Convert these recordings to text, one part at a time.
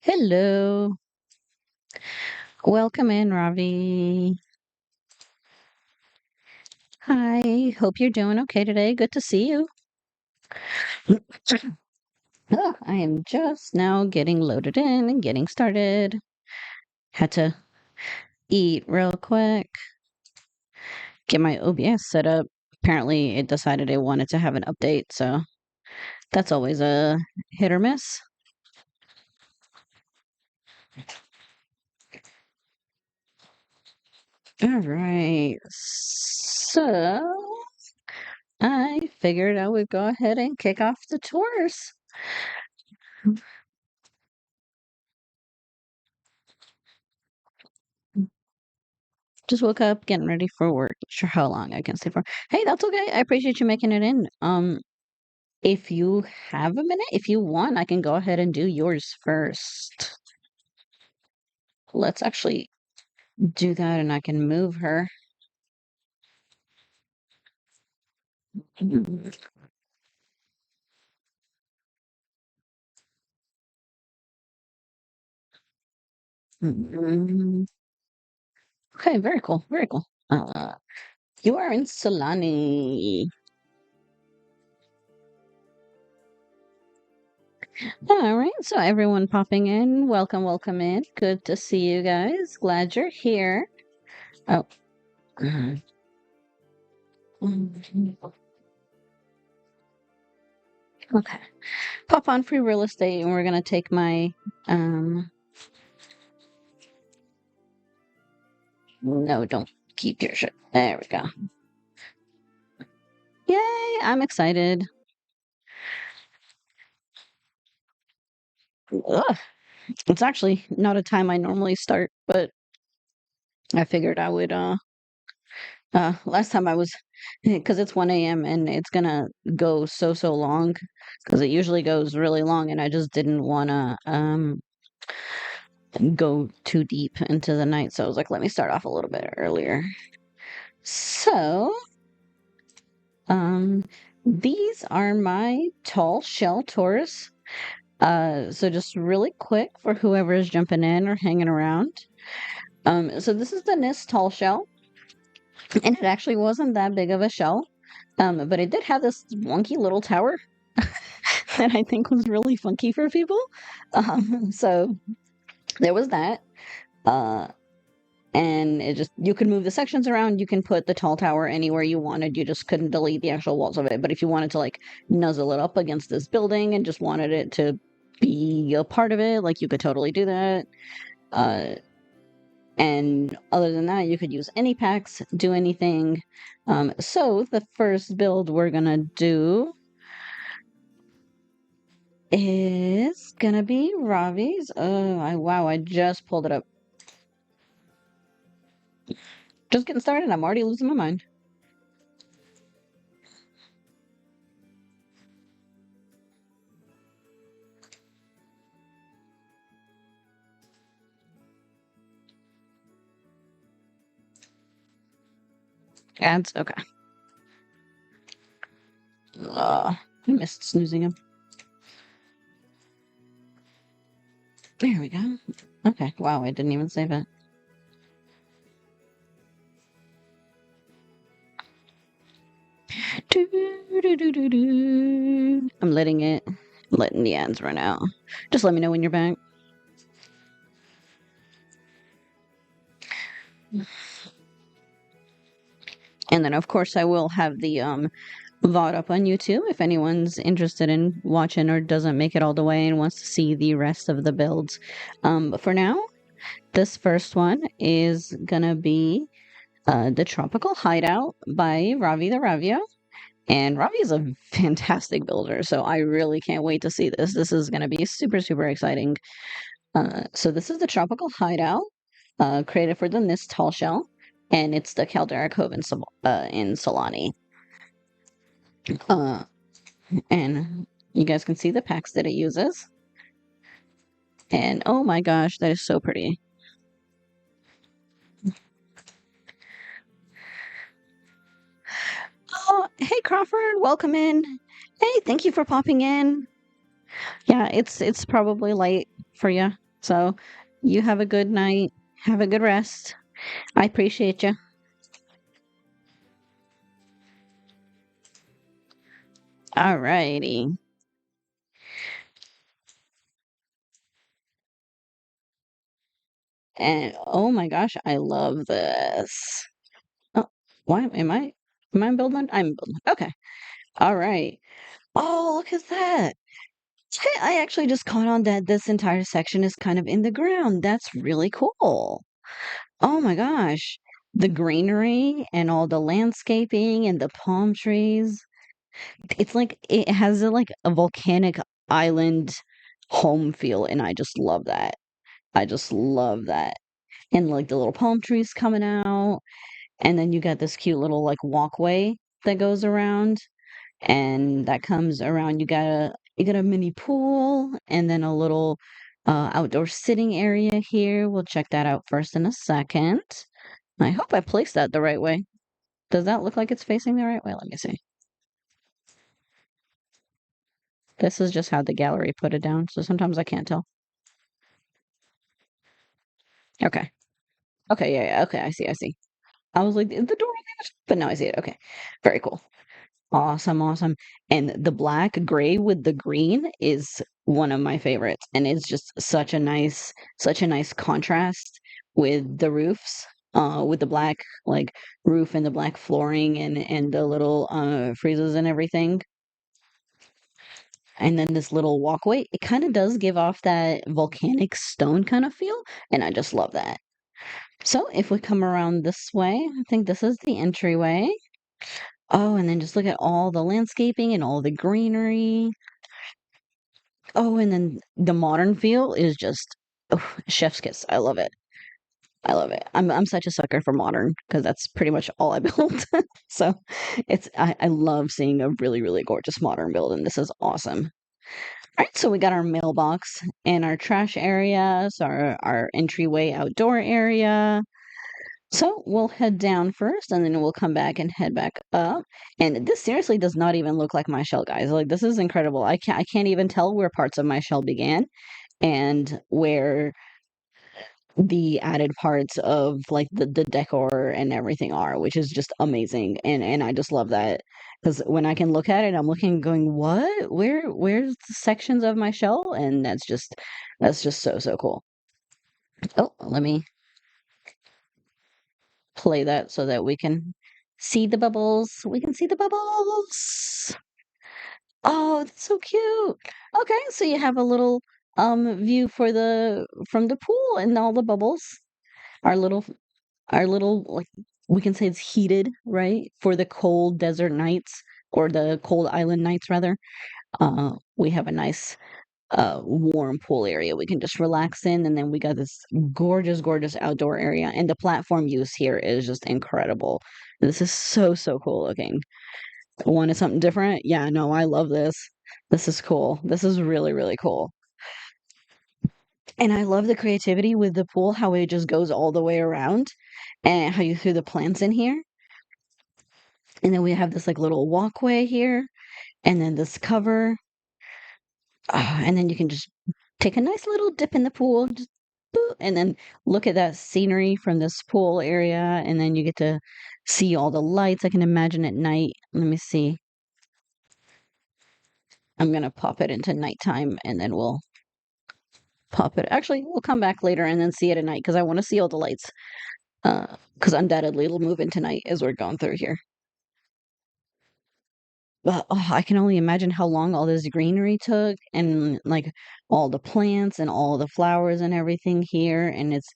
Hello. Welcome in, Ravi. Hi. Hope you're doing okay today. Good to see you. I am just now getting loaded in and getting started. Had to eat real quick, get my OBS set up. Apparently, it decided it wanted to have an update, so that's always a hit or miss. All right. So, I figured I would go ahead and kick off the tours. Just woke up, getting ready for work. Not sure how long I can stay for. Hey, that's okay. I appreciate you making it in. If you have a minute, if you want, I can go ahead and do yours first. Let's actually do that, and I can move her. Okay, very cool, very cool. You are in Solani. All right, so everyone popping in, welcome, welcome in. Good to see you guys. Glad you're here. Oh. Okay. Pop on free real estate, and we're gonna take my no, don't keep your shit. There we go. Yay, I'm excited. Ugh. It's actually not a time I normally start, but I figured I would last time I was because it's 1 a.m. and it's gonna go so long because it usually goes really long, and I just didn't wanna go too deep into the night, so I was like, let me start off a little bit earlier. So these are my tall shell tours. So just really quick for whoever is jumping in or hanging around. So this is the NIST tall shell, and it actually wasn't that big of a shell, but it did have this wonky little tower that I think was really funky for people. So there was that. And it just, you could move the sections around. You can put the tall tower anywhere you wanted. You just couldn't delete the actual walls of it. But if you wanted to like nuzzle it up against this building and just wanted it to be a part of it, like you could totally do that. And other than that, you could use any packs, do anything. So the first build we're gonna do is gonna be Ravi's. Wow, I just pulled it up. Just getting started. I'm already losing my mind. Ads, okay. I missed snoozing him. There we go. Okay. Wow, I didn't even save it. I'm letting the ads run out. Just let me know when you're back. And then, of course, I will have the VOD up on YouTube if anyone's interested in watching or doesn't make it all the way and wants to see the rest of the builds. But for now, this first one is gonna be the Tropical Hideout by RavitheRavio. And Ravi is a fantastic builder, so I really can't wait to see this. This is going to be super, super exciting. So this is the Tropical Hideout, created for the NIST tall shell, and it's the Caldera Cove in Solani. And you guys can see the packs that it uses. And oh my gosh, that is so pretty. Oh, hey Crawford, welcome in. Hey, thank you for popping in. Yeah, it's probably late for you. So you have a good night. Have a good rest. I appreciate you. All righty. And oh my gosh, I love this. Oh, why am I in build mode? I'm in build mode. Okay. All right. Oh, look at that. Hey, I actually just caught on that this entire section is kind of in the ground. That's really cool. Oh my gosh. The greenery and all the landscaping and the palm trees. It's like it has like a volcanic island home feel, and I just love that. I just love that. And like the little palm trees coming out, and then you got this cute little like walkway that goes around, and that comes around. You got a mini pool, and then a little outdoor sitting area here. We'll check that out first in a second. I hope I placed that the right way. Does that look like it's facing the right way? Let me see. This is just how the gallery put it down, so sometimes I can't tell. Okay. Okay, yeah, yeah. Okay, I see. I was like, "Is the door there?" But now I see it. Okay. Very cool. Awesome, awesome. And the black gray with the green is one of my favorites. And it's just such a nice contrast with the roofs, with the black like roof and the black flooring and the little friezes and everything. And then this little walkway, it kind of does give off that volcanic stone kind of feel, and I just love that. So if we come around this way, I think this is the entryway. Oh, and then just look at all the landscaping and all the greenery. Oh, and then the modern feel is just chef's kiss. I love it. I love it. I'm such a sucker for modern because that's pretty much all I build. So I love seeing a really, really gorgeous modern build, and this is awesome. All right, so we got our mailbox and our trash area, so our entryway outdoor area. So we'll head down first, and then we'll come back and head back up. And this seriously does not even look like my shell, guys. Like this is incredible. I can't even tell where parts of my shell began and where the added parts of like the decor and everything are, which is just amazing. And I just love that because when I can look at it, I'm looking going, what? Where's the sections of my shell? And that's just so cool. Oh, let me play that so that we can see the bubbles. We can see the bubbles. Oh, that's so cute. Okay, so you have a little view for the from the pool and all the bubbles. Our little our little like we can say it's heated, right? For the cold desert nights or the cold island nights rather. We have a nice warm pool area we can just relax in, and then we got this gorgeous outdoor area, and the platform use here is just incredible. This is so cool looking. Wanted something different? Yeah, no, I love this. This is cool. This is really cool. And I love the creativity with the pool, how it just goes all the way around and how you threw the plants in here. And then we have this like little walkway here and then this cover. And then you can just take a nice little dip in the pool, just boop, and then look at that scenery from this pool area. And then you get to see all the lights. I can imagine at night. Let me see. I'm going to pop it into nighttime and then we'll pop it. Actually, we'll come back later and then see it at night because I want to see all the lights. Because undoubtedly it'll move in tonight as we're going through here. But I can only imagine how long all this greenery took and like all the plants and all the flowers and everything here. And it's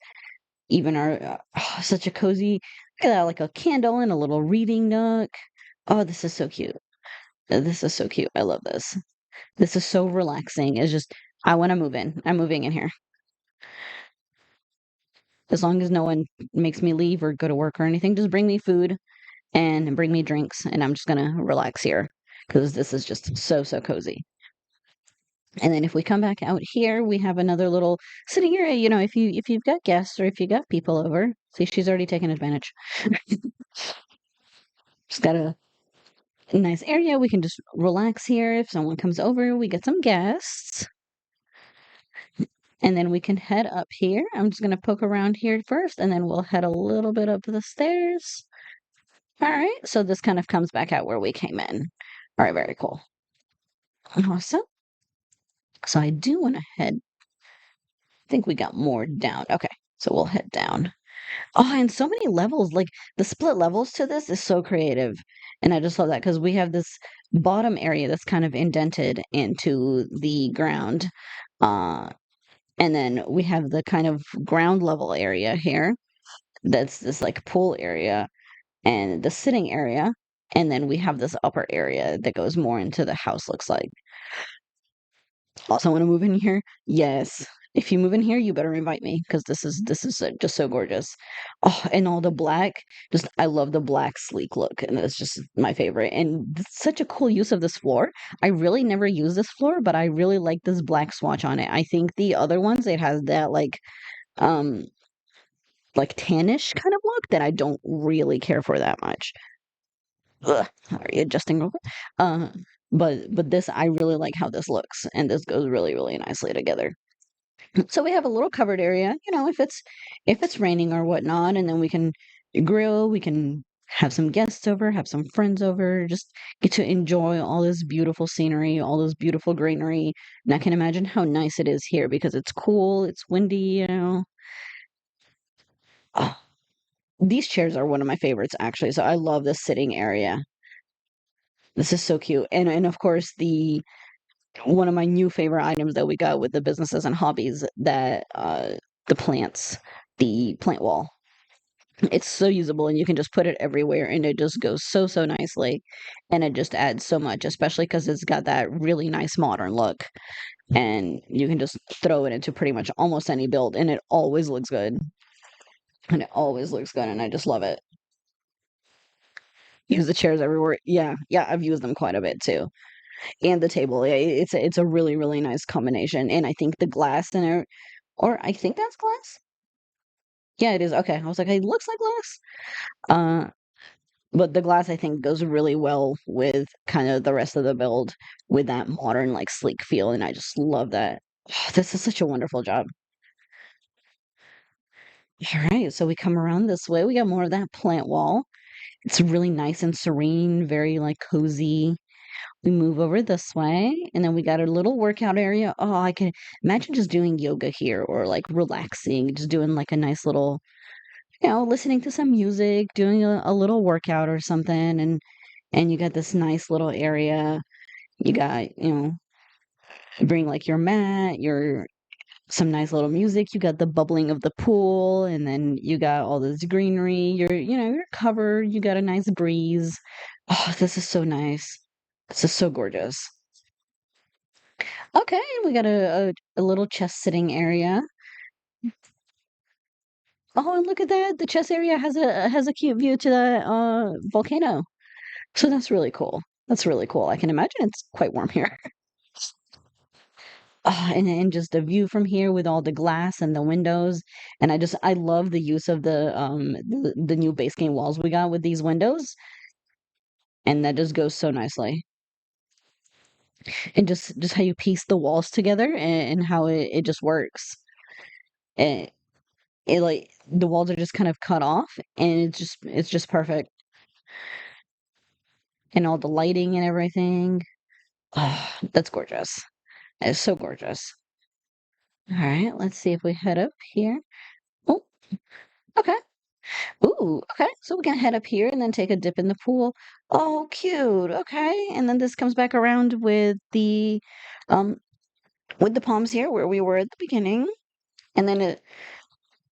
even our such a cozy, look at that, like a candle and a little reading nook. Oh, this is so cute. This is so cute. I love this. This is so relaxing. It's just, I want to move in. I'm moving in here. As long as no one makes me leave or go to work or anything, just bring me food and bring me drinks, and I'm just gonna relax here because this is just so cozy. And then if we come back out here, we have another little sitting area. If you've got guests or if you got people over, see, she's already taken advantage. She's got a Nice area. We can just relax here. If someone comes over, we get some guests. And then we can head up here. I'm just going to poke around here first, and then we'll head a little bit up the stairs. All right. So this kind of comes back out where we came in. All right. Very cool. Awesome. So I do want to head. I think we got more down. Okay. So we'll head down. Oh, and so many levels. Like the split levels to this is so creative. And I just love that because we have this bottom area that's kind of indented into the ground. Uh, and then we have the kind of ground level area here. That's this like pool area and the sitting area. And then we have this upper area that goes more into the house, looks like. Also, want to move in here? Yes. If you move in here, you better invite me because this is just so gorgeous. Oh, and all the black, just I love the black sleek look, and it's just my favorite. And it's such a cool use of this floor. I really never use this floor, but I really like this black swatch on it. I think the other ones it has that um like tannish kind of look that I don't really care for that much. Ugh, sorry, adjusting real quick. Uh, but this I really like how this looks, and this goes really really nicely together. So we have a little covered area, if it's raining or whatnot, and then we can grill, we can have some guests over, have some friends over, just get to enjoy all this beautiful scenery, all this beautiful greenery. And I can imagine how nice it is here because it's cool, it's windy. Oh, these chairs are one of my favorites actually. So I love this sitting area. This is so cute. And of course the one of my new favorite items that we got with the businesses and hobbies that the plants, the plant wall. It's so usable and you can just put it everywhere and it just goes so so nicely and it just adds so much, especially because it's got that really nice modern look and you can just throw it into pretty much almost any build and it always looks good. And it always looks good and I just love it. Use the chairs everywhere. Yeah, yeah, I've used them quite a bit too. And the table. Yeah, it's a really really nice combination. And I think the glass in it, or I think that's glass. Yeah, it is. Okay, I was like, it looks like glass. Uh, but the glass I think goes really well with kind of the rest of the build with that modern like sleek feel, and I just love that. This is such a wonderful job. All right, so we come around this way. We got more of that plant wall. It's really nice and serene, very like cozy. We move over this way, and then we got a little workout area. Oh, I can imagine just doing yoga here or like relaxing, just doing like a nice little, listening to some music, doing a little workout or something. And you got this nice little area. You got, bring like your mat, your some nice little music. You got the bubbling of the pool, and then you got all this greenery. You're covered. You got a nice breeze. Oh, this is so nice. This is so gorgeous. Okay, we got a little chest sitting area. Oh, and look at that. The chest area has a cute view to the volcano. So that's really cool. That's really cool. I can imagine it's quite warm here. And just a view from here with all the glass and the windows. And I love the use of the new base game walls we got with these windows. And that just goes so nicely. And just how you piece the walls together and how it just works. And it like the walls are just kind of cut off and it's just perfect. And all the lighting and everything. Oh, that's gorgeous. It's so gorgeous. All right, let's see if we head up here. Oh, okay. Ooh, okay. So we can head up here and then take a dip in the pool. Oh, cute. Okay. And then this comes back around um with the palms here where we were at the beginning. And then it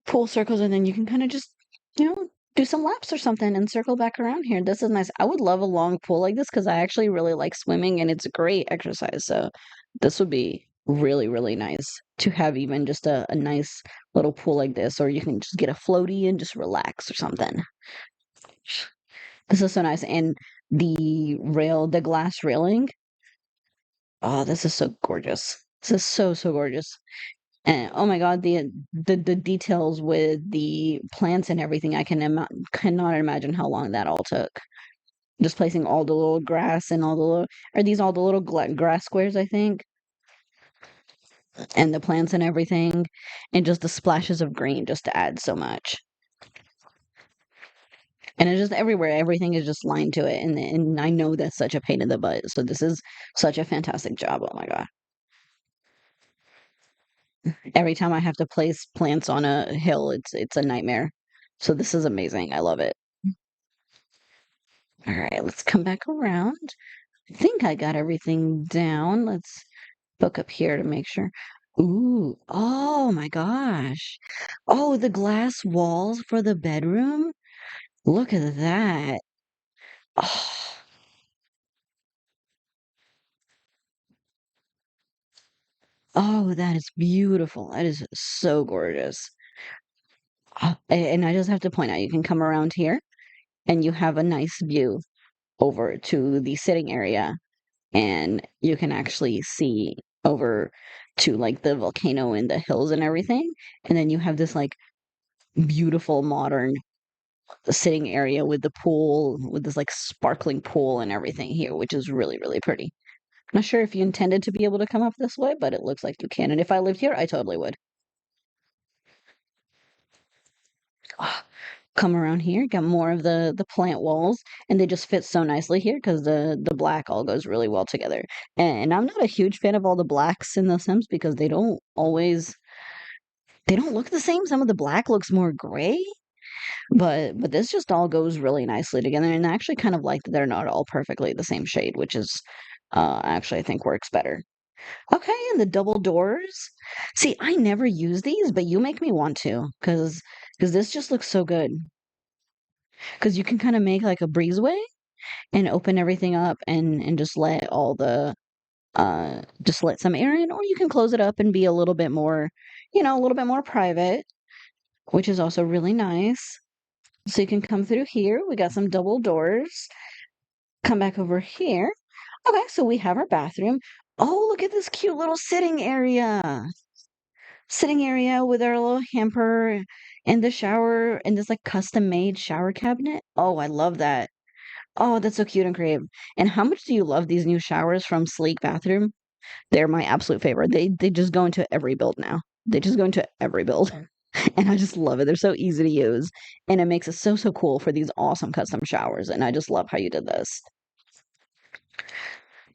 pool circles and then you can kind of just, do some laps or something and circle back around here. This is nice. I would love a long pool like this because I actually really like swimming and it's a great exercise. So this would be really, really nice to have even just a nice little pool like this, or you can just get a floaty and just relax or something. This is so nice. And the glass railing, oh, this is so gorgeous. This is so, so gorgeous. And oh my God, the details with the plants and everything, cannot imagine how long that all took. Just placing all the little grass and all the little, are these all the little grass squares, I think, and the plants and everything, and just the splashes of green just to add so much. And it's just everywhere. Everything is just lined to it, and I know that's such a pain in the butt. So this is such a fantastic job. Oh my God. Every time I have to place plants on a hill, it's a nightmare. So this is amazing. I love it. All right, let's come back around. I think I got everything down. Let's look up here to make sure. Ooh, oh my gosh. Oh, the glass walls for the bedroom. Look at that. Oh, oh, that is beautiful. That is so gorgeous. And I just have to point out, you can come around here and you have a nice view over to the sitting area, and you can actually see over to like the volcano and the hills and everything. And then you have this like beautiful modern sitting area with the pool, with this like sparkling pool and everything here, which is really, really pretty. Not sure if you intended to be able to come up this way, but it looks like you can. And if I lived here, I totally would. Ah, come around here, got more of the plant walls, and they just fit so nicely here because the black all goes really well together. And I'm not a huge fan of all the blacks in the Sims because they don't look the same. Some of the black looks more gray, but this just all goes really nicely together. And I actually kind of like that they're not all perfectly the same shade, which is actually I think works better. Okay, and the double doors. See, I never use these, but you make me want to because this just looks so good. Because you can kind of make like a breezeway and open everything up and just let all the just let some air in, or you can close it up and be a little bit more, a little bit more private, which is also really nice. So you can come through here. We got some double doors. Come back over here. Okay, so we have our bathroom. Oh, look at this cute little sitting area. Sitting area with our little hamper and the shower and this like custom made shower cabinet. Oh, I love that. Oh, that's so cute and creative. And how much do you love these new showers from Sleek Bathroom? They're my absolute favorite. They just go into every build now. They just go into every build. And I just love it. They're so easy to use. And it makes it so, so cool for these awesome custom showers. And I just love how you did this.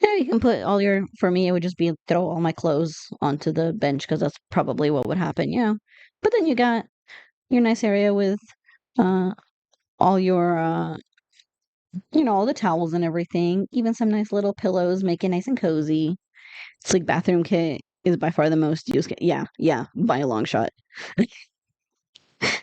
Yeah, you can put all your, for me, it would just be throw all my clothes onto the bench because that's probably what would happen, But then you got your nice area with uh all your all the towels and everything, even some nice little pillows, make it nice and cozy. Sleek bathroom kit is by far the most used kit. Yeah, yeah, by a long shot.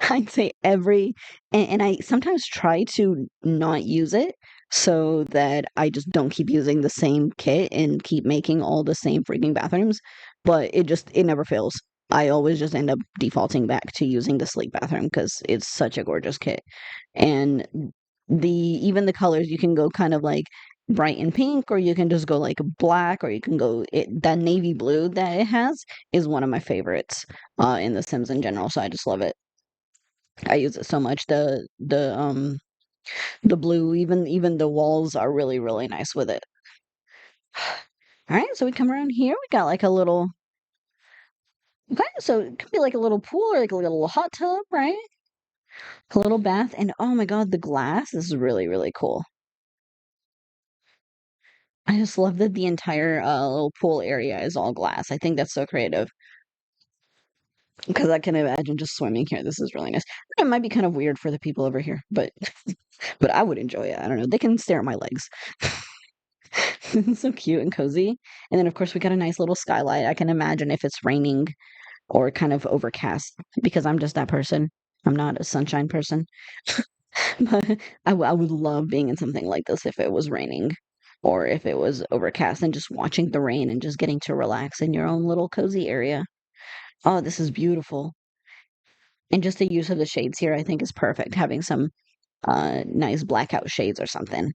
I'd say and I sometimes try to not use it so that I just don't keep using the same kit and keep making all the same freaking bathrooms, but it never fails. I always just end up defaulting back to using the sleek bathroom because it's such a gorgeous kit. And even the colors, you can go kind of like bright and pink, or you can just go like black, or you can go that navy blue that it has is one of my favorites in The Sims in general, so I just love it. I use it so much. The blue, even the walls are really, really nice with it. All right, so we come around here. We got like a little okay, so it could be like a little pool or like a little hot tub, right? A little bath, and oh my God, the glass this is really, really cool. I just love that the entire little pool area is all glass. I think that's so creative because I can imagine just swimming here. This is really nice. It might be kind of weird for the people over here, but but I would enjoy it. I don't know. They can stare at my legs. It's so cute and cozy. And then, of course, we got a nice little skylight. I can imagine if it's raining or kind of overcast because I'm just that person. I'm not a sunshine person. But I would love being in something like this if it was raining or if it was overcast and just watching the rain and just getting to relax in your own little cozy area. Oh, this is beautiful. And just the use of the shades here, I think, is perfect. Having some nice blackout shades or something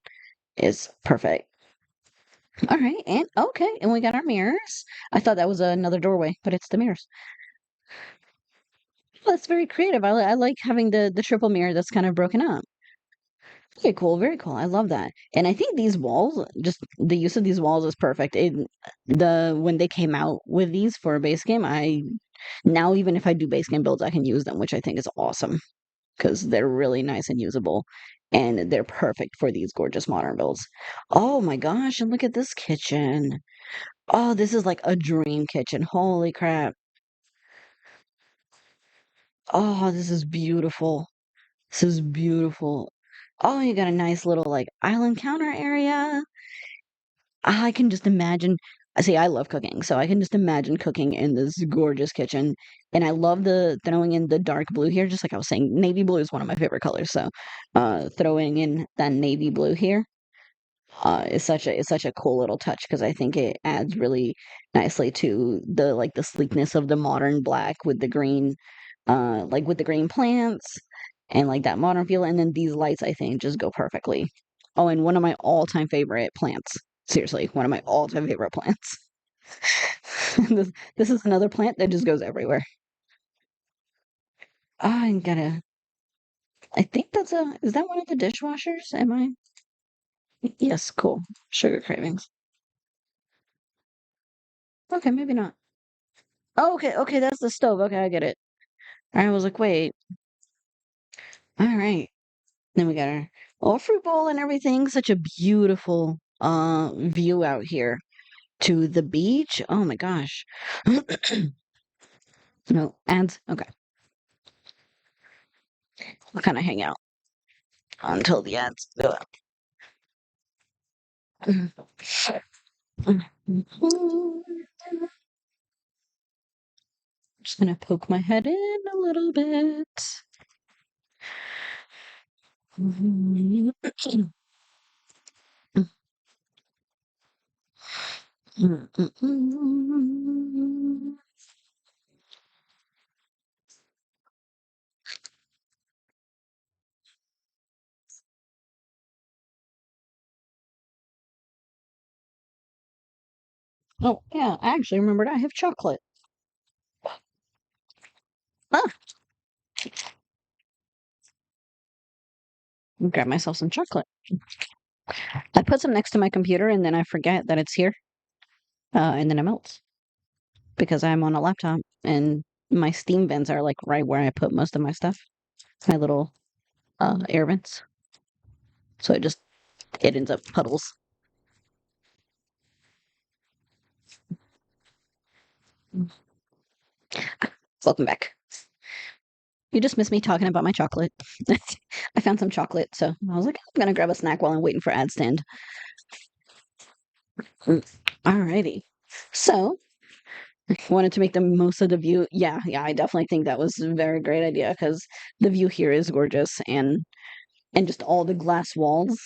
is perfect. All right, and okay, and we got our mirrors. I thought that was another doorway, but it's the mirrors. Well, that's very creative. I like having the triple mirror that's kind of broken up. Okay, cool. Very cool. I love that. And I think these walls, just the use of these walls is perfect. When they came out with these for a base game, I now even if I do base game builds, I can use them, which I think is awesome because they're really nice and usable, and they're perfect for these gorgeous modern builds. Oh my gosh, and look at this kitchen. Oh, this is like a dream kitchen. Holy crap. Oh, this is beautiful. This is beautiful. Oh, you got a nice little like island counter area. I can just imagine. See, I love cooking, so I can just imagine cooking in this gorgeous kitchen. And I love the throwing in the dark blue here, just like I was saying, navy blue is one of my favorite colors. So, throwing in that navy blue here is such a cool little touch because I think it adds really nicely to the like the sleekness of the modern black with the green, like with the green plants and like that modern feel. And then these lights, I think, just go perfectly. Oh, and one of my all-time favorite plants. Seriously, one of my all-time favorite plants. This is another plant that just goes everywhere. Ah, I gotta. I think that's a. Is that one of the dishwashers? Am I? Yes, cool. Sugar cravings. Okay, maybe not. Oh, okay, okay, that's the stove. Okay, I get it. I was like, wait. All right. Then we got our little fruit bowl and everything. Such a beautiful view out here to the beach. Oh my gosh. No, ads. Okay. We'll kind of hang out until the ads go out. Just gonna poke my head in a little bit. Oh, yeah, I actually remembered I have chocolate. Ah, grab myself some chocolate. I put some next to my computer and then I forget that it's here. And then it melts because I'm on a laptop and my steam vents are like right where I put most of my stuff. My little air vents. So it ends up puddles. Welcome back. You just missed me talking about my chocolate. I found some chocolate, so I was like, I'm gonna grab a snack while I'm waiting for ad stand. Alrighty. So wanted to make the most of the view. Yeah, yeah, I definitely think that was a very great idea because the view here is gorgeous and just all the glass walls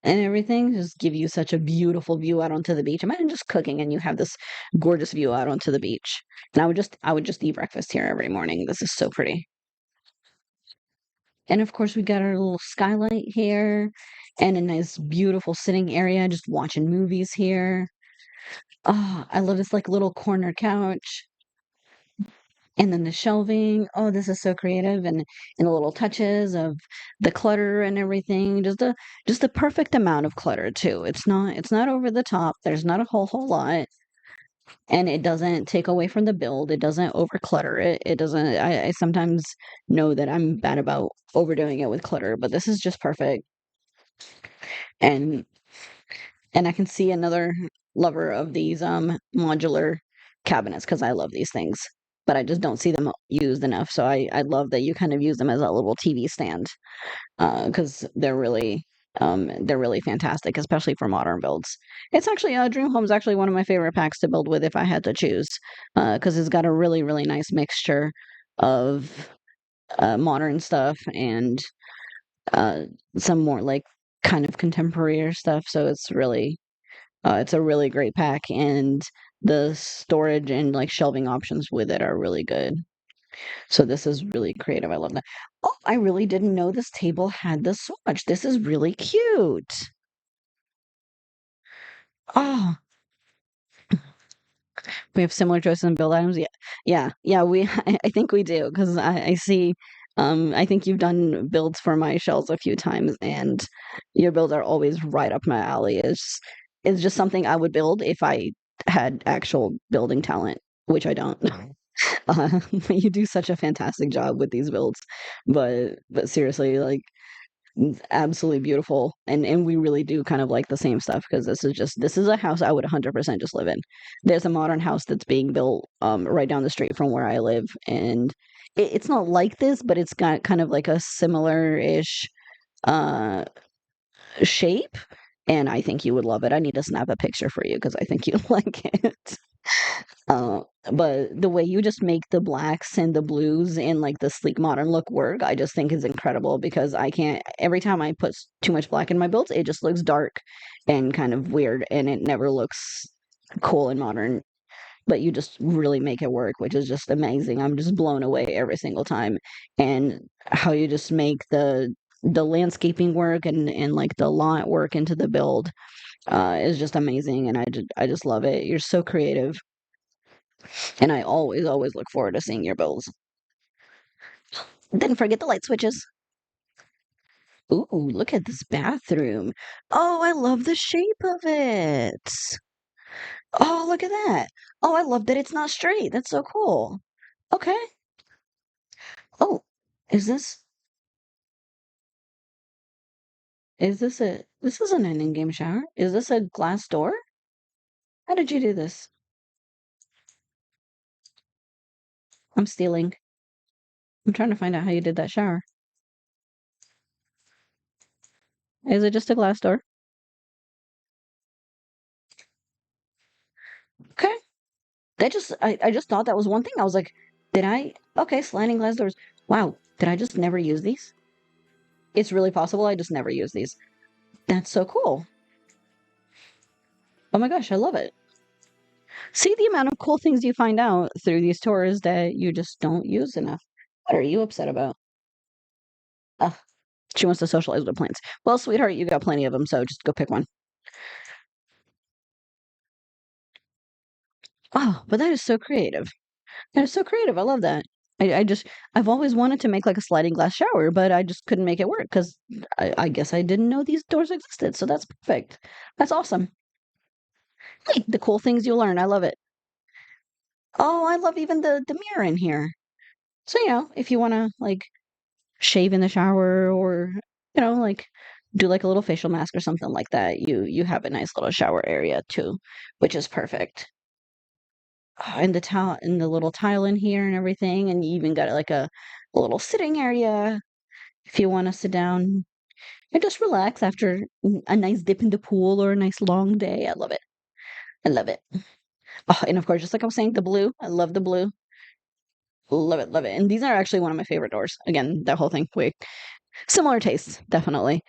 and everything just give you such a beautiful view out onto the beach. Imagine just cooking and you have this gorgeous view out onto the beach. And I would just eat breakfast here every morning. This is so pretty. And of course we got our little skylight here and a nice beautiful sitting area just watching movies here. Oh, I love this like little corner couch. And then the shelving, oh, this is so creative and the little touches of the clutter and everything. Just a perfect amount of clutter too. It's not over the top. There's not a whole lot. And it doesn't take away from the build. It doesn't overclutter it. It doesn't I sometimes know that I'm bad about overdoing it with clutter, but this is just perfect. And and I can see another lover of these modular cabinets because I love these things, but I just don't see them used enough. So I love that you kind of use them as a little TV stand because they're really fantastic, especially for modern builds. It's actually Dream Home's actually one of my favorite packs to build with if I had to choose because it's got a really nice mixture of modern stuff and uh, some more like kind of contemporary stuff. So it's a really great pack, and the storage and like shelving options with it are really good. So this is really creative. I love that. Oh, I really didn't know this table had this swatch. This is really cute. Oh, we have similar choices in build items. Yeah, yeah, yeah. I think we do because I see. I think you've done builds for my shells a few times, and your builds are always right up my alley. It's just something I would build if I had actual building talent, which I don't. You do such a fantastic job with these builds, but seriously, like it's absolutely beautiful, and we really do kind of like the same stuff because this is a house I would 100% just live in. There's a modern house that's being built right down the street from where I live, and it's not like this, but it's got kind of like a similar-ish uh shape, and I think you would love it. I need to snap a picture for you because I think you'd like it. Uh, but the way you just make the blacks and the blues and like the sleek modern look work, I just think is incredible because I can't, every time I put too much black in my builds, it just looks dark and kind of weird and it never looks cool and modern. But you just really make it work, which is just amazing. I'm just blown away every single time. And how you just make the landscaping work and like the lot work into the build is just amazing and I just love it. You're so creative. And I always look forward to seeing your builds. Didn't forget the light switches. Ooh, look at this bathroom. Oh, I love the shape of it. Oh, look at that. Oh, I love that it's not straight. That's so cool. Okay. Oh, is this isn't an in-game shower? Is this a glass door? How did you do this? I'm stealing. I'm trying to find out how you did that shower. Is it just a glass door? Okay. I just thought that was one thing. I was like, did I? Okay, sliding glass doors. Wow, did I just never use these? It's really possible I just never use these. That's so cool. Oh my gosh, I love it. See the amount of cool things you find out through these tours that you just don't use enough. What are you upset about? Ugh, she wants to socialize with plants. Well, sweetheart, you got plenty of them, so just go pick one. Oh, but that is so creative. That is so creative. I love that. I've always wanted to make like a sliding glass shower, but I just couldn't make it work because I guess I didn't know these doors existed. So that's perfect. That's awesome. Hey, the cool things you learn. I love it. Oh, I love even the mirror in here. So, if you want to like shave in the shower or, like do like a little facial mask or something like that, you have a nice little shower area too, which is perfect. And the tile and the little tile in here and everything, and you even got like a little sitting area if you want to sit down and just relax after a nice dip in the pool or a nice long day. I love it. I love it. Oh, and of course, just like I was saying, the blue. I love the blue. Love it, love it. And these are actually one of my favorite doors. Again, that whole thing. We similar tastes, definitely.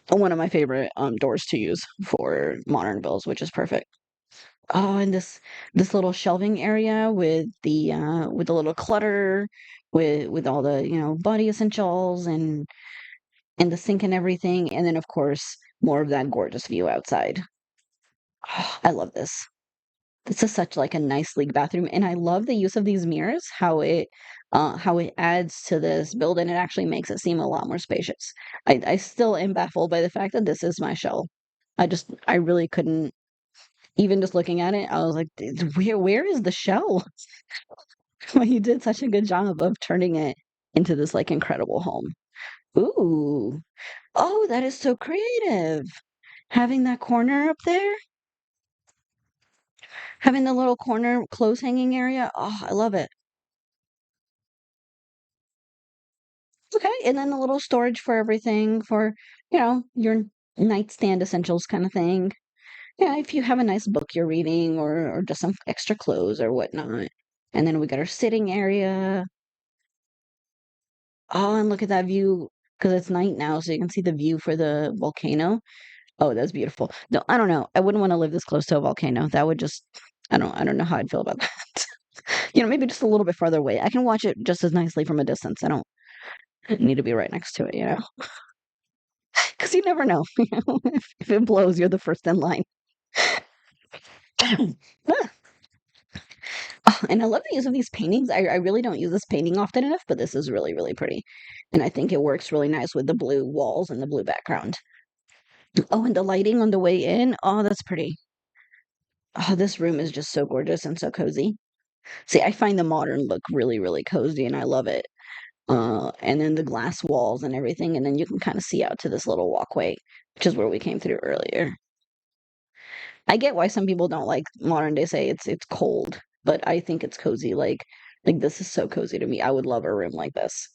One of my favorite doors to use for modern builds, which is perfect. Oh, and this little shelving area with the little clutter, with all the body essentials and the sink and everything, and then of course more of that gorgeous view outside. Oh, I love this. This is such like a nice sleek bathroom, and I love the use of these mirrors. How it adds to this build, and it actually makes it seem a lot more spacious. I still am baffled by the fact that this is my shell. I really couldn't even just looking at it. I was like, where is the shell? Well, you did such a good job of turning it into this like incredible home. Ooh, oh, that is so creative. Having that corner up there, having the little corner clothes hanging area. Oh, I love it. Okay, and then a little storage for everything for, your nightstand essentials kind of thing. Yeah, if you have a nice book you're reading or just some extra clothes or whatnot. And then we got our sitting area. Oh, and look at that view because it's night now, so you can see the view for the volcano. Oh, that's beautiful. No, I don't know. I wouldn't want to live this close to a volcano. That would just, I don't know how I'd feel about that. Maybe just a little bit farther away. I can watch it just as nicely from a distance. I don't need to be right next to it. Because you never know. If it blows, you're the first in line. And I love the use of these paintings. I really don't use this painting often enough, but this is really, really pretty. And I think it works really nice with the blue walls and the blue background. Oh, and the lighting on the way in. Oh, that's pretty. Oh, this room is just so gorgeous and so cozy. See, I find the modern look really, really cozy and I love it. And then the glass walls and everything, and then you can kind of see out to this little walkway, which is where we came through earlier. I get why some people don't like modern day say it's cold, but I think it's cozy. Like this is so cozy to me. I would love a room like this.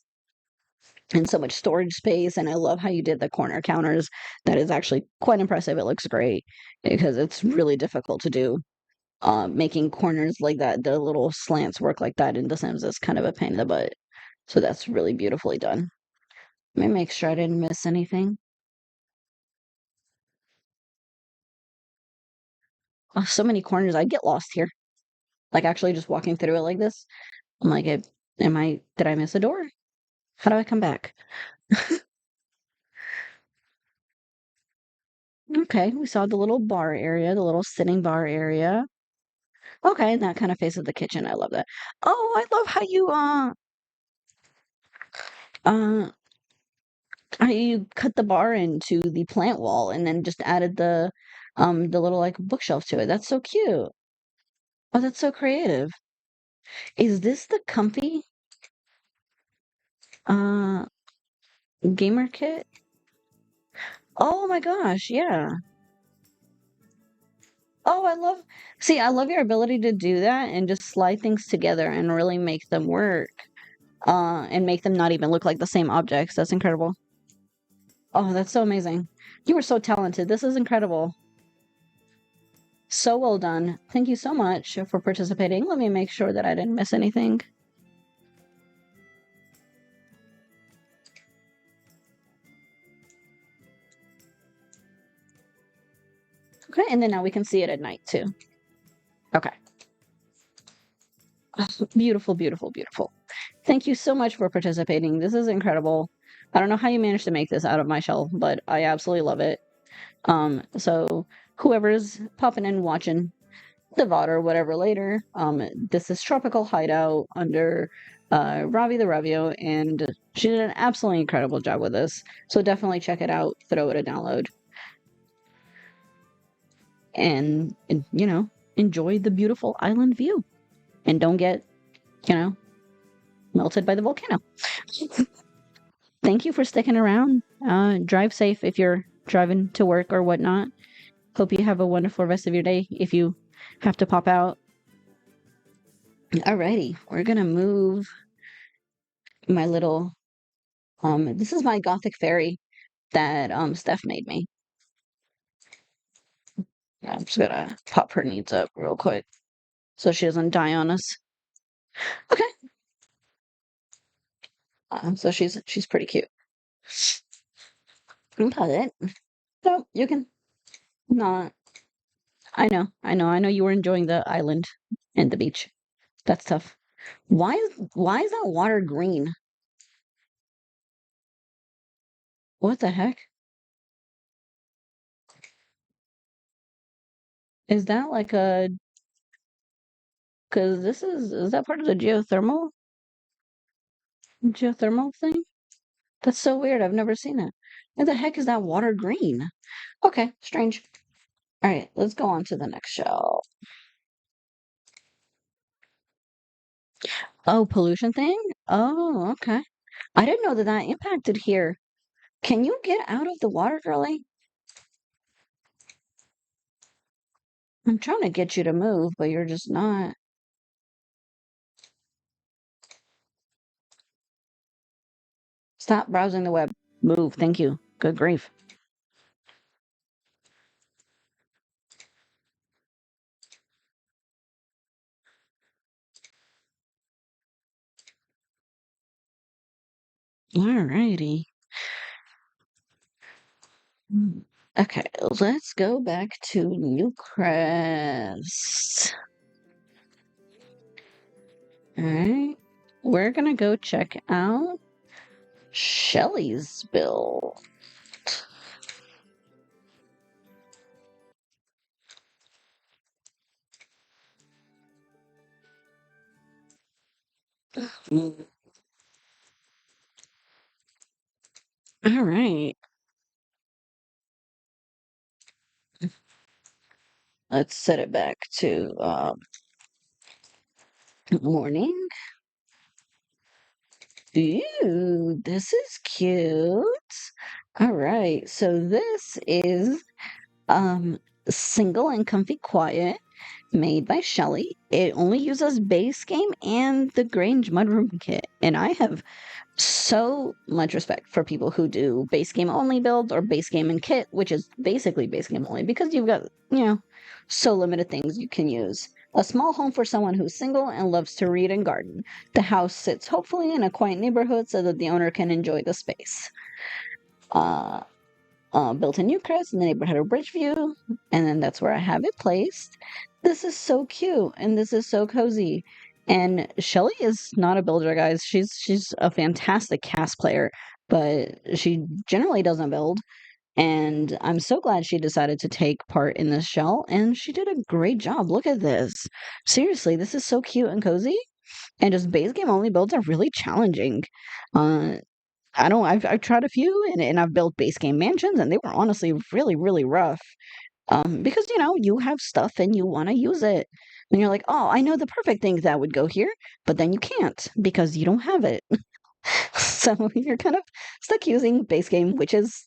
And so much storage space, and I love how you did the corner counters. That is actually quite impressive. It looks great because it's really difficult to do. Making corners like that, the little slants work like that in The Sims is kind of a pain in the butt. So that's really beautifully done. Let me make sure I didn't miss anything. Oh, so many corners. I get lost here. Like actually just walking through it like this. I'm like, did I miss a door? How do I come back? Okay, we saw the little bar area, the little sitting bar area. Okay, and that kind of faces the kitchen. I love that. Oh, I love uh how you cut the bar into the plant wall and then just added the little like bookshelf to it. That's so cute. Oh, that's so creative. Is this the comfy uh gamer kit? Oh my gosh, yeah. Oh, I love your ability to do that and just slide things together and really make them work. And make them not even look like the same objects. That's incredible. Oh, that's so amazing. You were so talented. This is incredible. So well done. Thank you so much for participating. Let me make sure that I didn't miss anything. Okay, and then now we can see it at night too. Okay. Oh, beautiful, beautiful, beautiful. Thank you so much for participating. This is incredible. I don't know how you managed to make this out of my shell, but I absolutely love it. So whoever's popping in watching the VOD or whatever later, this is Tropical Hideout under RavitheRavio, and she did an absolutely incredible job with this. So definitely check it out, throw it a download, and enjoy the beautiful island view. And don't get, melted by the volcano. Thank you for sticking around. Drive safe if you're driving to work or whatnot. Hope you have a wonderful rest of your day if you have to pop out. Alrighty, we're gonna move my little this is my gothic fairy that Steph made me. I'm just gonna pop her needs up real quick so she doesn't die on us. Okay. So she's pretty cute. About it. So you can not. I know you were enjoying the island and the beach. That's tough. Why is that water green? What the heck? Is that like a because this is that part of the geothermal thing? That's so weird. I've never seen it. Why the heck is that water green? Okay, strange. All right, let's go on to the next show. Oh, pollution thing? Oh, okay. I didn't know that that impacted here. Can you get out of the water, girlie? I'm trying to get you to move, but you're just not. Stop browsing the web. Move. Thank you. Good grief. Alrighty. Okay, let's go back to Newcrest. Alright. We're gonna go check out Shelly's build. Mm. All right. Let's set it back to morning. Ooh, this is cute. All right. So this is um Single and Comfy Quiet, made by Shelly. It only uses base game and the Grange Mudroom kit. And I have so much respect for people who do base game only builds or base game and kit, which is basically base game only because you've got, so limited things you can use. A small home for someone who's single and loves to read and garden. The house sits hopefully in a quiet neighborhood so that the owner can enjoy the space. Uh, Built in Newcrest in the neighborhood of Bridgeview, and then that's where I have it placed. This is so cute, and this is so cozy. And Shelly is not a builder, guys. She's a fantastic cast player, but she generally doesn't build. And I'm so glad she decided to take part in this shell, and she did a great job. Look at this. Seriously, this is so cute and cozy. And just base game only builds are really challenging. Uh, I don't. I've tried a few, and I've built base game mansions, and they were honestly really really rough. Because you have stuff and you want to use it, and you're like, oh, I know the perfect thing that would go here, but then you can't because you don't have it. So you're kind of stuck using base game, which is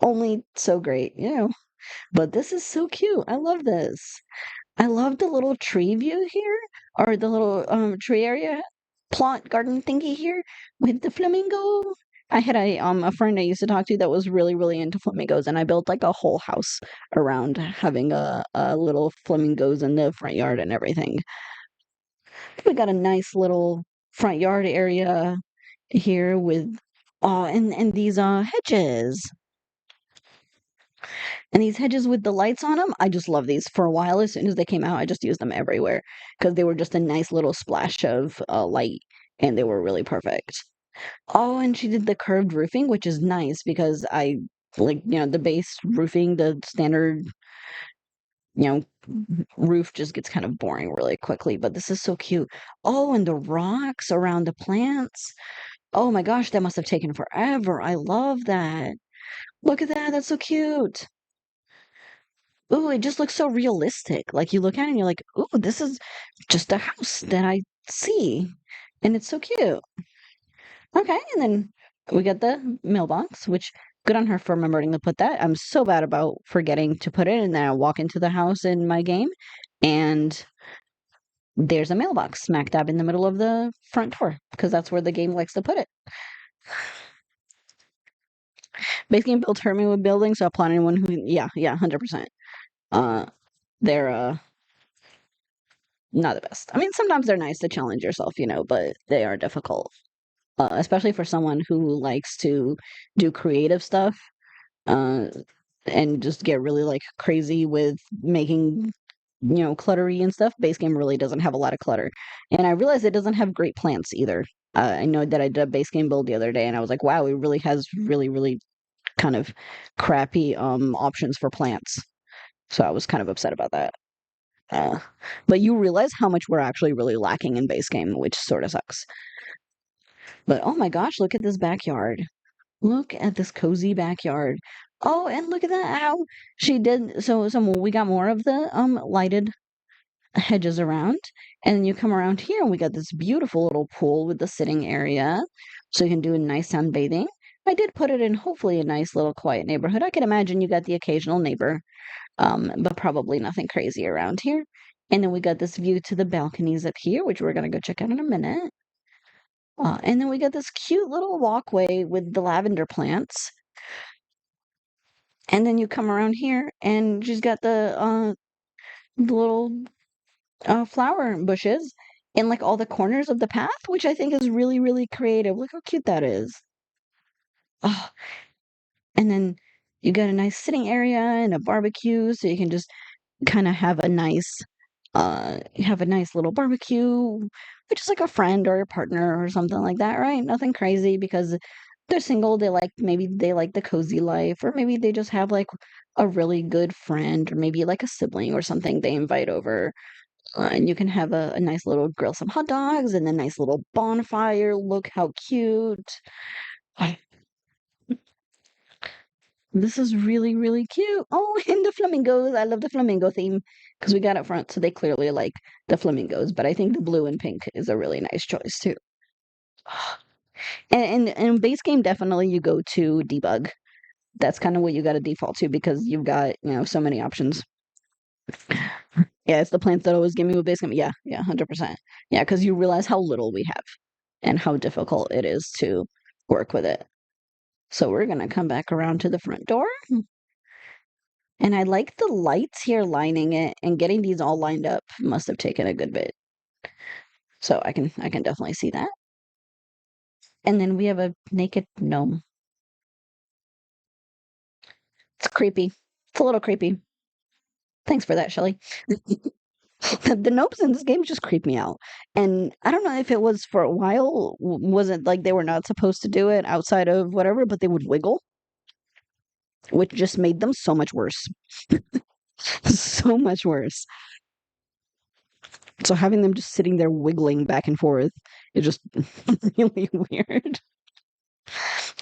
only so great. But this is so cute. I love this. I love the little tree view here, or the little tree area plot garden thingy here with the flamingo. I had a friend I used to talk to that was really really into flamingos, and I built like a whole house around having a little flamingos in the front yard and everything. We got a nice little front yard area here with and these hedges. And these hedges with the lights on them, I just love these. For a while, as soon as they came out, I just used them everywhere because they were just a nice little splash of light and they were really perfect. Oh, and she did the curved roofing, which is nice because I like, the base roofing, the standard, you know, roof just gets kind of boring really quickly, but this is so cute. Oh, and the rocks around the plants. Oh my gosh, that must have taken forever. I love that. Look at that. That's so cute. Ooh, it just looks so realistic. Like you look at it and you're like, ooh, this is just a house that I see. And it's so cute. Okay, and then we got the mailbox, which good on her for remembering to put that. I'm so bad about forgetting to put it, and then I walk into the house in my game, and there's a mailbox smack dab in the middle of the front door, because that's where the game likes to put it. Base game built hurt me with building, so I applaud anyone who, yeah, 100%. Uh, they're not the best. I mean, sometimes they're nice to challenge yourself, but they are difficult, especially for someone who likes to do creative stuff, uh, and just get really like crazy with making, cluttery and stuff. Base game really doesn't have a lot of clutter, and I realized it doesn't have great plants either. I know that I did a base game build the other day, and I was like, wow, it really has really, really kind of crappy options for plants. So I was kind of upset about that. Uh, but you realize how much we're actually really lacking in base game, which sort of sucks. But oh my gosh, look at this backyard. Look at this cozy backyard. Oh, and look at that how she did so we got more of the lighted hedges around. And then you come around here and we got this beautiful little pool with the sitting area. So you can do a nice sunbathing. I did put it in hopefully a nice little quiet neighborhood. I can imagine you got the occasional neighbor, but probably nothing crazy around here. And then we got this view to the balconies up here, which we're gonna go check out in a minute. And then we got this cute little walkway with the lavender plants. And then you come around here, and she's got the little flower bushes in like all the corners of the path, which I think is really, really creative. Look how cute that is. Oh, and then you got a nice sitting area and a barbecue, so you can just kind of have a nice little barbecue, which is like a friend or a partner or something like that, right? Nothing crazy because they're single, maybe they like the cozy life, or maybe they just have like a really good friend, or maybe like a sibling or something they invite over. And you can have a nice little grill some hot dogs and a nice little bonfire. Look how cute. I- This is really, really cute. Oh, and the flamingos. I love the flamingo theme because we got up front, so they clearly like the flamingos. But I think the blue and pink is a really nice choice too. And base game, definitely you go to debug. That's kind of what you got to default to because you've got, so many options. Yeah, it's the plants that always give me with base game. Yeah, yeah, 100%. Yeah, because you realize how little we have and how difficult it is to work with it. So we're gonna come back around to the front door. And I like the lights here lining it and getting these all lined up must have taken a good bit. So I can definitely see that. And then we have a naked gnome. It's creepy. It's a little creepy. Thanks for that, Shelly. The nopes in this game just creep me out. And I don't know if it was for a while, wasn't like they were not supposed to do it outside of whatever, but they would wiggle, which just made them so much worse. So much worse. So having them just sitting there wiggling back and forth is just really weird.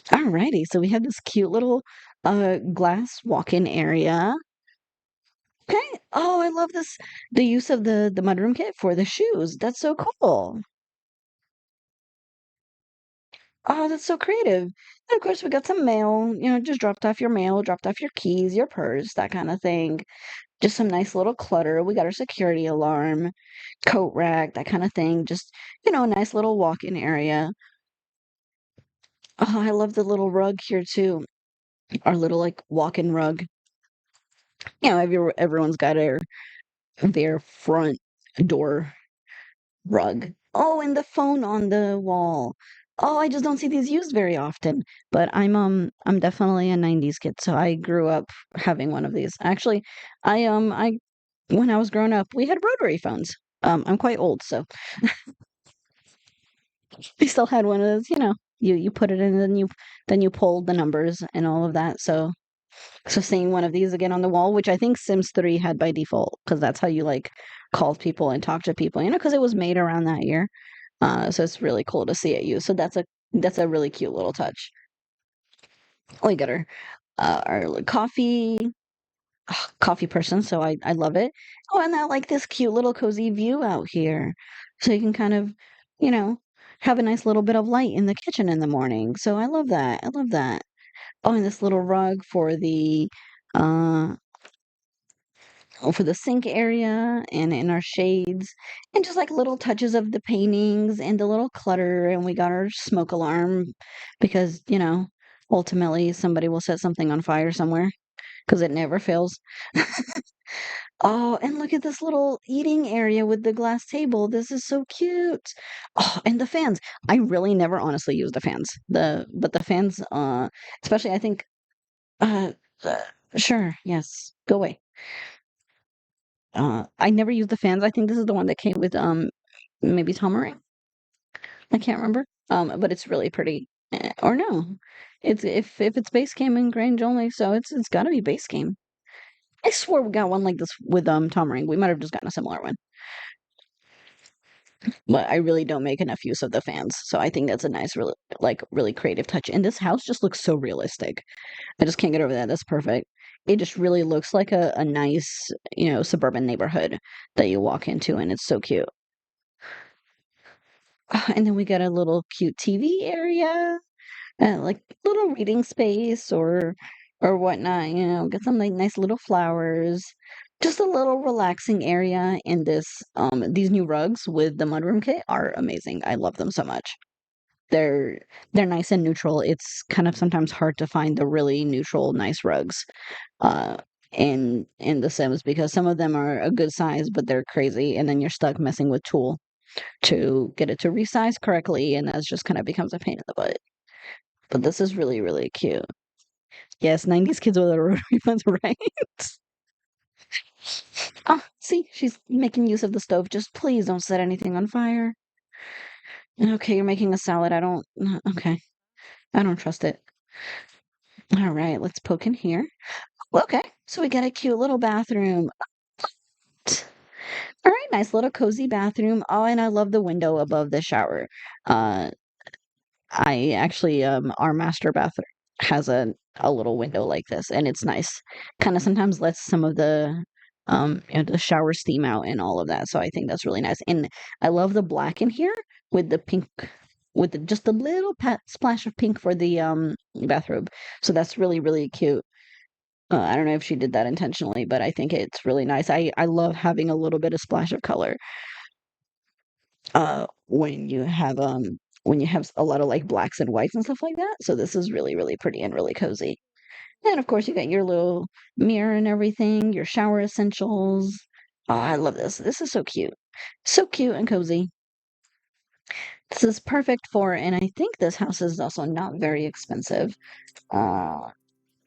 Alrighty, so we have this cute little glass walk-in area. Okay. Oh, I love this. The use of the mudroom kit for the shoes. That's so cool. Oh, that's so creative. And of course, we got some mail, just dropped off your mail, dropped off your keys, your purse, that kind of thing. Just some nice little clutter. We got our security alarm, coat rack, that kind of thing. Just, a nice little walk-in area. Oh, I love the little rug here too. Our little like walk-in rug. Everyone's got their front door rug. Oh, and the phone on the wall. Oh, I just don't see these used very often. But I'm definitely a 90s kid, so I grew up having one of these. Actually, I when I was growing up, we had rotary phones. I'm quite old, so we still had one of those, you put it in and then you pulled the numbers and all of that. So seeing one of these again on the wall, which I think Sims 3 had by default, because that's how you like called people and talked to people, because it was made around that year. So it's really cool to see it used. So that's a really cute little touch. We got our like, coffee person, so I love it. Oh, and I like this cute little cozy view out here, so you can kind of, you know, have a nice little bit of light in the kitchen in the morning. So I love that. I love that. Oh, and this little rug uh for the sink area and in our shades and just like little touches of the paintings and the little clutter, and we got our smoke alarm because ultimately somebody will set something on fire somewhere because it never fails. Oh, and look at this little eating area with the glass table. This is so cute. Oh, and the fans. I really never honestly use the fans. But the fans especially I think uh, uh sure, yes. Go away. I never use the fans. I think this is the one that came with maybe Tomari. I can't remember. But it's really pretty. Or no, it's if it's base game and Grange only, so it's got to be base game. I swore we got one like this with Tomari. We might have just gotten a similar one, but I really don't make enough use of the fans, so I think that's a nice, really creative touch. And this house just looks so realistic. I just can't get over that. That's perfect. It just really looks like a nice, suburban neighborhood that you walk into, and it's so cute. And then we got a little cute TV area, like little reading space or whatnot. Get some like nice little flowers. Just a little relaxing area in these new rugs with the mudroom kit are amazing. I love them so much. They're they're nice and neutral. It's kind of sometimes hard to find the really neutral, nice rugs uh in The Sims because some of them are a good size, but they're crazy, and then you're stuck messing with Tool to get it to resize correctly, and that just kind of becomes a pain in the butt. But this is really, really cute. Yes, 90s kids with a rotary phones, right? Ah, see, she's making use of the stove. Just please don't set anything on fire. Okay, you're making a salad. Okay, I don't trust it. All right, let's poke in here. Well, okay, so we got a cute little bathroom. All right, nice little cozy bathroom. Oh, and I love the window above the shower. Uh, I actually, our master bathroom has a little window like this, and it's nice. Kind of sometimes lets some of the shower steam out and all of that. So I think that's really nice. And I love the black in here with the pink, with just a little splash of pink for the bathrobe. So that's really, really cute. I don't know if she did that intentionally, but I think it's really nice. I love having a little bit of splash of color when you have a lot of like blacks and whites and stuff like that. So this is really, really pretty and really cozy. And of course you got your little mirror and everything, your shower essentials. Oh, I love this. This is so cute. So cute and cozy. This is perfect for, and I think this house is also not very expensive. Uh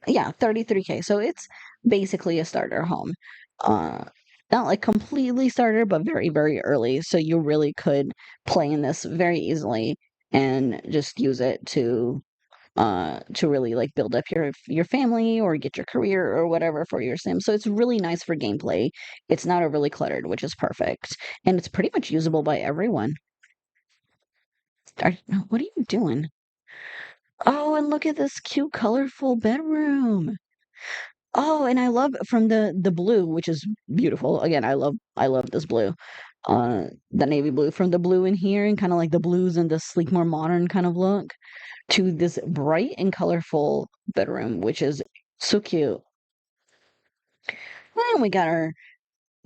yeah, 33K. So it's basically a starter home. Uh Not like completely starter, but very, very early. So you really could play in this very easily and just use it to really like build up your family or get your career or whatever for your sim. So it's really nice for gameplay. It's not overly cluttered, which is perfect. And it's pretty much usable by everyone. What are you doing? Oh, and look at this cute, colorful bedroom. Oh, and I love from the blue, which is beautiful. Again, I love this blue. The navy blue from the blue in here and kind of like the blues and the sleek, more modern kind of look to this bright and colorful bedroom, which is so cute. And we got our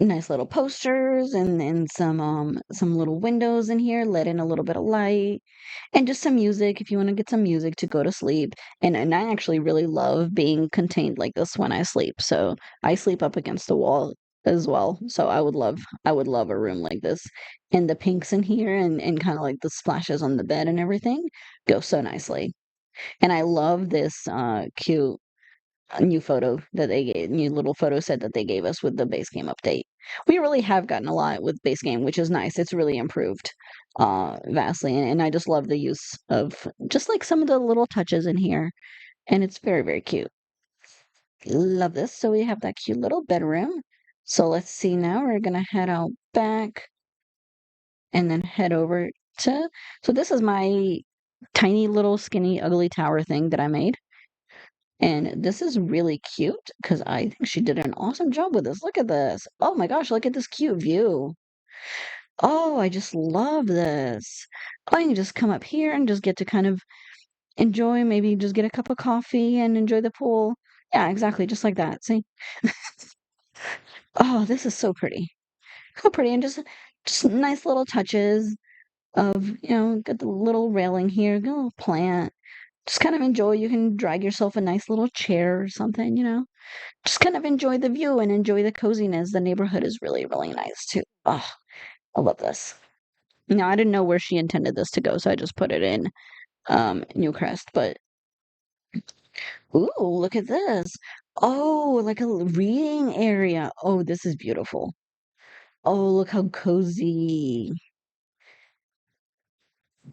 nice little posters and some little windows in here, let in a little bit of light and just some music if you want to get some music to go to sleep. And I actually really love being contained like this when I sleep. So I sleep up against the wall as well. So I would love a room like this. And the pinks in here and kind of like the splashes on the bed and everything go so nicely. And I love this cute new photo that they gave, new little photo set that they gave us with the base game update. We really have gotten a lot with base game, which is nice. It's really improved vastly, and I just love the use of just like some of the little touches in here, and it's very, very cute. Love this. So we have that cute little bedroom. So let's see now. We're gonna head out back and then head over to. So this is my tiny little skinny ugly tower thing that I made. And this is really cute because I think she did an awesome job with this. Look at this. Oh my gosh, look at this cute view. Oh, I just love this. Oh, you can just come up here and just get to kind of enjoy, maybe just get a cup of coffee and enjoy the pool. Yeah, exactly, just like that. See? Oh, this is so pretty. So pretty and just nice little touches of, got the little railing here, got a little plant. Just kind of enjoy. You can drag yourself a nice little chair or something. Just kind of enjoy the view and enjoy the coziness. The neighborhood is really, really nice too. Oh, I love this. Now, I didn't know where she intended this to go, so I just put it in Newcrest. But ooh, look at this. Oh, like a reading area. Oh, this is beautiful. Oh, look how cozy.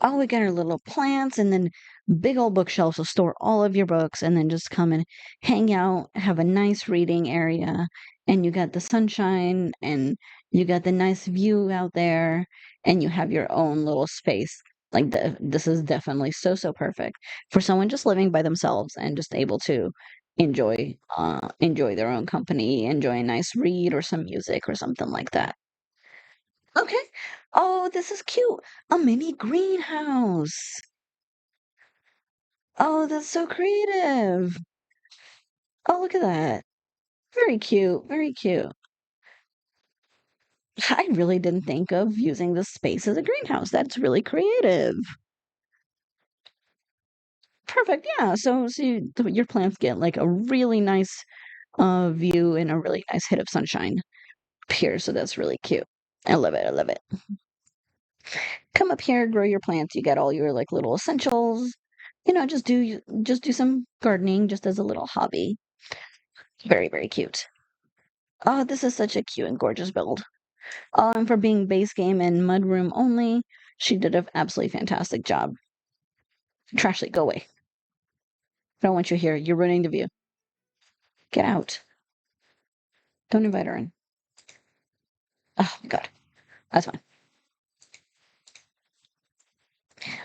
Oh, we got our little plants and then big old bookshelves to store all of your books and then just come and hang out, have a nice reading area. And you got the sunshine and you got the nice view out there and you have your own little space. Like this is definitely so, so perfect for someone just living by themselves and just able to enjoy their own company, enjoy a nice read or some music or something like that. Okay. Oh, this is cute. A mini greenhouse. Oh, that's so creative. Oh, look at that. Very cute. Very cute. I really didn't think of using this space as a greenhouse. That's really creative. Perfect. Yeah. Your plants get like a really nice view and a really nice hit of sunshine here. So that's really cute. I love it. I love it. Come up here, grow your plants. You get all your like little essentials. Just do some gardening just as a little hobby. Very, very cute. Oh, this is such a cute and gorgeous build. And for being base game and mudroom only, she did an absolutely fantastic job. Trashly, go away. I don't want you here. You're ruining the view. Get out. Don't invite her in. Oh my God, that's fine.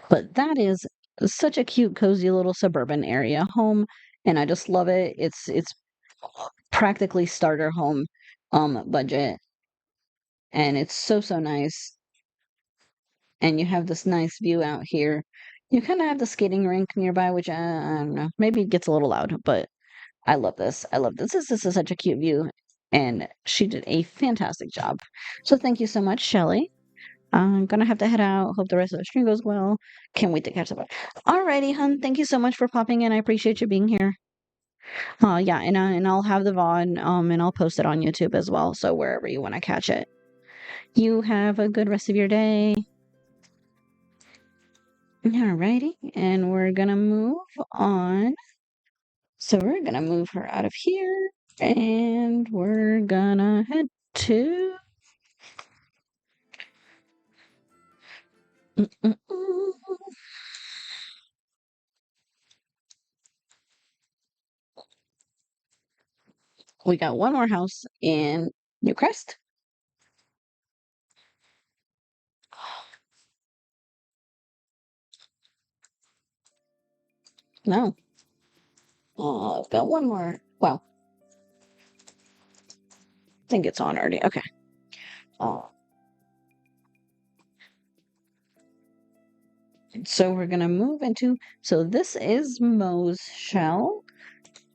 But that is such a cute, cozy little suburban area home, and I just love it. It's practically starter home budget, and it's so nice. And you have this nice view out here. You kind of have the skating rink nearby, which I don't know, maybe it gets a little loud, but I love this. I love this. This is such a cute view, and she did a fantastic job. So thank you so much, Shelly. I'm gonna have to head out. Hope the rest of the stream goes well. Can't wait to catch up. Alrighty, hun. Thank you so much for popping in. I appreciate you being here. Yeah, and I'll have the VOD, and I'll post it on YouTube as well. So wherever you want to catch it. You have a good rest of your day. Alrighty, and we're gonna move on. So we're gonna move her out of here, and we're gonna head to. Mm-mm-mm. We got one more house in Newcrest. No. I've got one more. Well, I think it's on already. Okay. Uh, so we're gonna move into. So this is Mo's shell.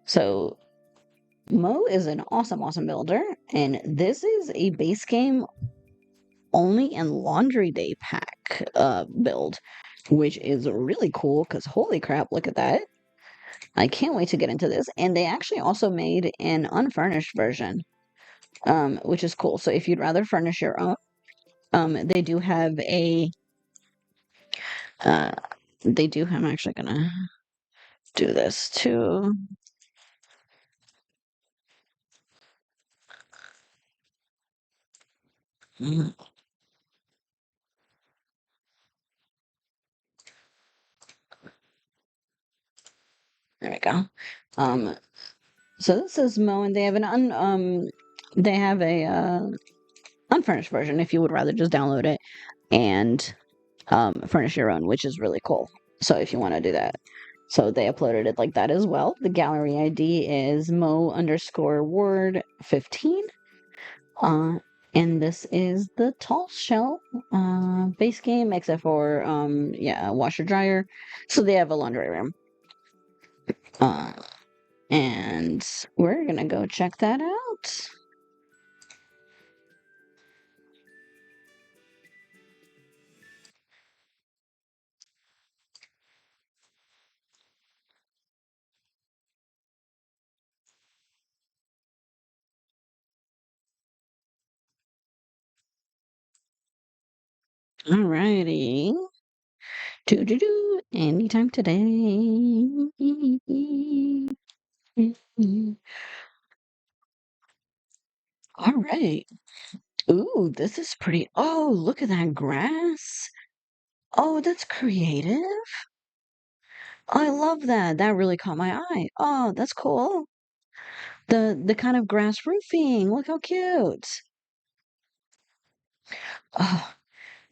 So Mo is an awesome builder, and this is a base game only and laundry day pack build, which is really cool because holy crap, look at that. I can't wait to get into this. And they actually also made an unfurnished version, which is cool. So if you'd rather furnish your own, they do have a uh they do I'm actually gonna do this too. Mm, there we go. Um so this is Mo, and they have they have a unfurnished version if you would rather just download it and furnish your own, which is really cool. So if you want to do that. So they uploaded it like that as well. The gallery ID is Mo_Ward15. Uh, and this is the tall shell base game, except for yeah, washer dryer. So they have a laundry room. Uh, and we're gonna go check that out. Alrighty. Do anytime today. All right. Ooh, this is pretty. Oh, look at that grass. Oh, that's creative. I love that. That really caught my eye. Oh, that's cool. The kind of grass roofing. Look how cute. Oh,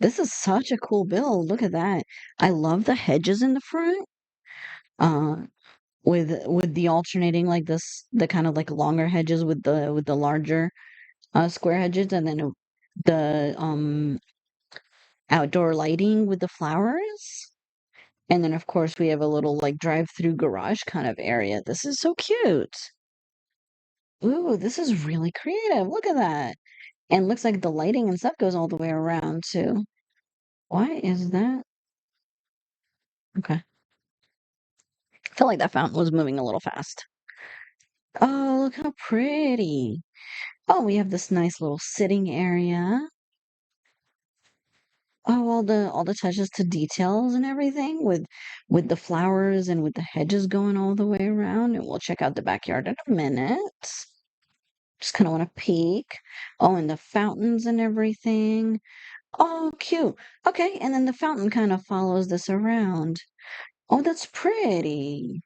this is such a cool build. Look at that. I love the hedges in the front. Uh, with the alternating like this, the kind of like longer hedges with the larger square hedges, and then the outdoor lighting with the flowers. And then, of course, we have a little like drive-through garage kind of area. This is so cute. Ooh, this is really creative. Look at that. And looks like the lighting and stuff goes all the way around too. Why is that? Okay. I felt like that fountain was moving a little fast. Oh, look how pretty. Oh, we have this nice little sitting area. Oh, all the touches to details and everything with the flowers and with the hedges going all the way around. And we'll check out the backyard in a minute. Just kind of want to peek. Oh, and the fountains and everything. Oh, cute. Okay, and then the fountain kind of follows this around. Oh, that's pretty.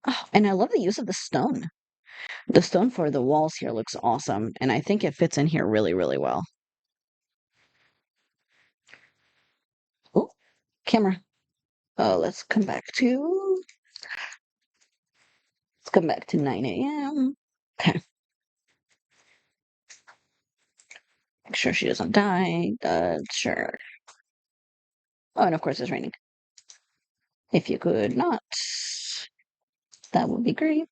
Oh, and I love the use of the stone. The stone for the walls here looks awesome, and I think it fits in here really, really well. Oh, camera. Oh, let's come back to 9 a.m. Okay. Make sure she doesn't die. Sure. Oh, and of course it's raining. If you could not, that would be great.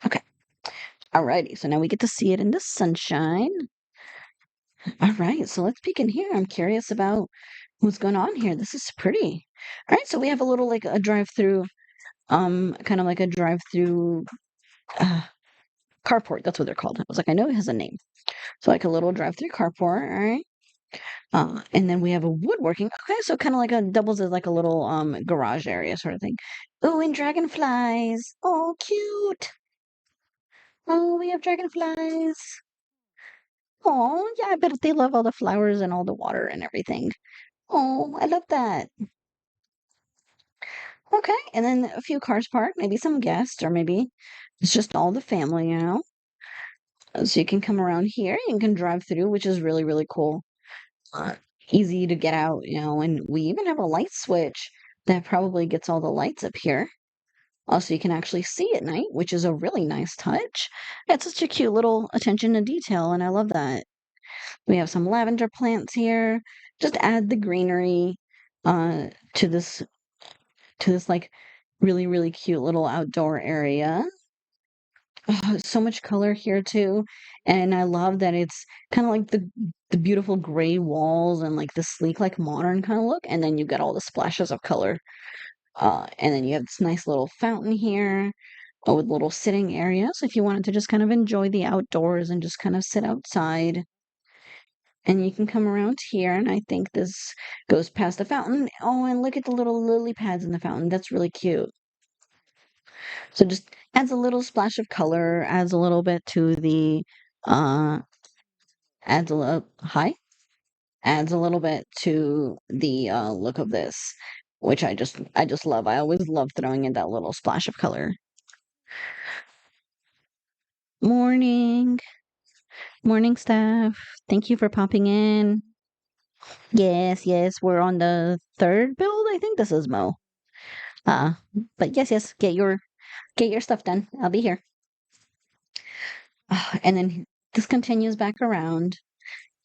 Okay. Alrighty, so now we get to see it in the sunshine. All right, so let's peek in here. I'm curious about what's going on here. This is pretty. All right, so we have a little like a drive-through, kind of like a drive-through uh, carport. That's what they're called. I was like, I know it has a name. So like a little drive-through carport. All right. And then we have a woodworking. Okay, so kind of like a doubles as like a little garage area sort of thing. Oh, and dragonflies. Oh, cute. Oh, we have dragonflies. Oh, yeah, I bet they love all the flowers and all the water and everything. Oh, I love that. Okay, and then a few cars parked, maybe some guests, or maybe it's just all the family, you know. So you can come around here, you can drive through, which is really, really cool. Uh, Easy to get out, you know, and we even have a light switch that probably gets all the lights up here. Also, you can actually see at night, which is a really nice touch. It's such a cute little attention to detail, and I love that. We have some lavender plants here. Just add the greenery uh, to this like really, really cute little outdoor area. Oh, so much color here too. And I love that it's kind of like the beautiful gray walls and like the sleek, like modern kind of look. And then you got all the splashes of color. And then you have this nice little fountain here with little sitting areas if you wanted to just kind of enjoy the outdoors and just kind of sit outside. And you can come around here, and I think this goes past the fountain. Oh, and look at the little lily pads in the fountain. That's really cute. So just adds a little splash of color, adds a little bit to the uh adds a little hi, adds a little bit to the look of this, which I just love. I always love throwing in that little splash of color. Morning. Morning staff. Thank you for popping in. Yes, yes, we're on the third build. I think this is Mo. Uh but yes, get your stuff done. I'll be here. And then this continues back around.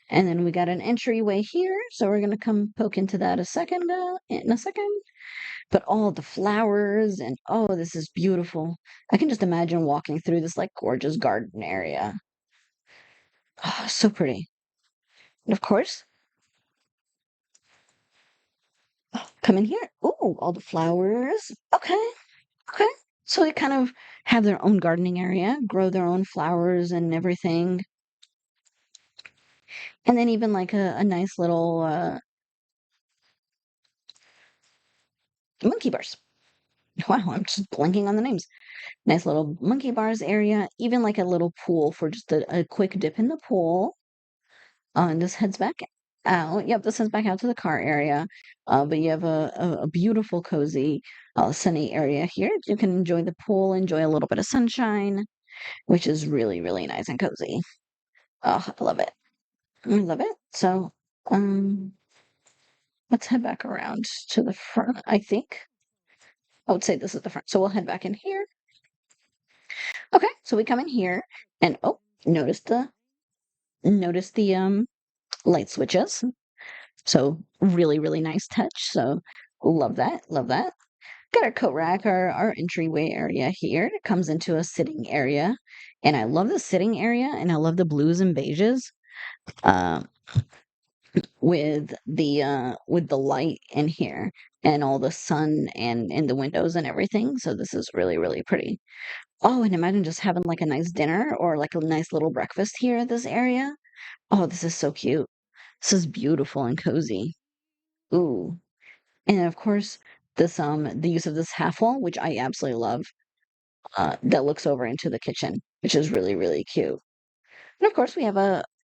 And then we got an entryway here, so we're gonna come poke into that in a second. But all the flowers and oh, this is beautiful. I can just imagine walking through this like gorgeous garden area. Oh, so pretty. And of course, come in here. Oh, all the flowers. Okay, okay. So they kind of have their own gardening area, grow their own flowers and everything. And then even like a nice little monkey bars. Wow, I'm just blanking on the names. Nice little monkey bars area, even like a little pool for just a quick dip in the pool. And this heads back out. Yep, this heads back out to the car area. But you have a beautiful, cozy, sunny area here. You can enjoy the pool, enjoy a little bit of sunshine, which is really, really nice and cozy. Oh, I love it. I love it. So, um, let's head back around to the front, I think. I would say this is the front. So we'll head back in here. Okay, so we come in here and oh, notice the light switches. So really, really nice touch. So love that. Love that. Got our coat rack, our entryway area here. It comes into a sitting area. And I love the sitting area and I love the blues and beiges. Uh, with the light in here and all the sun and in the windows and everything. So this is really, really pretty. Oh, and imagine just having like a nice dinner or like a nice little breakfast here at this area. Oh, this is so cute. This is beautiful and cozy. Ooh. And of course, the use of this half wall, which I absolutely love, that looks over into the kitchen, which is really, really cute. And of course, we have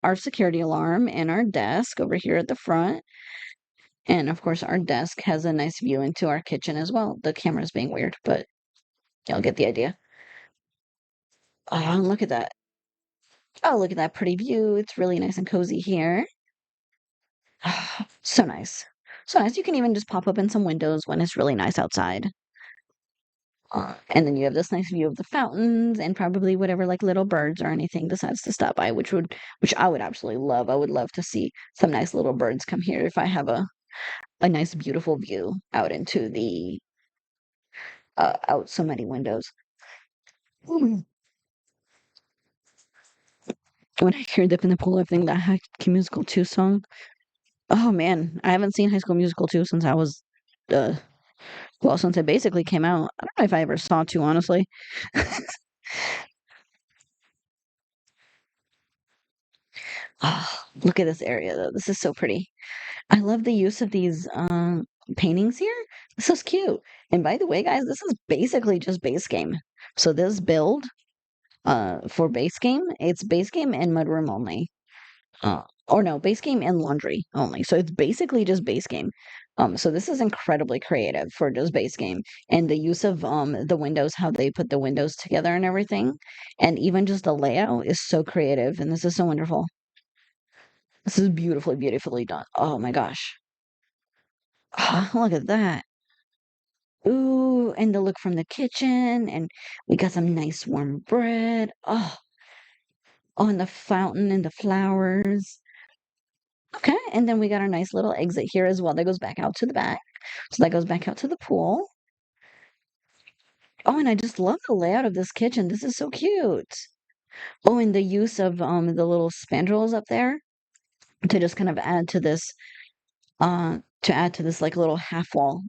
our security alarm and our desk over here at the front. And of course, our desk has a nice view into our kitchen as well. The camera's being weird, but y'all get the idea. Oh, look at that. Oh, look at that pretty view. It's really nice and cozy here. So nice. So nice. You can even just pop open some windows when it's really nice outside. And then you have this nice view of the fountains and probably whatever like little birds or anything decides to stop by, which I would absolutely love. I would love to see some nice little birds come here if I have a nice beautiful view out into the out so many windows. Mm. When I hear Dip in the Pool, I think that High School Musical 2 song. Oh man, I haven't seen High School Musical 2 since I was uh well, since it basically came out. I don't know if I ever saw 2, honestly. Oh, look at this area though. This is so pretty. I love the use of these paintings here. This is cute. And by the way, guys, this is basically just base game. So this build for base game, it's base game and mudroom only. Or no, base game and laundry only. So it's basically just base game. So this is incredibly creative for just base game. And the use of the windows, how they put the windows together and everything. And even just the layout is so creative. And this is so wonderful. This is beautifully, beautifully done. Oh my gosh. Ah, look at that. Ooh, and the look from the kitchen, and we got some nice warm bread. Oh, oh, and the fountain and the flowers. Okay, and then we got our nice little exit here as well that goes back out to the back. So that goes back out to the pool. Oh, and I just love the layout of this kitchen. This is so cute. Oh, and the use of the little spandrels up there to just kind of add to add to this like little half wall.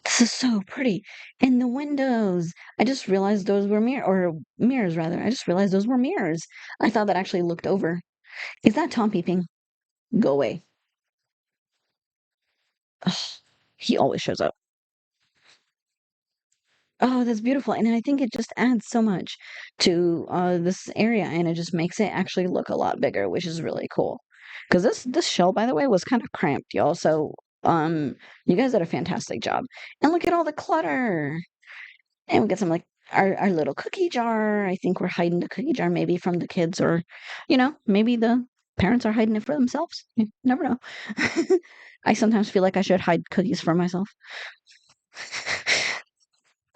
This is so pretty. And the windows. I just realized those were mirrors rather. I just realized those were mirrors. I thought that actually looked over. Is that Tom peeping? Go away. Ugh, he always shows up. Oh, that's beautiful. And I think it just adds so much to this area and it just makes it actually look a lot bigger, which is really cool. Because this shell, by the way, was kind of cramped, y'all. So you guys did a fantastic job. And look at all the clutter. And we get some like our little cookie jar. I think we're hiding the cookie jar maybe from the kids or, maybe the parents are hiding it for themselves. You never know. I sometimes feel like I should hide cookies for myself.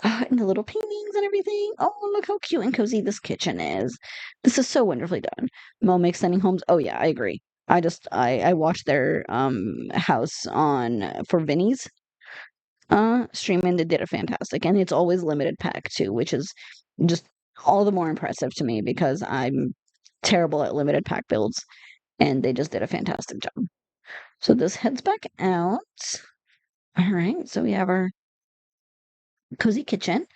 And the little paintings and everything. Oh, look how cute and cozy this kitchen is. This is so wonderfully done. Mo makes stunning homes. Oh yeah, I agree. I watched their house on for Vinny's stream and they did a fantastic. And it's always limited pack too, which is just all the more impressive to me because I'm terrible at limited pack builds and they just did a fantastic job. So this heads back out. All right, so we have our cozy kitchen.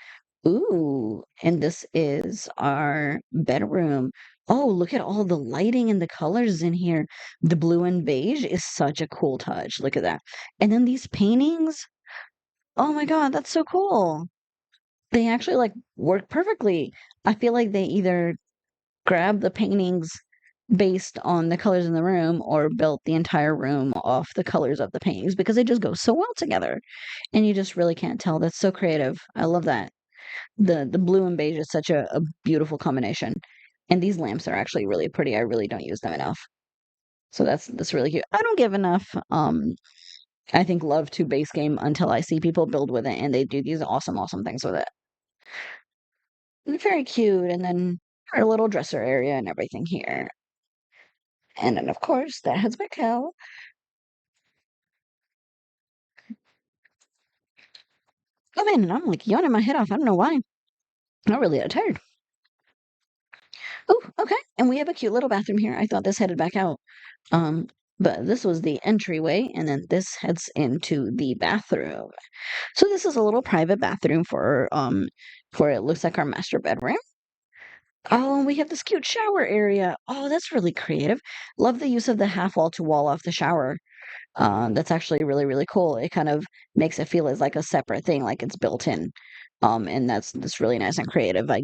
Ooh, and this is our bedroom. Oh, look at all the lighting and the colors in here. The blue and beige is such a cool touch. Look at that. And then these paintings. Oh my God, that's so cool. They actually like work perfectly. I feel like they either grabbed the paintings based on the colors in the room or built the entire room off the colors of the paintings because they just go so well together. And you just really can't tell. That's so creative. I love that. The blue and beige is such a beautiful combination. And these lamps are actually really pretty. I really don't use them enough. So that's really cute. I don't give enough I think love to base game until I see people build with it and they do these awesome, awesome things with it. Very cute. And then our little dresser area and everything here. And then of course that has my cow. Oh man, and I'm like yawning my head off. I don't know why. I'm not really that tired. Oh, okay. And we have a cute little bathroom here. I thought this headed back out. Um, but this was the entryway, and then this heads into the bathroom. So this is a little private bathroom for it looks like our master bedroom. Oh, and we have this cute shower area. Oh, that's really creative. Love the use of the half wall to wall off the shower. That's actually really, really cool. It kind of makes it feel as like a separate thing, like it's built in. And that's really nice and creative. I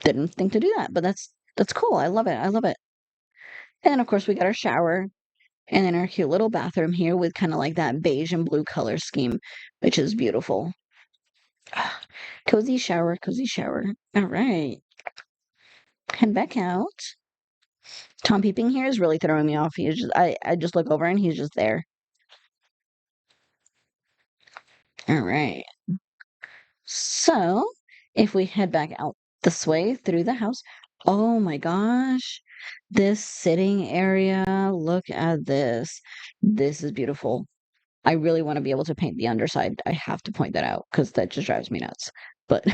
didn't think to do that, but that's cool. I love it. I love it. And then of course we got our shower and then our cute little bathroom here with kind of like that beige and blue color scheme, which is beautiful. Cozy shower, cozy shower. All right. Head back out. Tom peeping here is really throwing me off. He's just I just look over and he's just there. All right. So if we head back out this way through the house, oh my gosh, this sitting area, look at this. This is beautiful. I really want to be able to paint the underside. I have to point that out because that just drives me nuts. But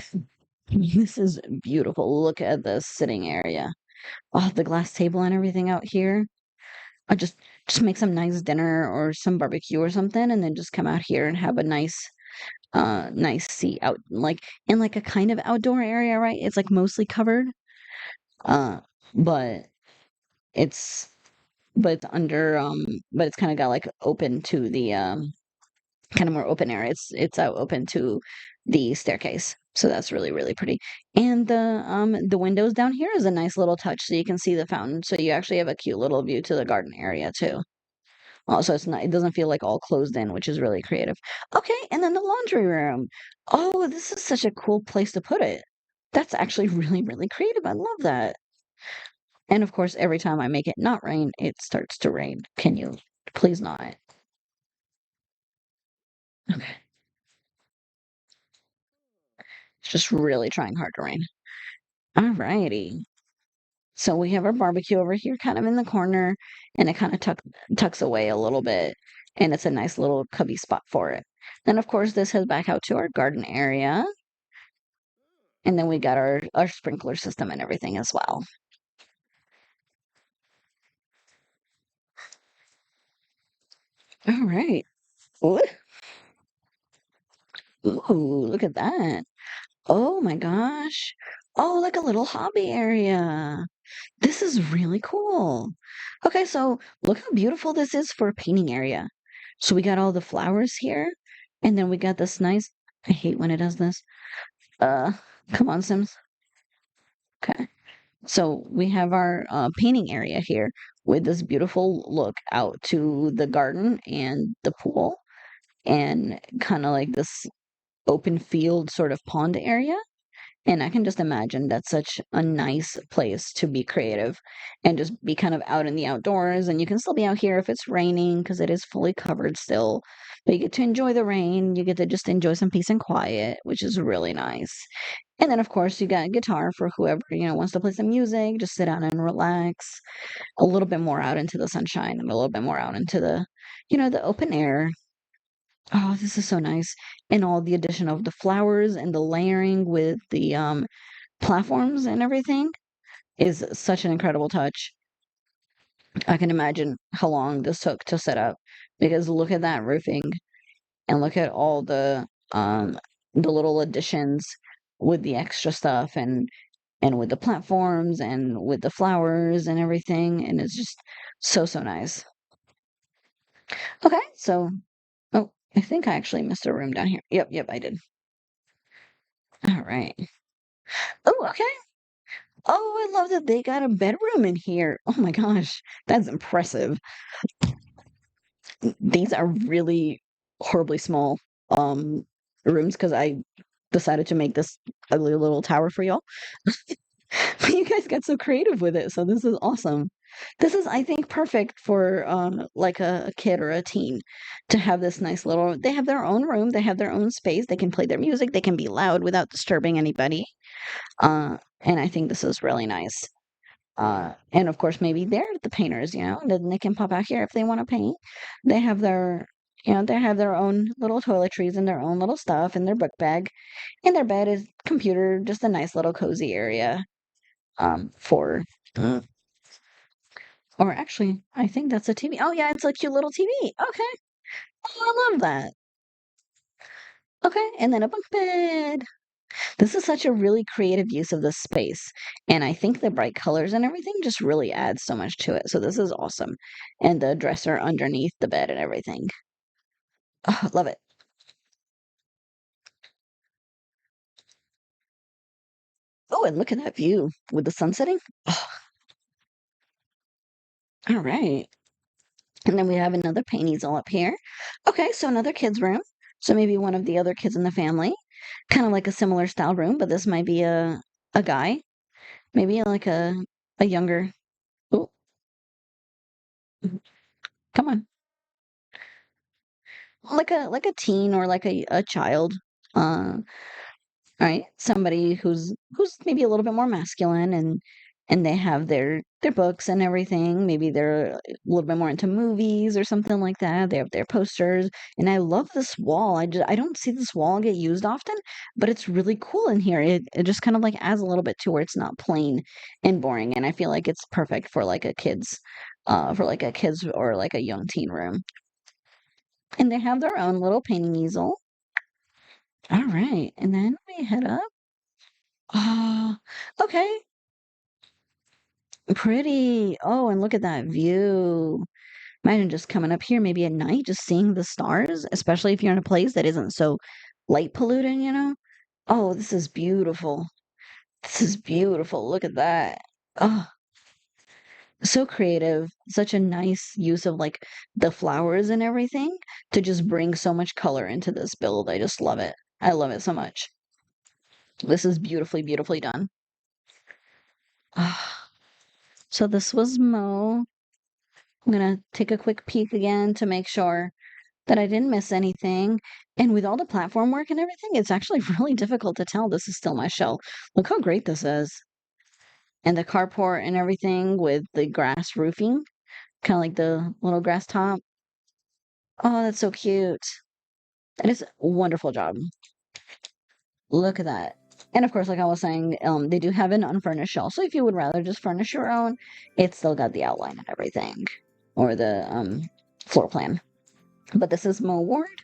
this is beautiful. Look at this sitting area. Oh, the glass table and everything out here. I just make some nice dinner or some barbecue or something, and then just come out here and have a nice seat out, like in like a kind of outdoor area, right? It's like mostly covered, uh, but it's but it's under but it's kind of got like open to the kind of more open area. It's out open to the staircase. So that's really, really pretty. And the windows down here is a nice little touch so you can see the fountain. So you actually have a cute little view to the garden area too. Also, it doesn't feel like all closed in, which is really creative. Okay, and then the laundry room. Oh, this is such a cool place to put it. That's actually really, really creative. I love that. And of course, every time I make it not rain, it starts to rain. Can you please not? Okay. It's just really trying hard to rain. Alrighty. So we have our barbecue over here kind of in the corner, and it kind of tucks away a little bit, and it's a nice little cubby spot for it. Then, of course, this heads back out to our garden area, and then we got our sprinkler system and everything as well. All right. Ooh, ooh, look at that. Oh my gosh. Oh, like a little hobby area. This is really cool. Okay, so look how beautiful this is for a painting area. So we got all the flowers here, and then we got this nice, I hate when it does this. Uh, come on, Sims. Okay. So we have our painting area here with this beautiful look out to the garden and the pool and kind of like this open field sort of pond area. And I can just imagine that's such a nice place to be creative and just be kind of out in the outdoors. And you can still be out here if it's raining because it is fully covered still. But you get to enjoy the rain. You get to just enjoy some peace and quiet, which is really nice. And then, of course, you got guitar for whoever, wants to play some music, just sit down and relax a little bit more out into the sunshine and a little bit more out into the open air. Oh, this is so nice. And all the addition of the flowers and the layering with the platforms and everything is such an incredible touch. I can imagine how long this took to set up because look at that roofing and look at all the little additions with the extra stuff and with the platforms and with the flowers and everything, and it's just so nice. Okay, so oh, I think I actually missed a room down here. Yep, I did. All right. Oh, okay. Oh, I love that they got a bedroom in here. Oh my gosh, that's impressive. These are really horribly small rooms because I decided to make this ugly little tower for y'all. But you guys got so creative with it, so this is awesome. This is, I think, perfect for like a kid or a teen to have this nice little. They have their own room, they have their own space, they can play their music, they can be loud without disturbing anybody. And I think this is really nice. And of course, maybe they're the painters, and then they can pop out here if they want to paint. They have they have their own little toiletries and their own little stuff and their book bag, and their bed is computer, just a nice little cozy area. For or actually, I think that's a TV. Oh yeah, it's a cute little TV. Okay, oh, I love that. Okay, and then a bunk bed. This is such a really creative use of this space. And I think the bright colors and everything just really adds so much to it. So this is awesome. And the dresser underneath the bed and everything. Oh, love it. Oh, and look at that view with the sun setting. Oh, all right. And then we have another paint easel up here. Okay, so another kid's room. So maybe one of the other kids in the family. kind of like a similar style room, but this might be a guy, maybe like a younger. Oh, come on, like a teen or like a child. Right? Somebody who's maybe a little bit more masculine and they have their books and everything. Maybe they're a little bit more into movies or something like that. They have their posters. And I love this wall. I don't see this wall get used often, but it's really cool in here. It just kind of like adds a little bit to where it's not plain and boring. And I feel like it's perfect for like a kids or like a young teen room. And they have their own little painting easel. All right. And then we head up. Ah, okay. Pretty. Oh, and look at that view. Imagine just coming up here maybe at night, just seeing the stars, especially if you're in a place that isn't so light polluting, you know? Oh, this is beautiful. This is beautiful. Look at that. Oh, so creative. Such a nice use of like the flowers and everything to just bring so much color into this build. I just love it. I love it so much. This is beautifully, beautifully done. Ah, so this was Mo. I'm gonna take a quick peek again to make sure that I didn't miss anything. And with all the platform work and everything, it's actually really difficult to tell this is still my shell. Look how great this is. And the carport and everything with the grass roofing, kind of like the little grass top. Oh, that's so cute. That is a wonderful job. Look at that. And of course, like I was saying, they do have an unfurnished shell. So if you would rather just furnish your own, it's still got the outline and everything, or the floor plan. But this is Mo Ward.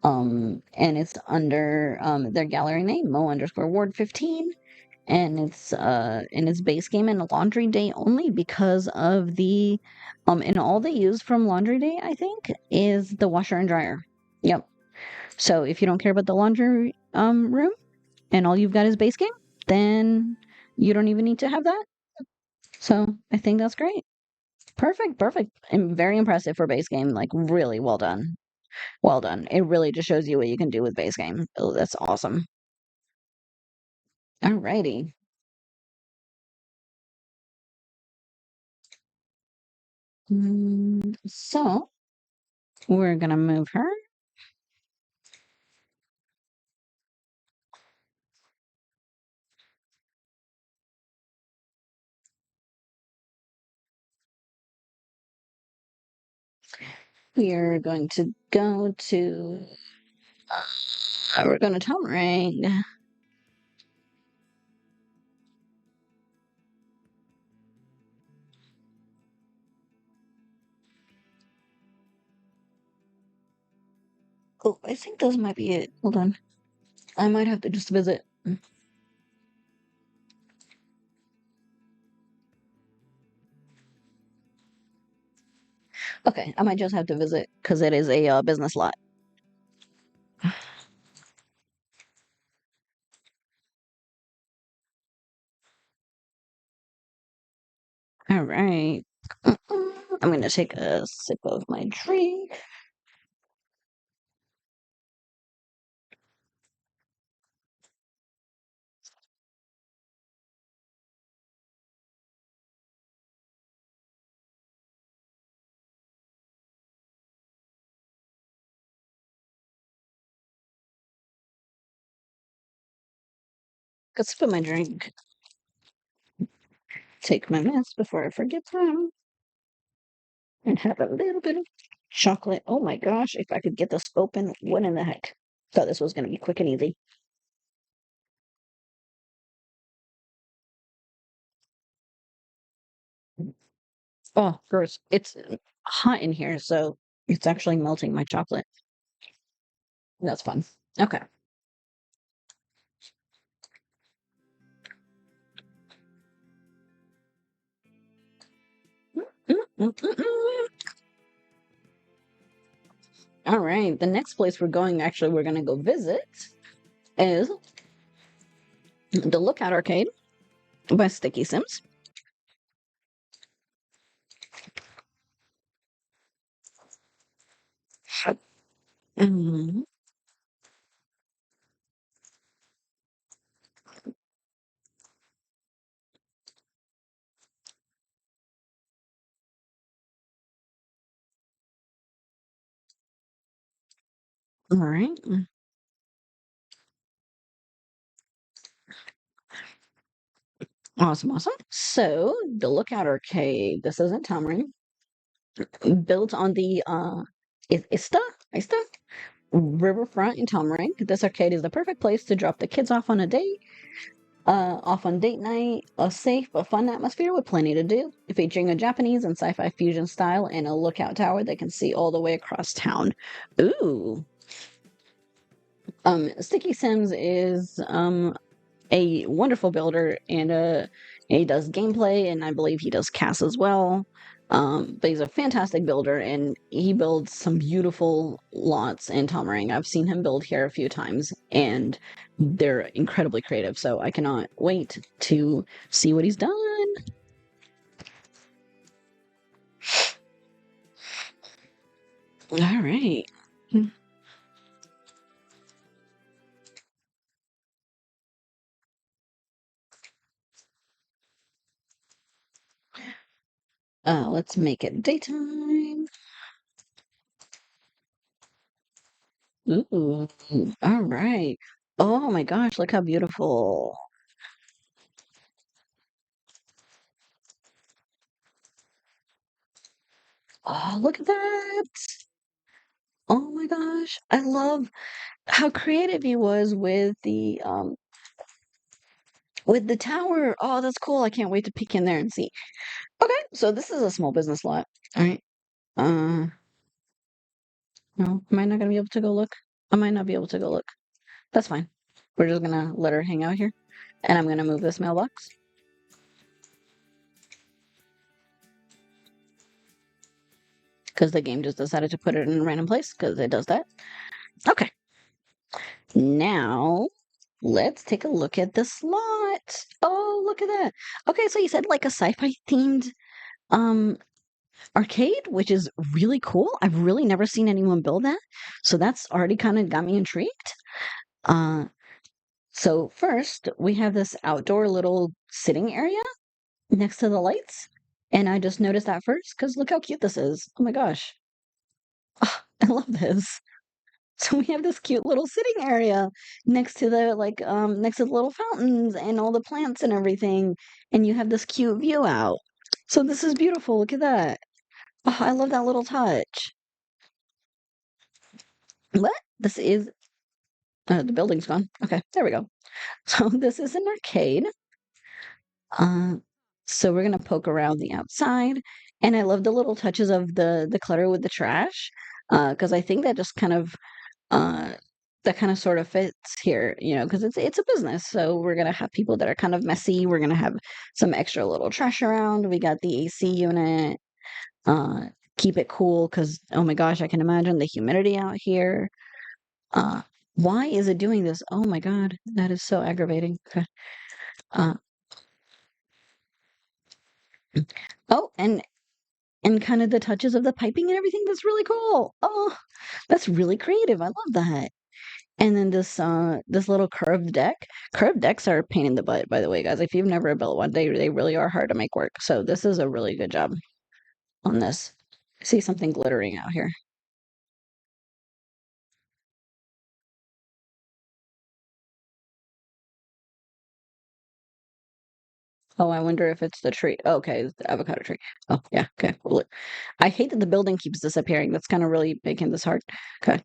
And it's under their gallery name, Mo underscore Ward 15. And it's in its base game and laundry day only because of the and all they use from laundry day, I think, is the washer and dryer. Yep. So if you don't care about the laundry room and all you've got is base game, then you don't even need to have that. So I think that's great. Perfect, perfect. And very impressive for base game. Like really well done. Well done. It really just shows you what you can do with base game. Oh, that's awesome. Alrighty. So we're gonna move her. We are going to go to. We're going to tone ring. Oh, I think those might be it. Hold on. I might have to just visit. Okay, I might just have to visit because it is a business lot. All right. I'm going to take a sip of my drink. Got a sip of my drink. Take my meds before I forget them. And have a little bit of chocolate. Oh my gosh, if I could get this open, what in the heck? Thought this was going to be quick and easy. Oh, gross. It's hot in here, so it's actually melting my chocolate. That's fun. Okay. All right. The next place actually, we're going to go visit is the Lookout Arcade by StickySims. Mhm. All right. Awesome, awesome. So the Lookout Arcade. This isn't Tamarind. Built on the Ista Riverfront in Tamarind. This arcade is the perfect place to drop the kids off on a date. Off on date night, a safe but fun atmosphere with plenty to do, featuring a Japanese and sci-fi fusion style and a lookout tower that can see all the way across town. Ooh. StickySims is a wonderful builder and he does gameplay and I believe he does casts as well. But he's a fantastic builder and he builds some beautiful lots in Tomarang. I've seen him build here a few times and they're incredibly creative. So I cannot wait to see what he's done. All right. Let's make it daytime. Ooh, all right. Oh my gosh, look how beautiful. Oh, look at that. Oh my gosh. I love how creative he was with the tower. Oh, that's cool. I can't wait to peek in there and see. Okay, so this is a small business lot. All right. Uh no, am I not gonna be able to go look? I might not be able to go look. That's fine. We're just gonna let her hang out here. And I'm gonna move this mailbox. Because the game just decided to put it in a random place because it does that. Okay. Now let's take a look at the slot. Oh, look at that. Okay, so you said like a sci-fi themed um arcade, which is really cool. I've really never seen anyone build that. So that's already kind of got me intrigued. Uh so first we have this outdoor little sitting area next to the lights. And I just noticed that first because look how cute this is. Oh my gosh. Oh, I love this. So we have this cute little sitting area next to the next to the little fountains and all the plants and everything. And you have this cute view out. So this is beautiful. Look at that. Oh, I love that little touch. What? This is the building's gone. Okay, there we go. So this is an arcade. Uh, so we're gonna poke around the outside, and I love the little touches of the clutter with the trash, because I think that just uh that kind of sort of fits here, because it's a business. So we're gonna have people that are kind of messy. We're gonna have some extra little trash around. We got the AC unit. Uh, keep it cool, because oh my gosh, I can imagine the humidity out here. Uh, why is it doing this? Oh my God, that is so aggravating. Okay. Uh, oh, and kind of the touches of the piping and everything. That's really cool. Oh, that's really creative. I love that. And then this little curved deck. Curved decks are a pain in the butt, by the way, guys. If you've never built one, they really are hard to make work. So this is a really good job on this. I see something glittering out here. Oh, I wonder if it's the tree. Oh, okay, it's the avocado tree. Oh, yeah, okay. Cool. I hate that the building keeps disappearing. That's kind of really making this hard. Okay.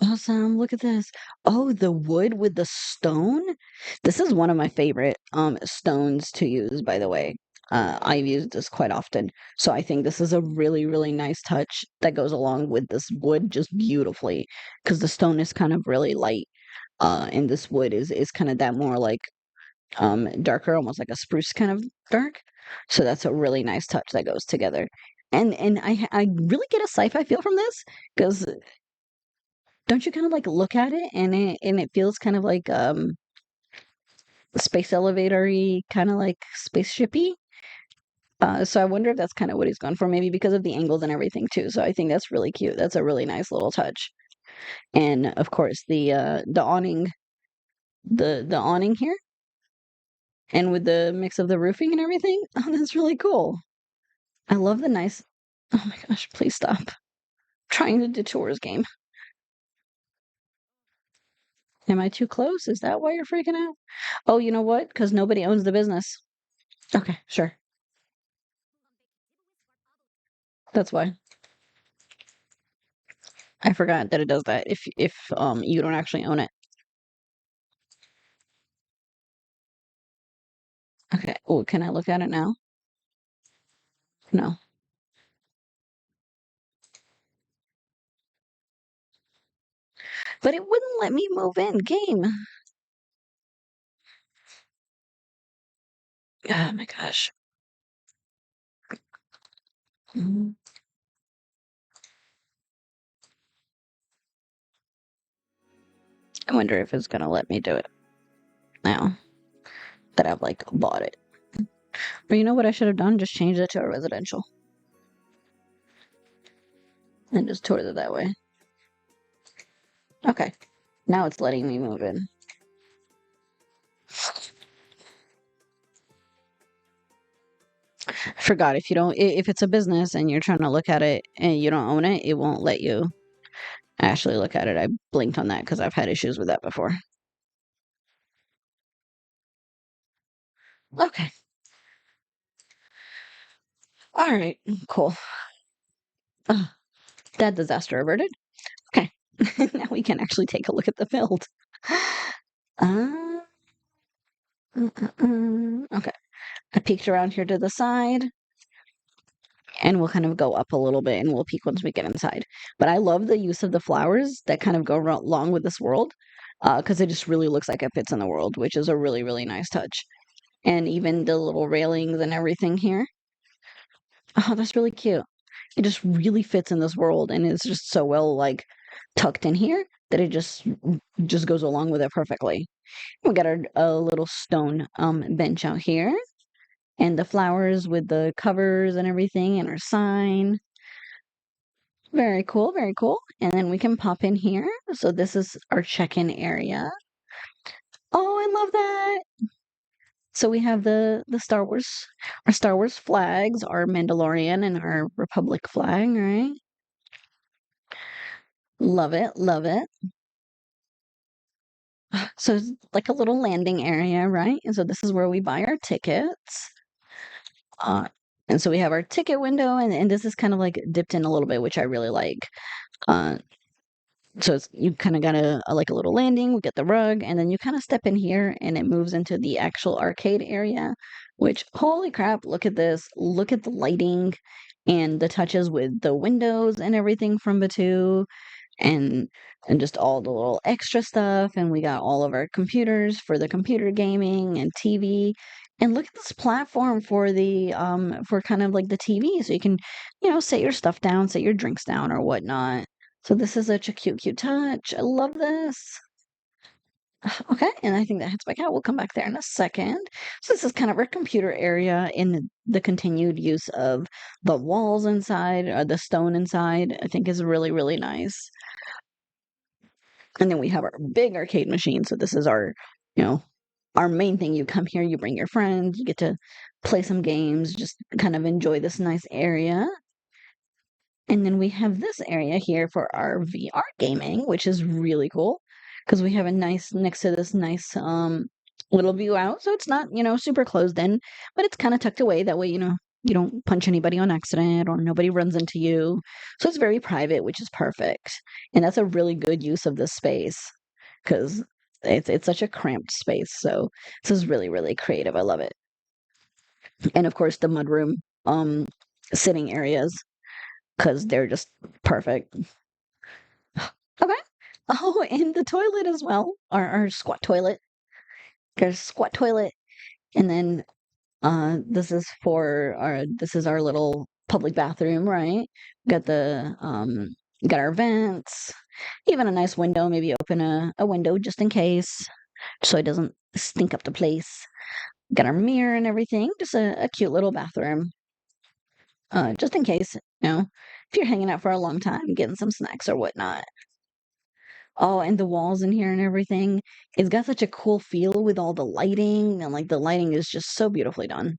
Awesome. Look at this. Oh, the wood with the stone. This is one of my favorite stones to use, by the way. I've used this quite often. So I think this is a really, really nice touch that goes along with this wood just beautifully. Because the stone is kind of really light. And this wood is kind of that more like darker, almost like a spruce kind of dark. So that's a really nice touch that goes together. And I really get a sci-fi feel from this because don't you kind of like look at it and it feels kind of like space elevator-y, kind of like spaceshipy. So I wonder if that's kind of what he's gone for, maybe because of the angles and everything too. So I think that's really cute. That's a really nice little touch. And of course the awning, the awning here, and with the mix of the roofing and everything, oh, that's really cool. I love the nice. Oh my gosh, please stop trying to detour his game. Am I too close? Is that why you're freaking out? Oh, you know what? Because nobody owns the business. Okay, sure. That's why. I forgot that it does that if you don't actually own it. Okay. Oh, can I look at it now? No. But it wouldn't let me move in game. Oh my gosh. Mhm. I wonder if it's gonna let me do it now that I've like bought it. Or you know what I should have done? Just changed it to a residential and just toured it that way. Okay. Now it's letting me move in. I forgot if you don't if it's a business and you're trying to look at it and you don't own it, it won't let you actually look at it. I blinked on that because I've had issues with that before. Okay. All right. Cool. That disaster averted. Okay. Now we can actually take a look at the build. Uh, okay. I peeked around here to the side, and we'll kind of go up a little bit, and we'll peek once we get inside. But I love the use of the flowers that kind of go along with this world, because it just really looks like it fits in the world, which is a really, really nice touch. And even the little railings and everything here. Oh, that's really cute. It just really fits in this world, and it's just so well like tucked in here that it just goes along with it perfectly. We got our a little stone bench out here, and the flowers with the covers and everything, and our sign. Very cool, very cool. And then we can pop in here. So this is our check-in area. Oh, I love that. So we have the Star Wars, our Star Wars flags, our Mandalorian and our Republic flag, right? Love it, love it. So it's like a little landing area, right? And so this is where we buy our tickets. Uh, and so we have our ticket window, and this is kind of like dipped in a little bit, which I really like. Uh, so it's, you kind of got like a little landing. We get the rug, and then you kind of step in here, and it moves into the actual arcade area. Which holy crap! Look at this! Look at the lighting and the touches with the windows and everything from Batu and just all the little extra stuff, and we got all of our computers for the computer gaming and TV. And look at this platform for the for kind of like the TV, so you can, set your stuff down, set your drinks down or whatnot. So this is such a cute touch. I love this. Okay, and I think that heads back out. We'll come back there in a second. So this is kind of our computer area in the continued use of the walls inside or the stone inside. I think is really, really nice. And then we have our big arcade machine. So this is our, you know, our main thing. You come here, you bring your friends, you get to play some games, just kind of enjoy this nice area. And then we have this area here for our VR gaming, which is really cool because we have a nice next to this nice little view out. So it's not, super closed in, but it's kind of tucked away. That way, you don't punch anybody on accident or nobody runs into you. So it's very private, which is perfect. And that's a really good use of this space because it's such a cramped space. So this is really, really creative. I love it. And of course the mudroom sitting areas because they're just perfect. Okay. Oh, and the toilet as well. Our squat toilet. There's a squat toilet. And then this is our little public bathroom, right? Got the got our vents. Even a nice window, maybe open a window just in case. So it doesn't stink up the place. Got our mirror and everything. Just a cute little bathroom. Just in case, if you're hanging out for a long time, getting some snacks or whatnot. Oh, and the walls in here and everything. It's got such a cool feel with all the lighting, and like the lighting is just so beautifully done.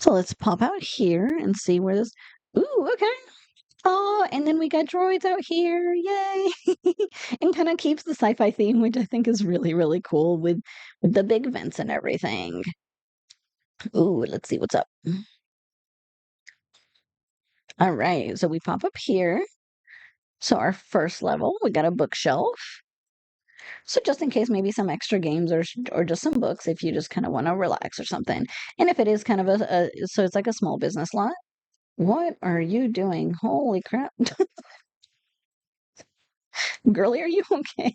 So let's pop out here and see where this. Ooh, okay. Oh, and then we got droids out here. Yay! And kind of keeps the sci-fi theme, which I think is really, really cool with the big vents and everything. Ooh, let's see what's up. All right, so we pop up here. So our first level, we got a bookshelf. So just in case maybe some extra games or just some books if you just kind of want to relax or something. And if it is kind of so it's like a small business lot. What are you doing? Holy crap. Girlie, are you okay?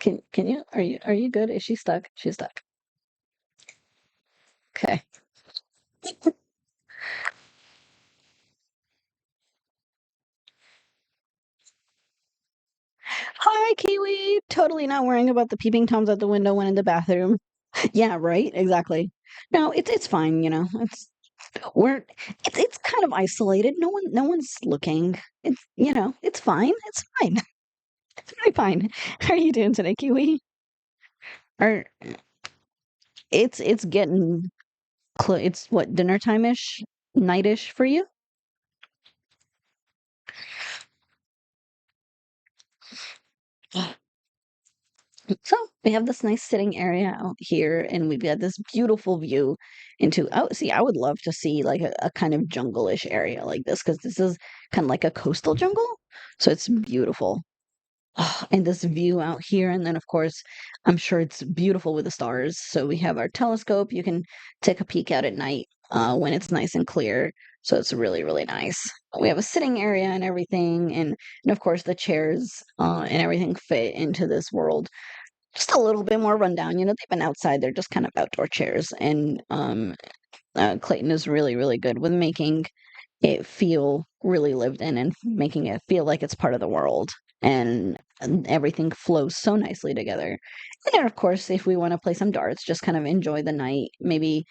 Can you are you good? Is she stuck? She's stuck. Okay. Hi, Kiwi. Totally not worrying about the peeping toms out the window when in the bathroom. Yeah, right? Exactly. No, it's fine, you know. We're it's kind of isolated. No one's looking. It's it's fine. It's fine. It's really fine. How are you doing today, Kiwi? Are it's getting close. It's what, dinner time-ish, night-ish for you? So we have this nice sitting area out here, and we've got this beautiful view into. Oh, see, I would love to see like a kind of jungle-ish area like this because this is kind of like a coastal jungle, so it's beautiful. Oh, and this view out here, and then of course, I'm sure it's beautiful with the stars. So we have our telescope. You can take a peek out at night when it's nice and clear. So it's really, really nice. We have a sitting area and everything, and of course the chairs and everything fit into this world just a little bit more rundown. They've been outside. They're just kind of outdoor chairs. And Clayton is really, really good with making it feel really lived in and making it feel like it's part of the world. And everything flows so nicely together. And then, of course, if we want to play some darts, just kind of enjoy the night, maybe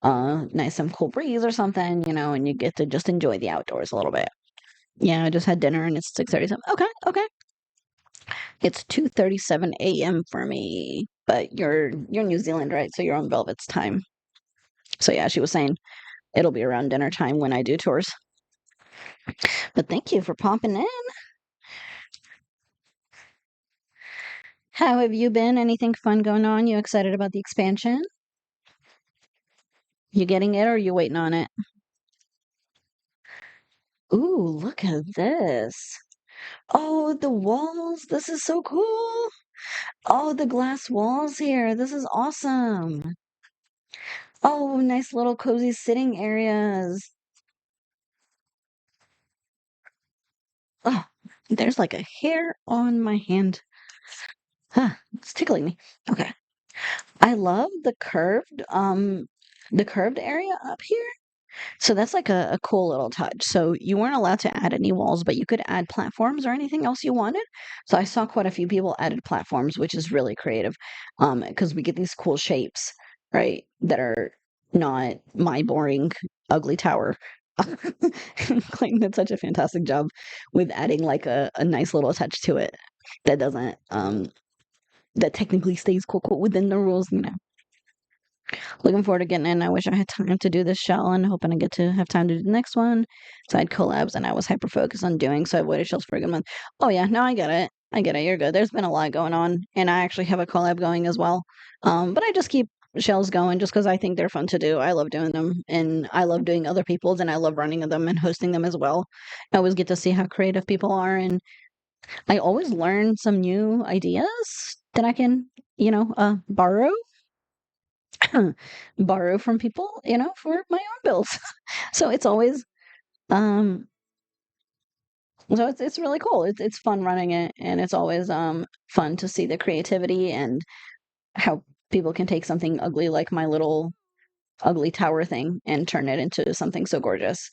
nice some cool breeze or something, and you get to just enjoy the outdoors a little bit. Yeah, I just had dinner and it's 6:37. Okay, okay. It's 2:37 a.m. for me, but you're New Zealand, right? So you're on Velvet's time. So yeah, she was saying it'll be around dinner time when I do tours. But thank you for popping in. How have you been? Anything fun going on? You excited about the expansion? You getting it or are you waiting on it? Ooh, look at this. Oh, the walls. This is so cool. Oh, the glass walls here. This is awesome. Oh, nice little cozy sitting areas. Oh, there's like a hair on my hand. Huh, it's tickling me. Okay. I love the curved area up here. So that's like a cool little touch. So you weren't allowed to add any walls, but you could add platforms or anything else you wanted. So I saw quite a few people added platforms, which is really creative. Because we get these cool shapes, right? That are not my boring, ugly tower. Clayton did such a fantastic job with adding like a nice little touch to it that doesn't that technically stays cool within the rules. Looking forward to getting in. I wish I had time to do this shell and hoping I get to have time to do the next one. So I had collabs and I was hyper focused on doing, so I avoided shells for a good month. Oh yeah, no, I get it. I get it. You're good. There's been a lot going on, and I actually have a collab going as well. But I just keep shells going just because I think they're fun to do. I love doing them, and I love doing other people's, and I love running them and hosting them as well. I always get to see how creative people are, and I always learn some new ideas that I can, borrow borrow from people, for my own bills. So it's always um so it's really cool. It's fun running it, and it's always fun to see the creativity and how people can take something ugly like my little ugly tower thing and turn it into something so gorgeous.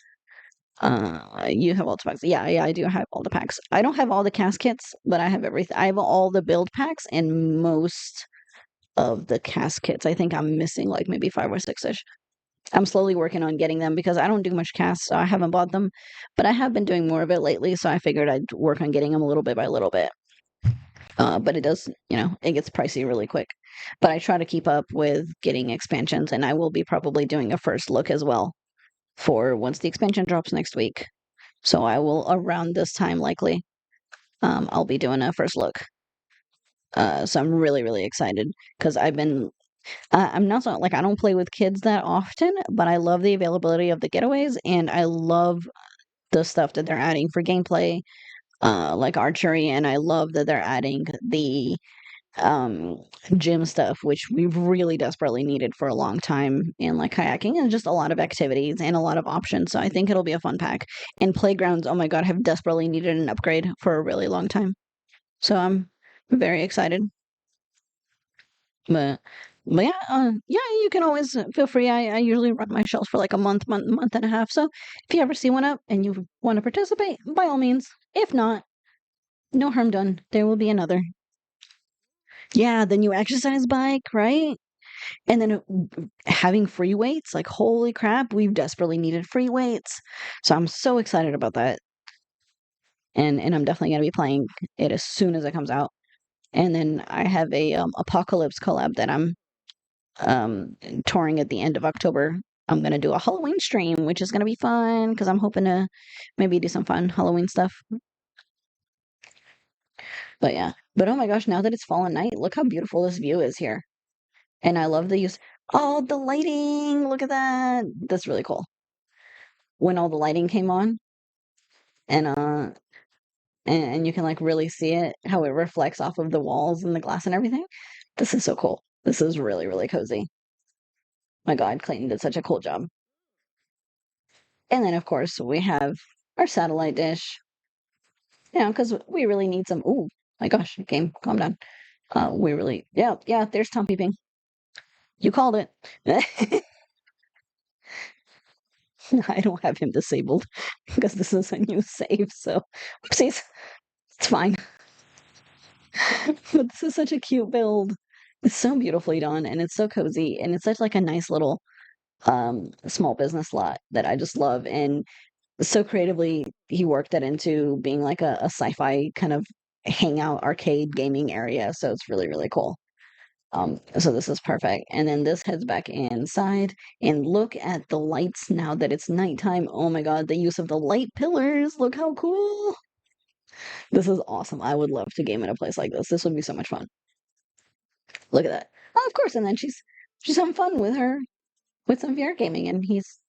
You have all the packs. Yeah, yeah, I do have all the packs. I don't have all the cast kits, but I have everything. I have all the build packs and most of the cast kits. I think I'm missing like maybe five or six ish. I'm slowly working on getting them because I don't do much cast, so I haven't bought them. But I have been doing more of it lately, so I figured I'd work on getting them a little bit by little bit. But it does, it gets pricey really quick. But I try to keep up with getting expansions, and I will be probably doing a first look as well for once the expansion drops next week. So I will around this time likely. I'll be doing a first look. So I'm really, really excited because I'm not so like I don't play with kids that often, but I love the availability of the getaways, and I love the stuff that they're adding for gameplay, like archery, and I love that they're adding the um gym stuff, which we've really desperately needed for a long time, and like kayaking and just a lot of activities and a lot of options. So I think it'll be a fun pack. And playgrounds, oh my God, have desperately needed an upgrade for a really long time. So I'm very excited. But yeah, yeah, you can always feel free. I usually run my shelves for like a month and a half. So if you ever see one up and you want to participate, by all means. If not, no harm done. There will be another. Yeah, the new exercise bike, right? And then having free weights, like holy crap, we've desperately needed free weights. So I'm so excited about that. And I'm definitely gonna be playing it as soon as it comes out. And then I have a Apocalypse collab that I'm um touring at the end of October. I'm gonna do a Halloween stream, which is gonna be fun because I'm hoping to maybe do some fun Halloween stuff. But yeah. But oh my gosh, now that it's fallen night, look how beautiful this view is here. And I love the use. Oh, the lighting! Look at that. That's really cool. When all the lighting came on, and and you can like really see it, how it reflects off of the walls and the glass and everything. This is so cool. This is really, really cozy. My God, Clayton did such a cool job. And then, of course, we have our satellite dish, because we really need some. Oh my gosh, game, calm down. We really, yeah, yeah. There's Tom peeping. You called it. I don't have him disabled because this is a new save. So, oopsies, it's fine. But this is such a cute build. It's so beautifully done, and it's so cozy, and it's such like a nice little small business lot that I just love. And so creatively, he worked that into being like a sci-fi kind of hangout arcade gaming area. So it's really, really cool. So this is perfect. And then this heads back inside, and look at the lights now that it's nighttime. Oh my God, the use of the light pillars. Look how cool. This is awesome. I would love to game in a place like this. This would be so much fun. Look at that. Oh, of course. And then she's having fun with some VR gaming, and he's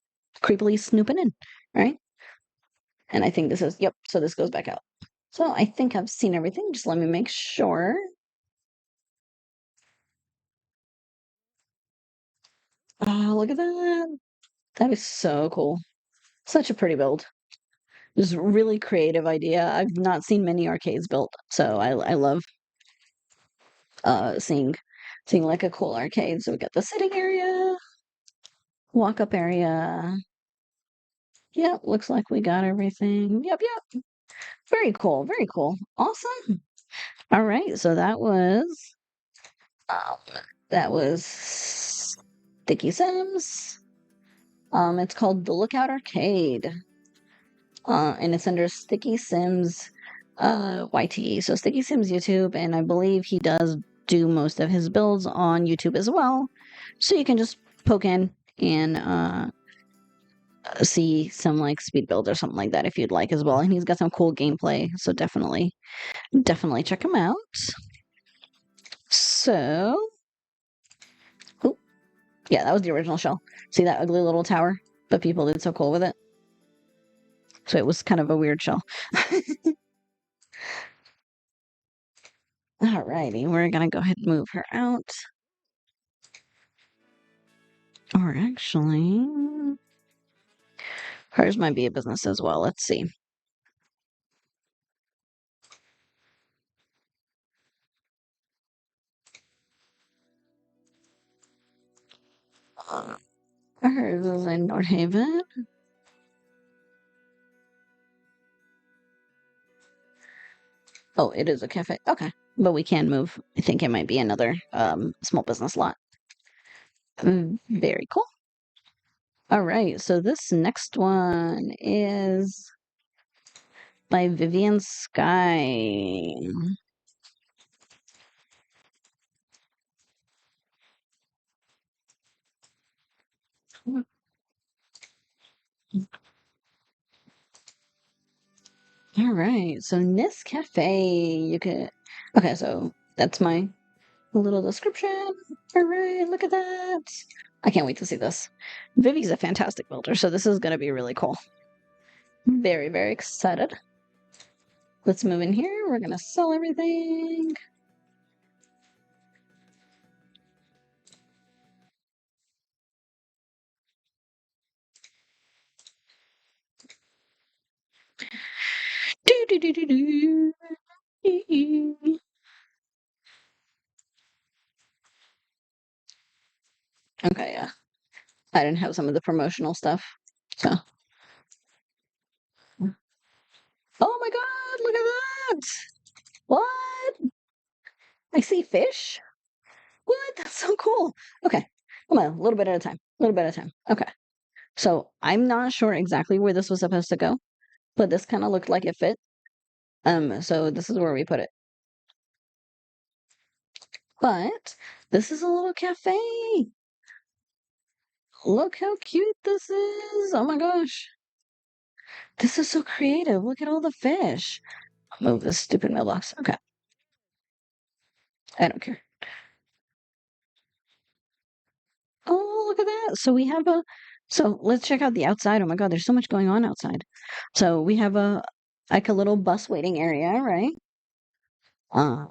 creepily snooping in, right? And I think this is, yep, so this goes back out. So I think I've seen everything. Just let me make sure. Oh, look at that. That is so cool. Such a pretty build. Just really creative idea. I've not seen many arcades built, so I love seeing like a cool arcade. So we got the sitting area, walk up area. Yep, looks like we got everything. Yep, yep. Very cool. Very cool. Awesome. All right, so um that was Sticky Sims. It's called the Lookout Arcade. And it's under Sticky Sims YT. So Sticky Sims YouTube, and I believe he does do most of his builds on YouTube as well. So you can just poke in and see some like speed builds or something like that if you'd like as well. And he's got some cool gameplay, so definitely check him out. So, oh, yeah, that was the original shell. See that ugly little tower? But people did so cool with it. So it was kind of a weird shell. Alrighty, we're gonna go ahead and move her out. Or actually, hers might be a business as well. Let's see. Hers is in North Haven. Oh, it is a cafe. Okay. But we can move. I think it might be another small business lot. Very cool. All right. So this next one is by Vivian Sky. All right, so Nis Cafe, you could. Okay, so that's my little description. All right, look at that. I can't wait to see this. Vivi's a fantastic builder, so this is going to be really cool. Very, very excited. Let's move in here. We're going to sell everything. Do, do, do, do, do. Okay, yeah. I didn't have some of the promotional stuff, so. Oh my God, look at that! What? I see fish? What? That's so cool. Okay, come on, a little bit at a time. A little bit at a time. Okay. So I'm not sure exactly where this was supposed to go, but this kind of looked like it fit. So this is where we put it. But this is a little cafe. Look how cute this is. Oh my gosh. This is so creative. Look at all the fish. Move this stupid mailbox. Okay. I don't care. Oh, look at that. So we have so let's check out the outside. Oh my God, there's so much going on outside. So we have like a little bus waiting area, right? Uh,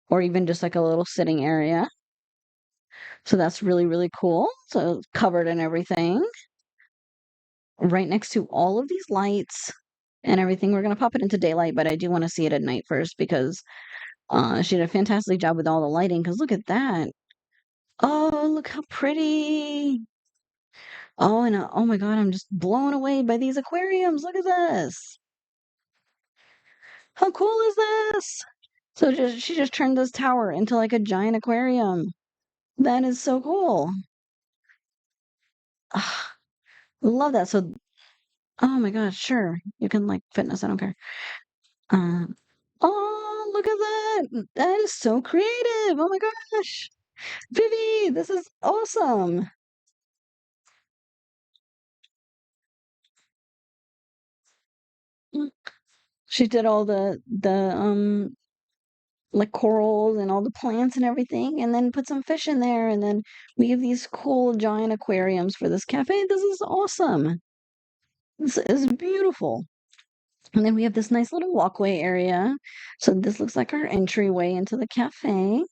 or even just like a little sitting area. So that's really, really cool. So it's covered and everything. Right next to all of these lights and everything. We're gonna pop it into daylight, but I do want to see it at night first because she did a fantastic job with all the lighting. Because look at that. Oh, look how pretty. Oh, and oh my God, I'm just blown away by these aquariums. Look at this. How cool is this? So she just turned this tower into like a giant aquarium. That is so cool. Ah, love that. So, oh my gosh, sure. You can like fitness, I don't care. Uh, oh, look at that. That is so creative. Oh my gosh. Vivi, this is awesome. Mm. She did all the like corals and all the plants and everything, and then put some fish in there, and then we have these cool giant aquariums for this cafe. This is awesome. This is beautiful. And then we have this nice little walkway area. So this looks like our entryway into the cafe.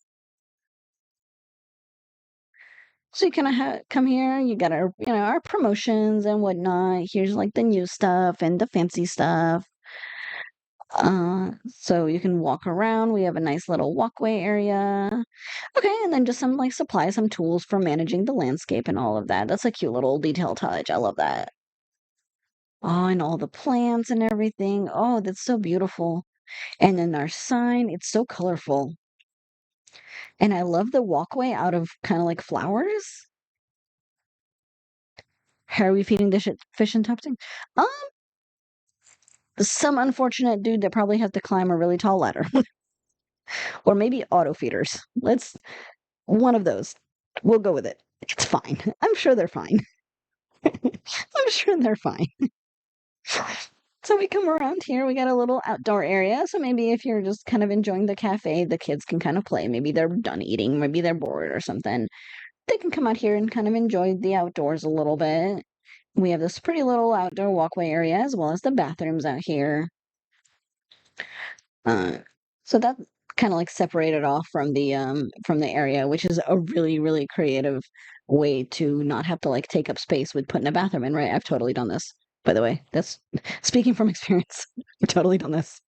So you kind of come here, you got our, our promotions and whatnot. Here's like the new stuff and the fancy stuff. So you can walk around. We have a nice little walkway area. Okay, and then just some like supplies, some tools for managing the landscape and all of that. That's a cute little detail touch. I love that. Oh, and all the plants and everything. Oh, that's so beautiful. And then our sign, it's so colorful. And I love the walkway out of kind of like flowers. How are we feeding the fish and topsing? Um, some unfortunate dude that probably has to climb a really tall ladder. Or maybe auto feeders. Let's one of those. We'll go with it. It's fine. I'm sure they're fine. I'm sure they're fine. So we come around here, we got a little outdoor area. So maybe if you're just kind of enjoying the cafe, the kids can kind of play. Maybe they're done eating, maybe they're bored or something. They can come out here and kind of enjoy the outdoors a little bit. We have this pretty little outdoor walkway area as well as the bathrooms out here. Uh, so that's kind of like separated off from the area, which is a really, really creative way to not have to like take up space with putting a bathroom in, right? I've totally done this, by the way. That's speaking from experience. I've totally done this.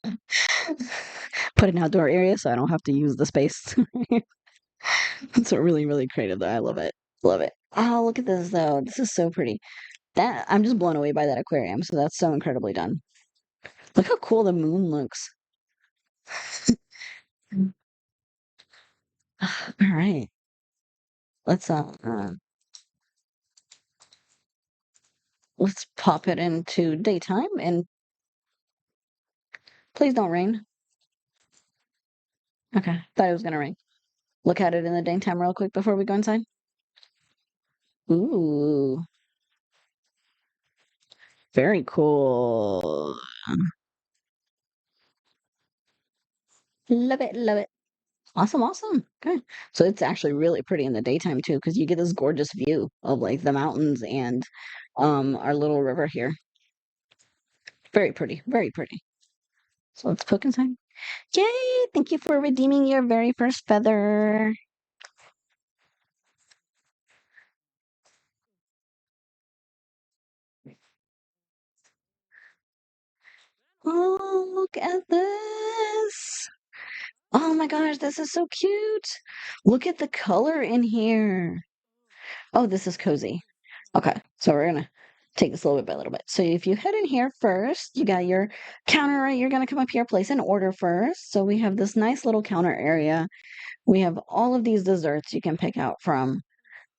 Put an outdoor area so I don't have to use the space. It's really, really creative though. I love it. Love it. Oh, look at this though. This is so pretty. That I'm just blown away by that aquarium. So that's so incredibly done. Look how cool the moon looks. All right. Let's let's pop it into daytime and please don't rain. Okay, thought it was gonna rain. Look at it in the daytime real quick before we go inside. Ooh, very cool. Love it, love it. Awesome, awesome. Okay. So it's actually really pretty in the daytime too, because you get this gorgeous view of like the mountains and our little river here. Very pretty, very pretty. So let's poke inside. Yay! Thank you for redeeming your very first feather. Oh, look at this. Oh my gosh, this is so cute. Look at the color in here. Oh, this is cozy. Okay, so we're gonna take this a little bit by little bit. So if you head in here first, you got your counter, right? You're gonna come up here, place an order first. So we have this nice little counter area. We have all of these desserts you can pick out from.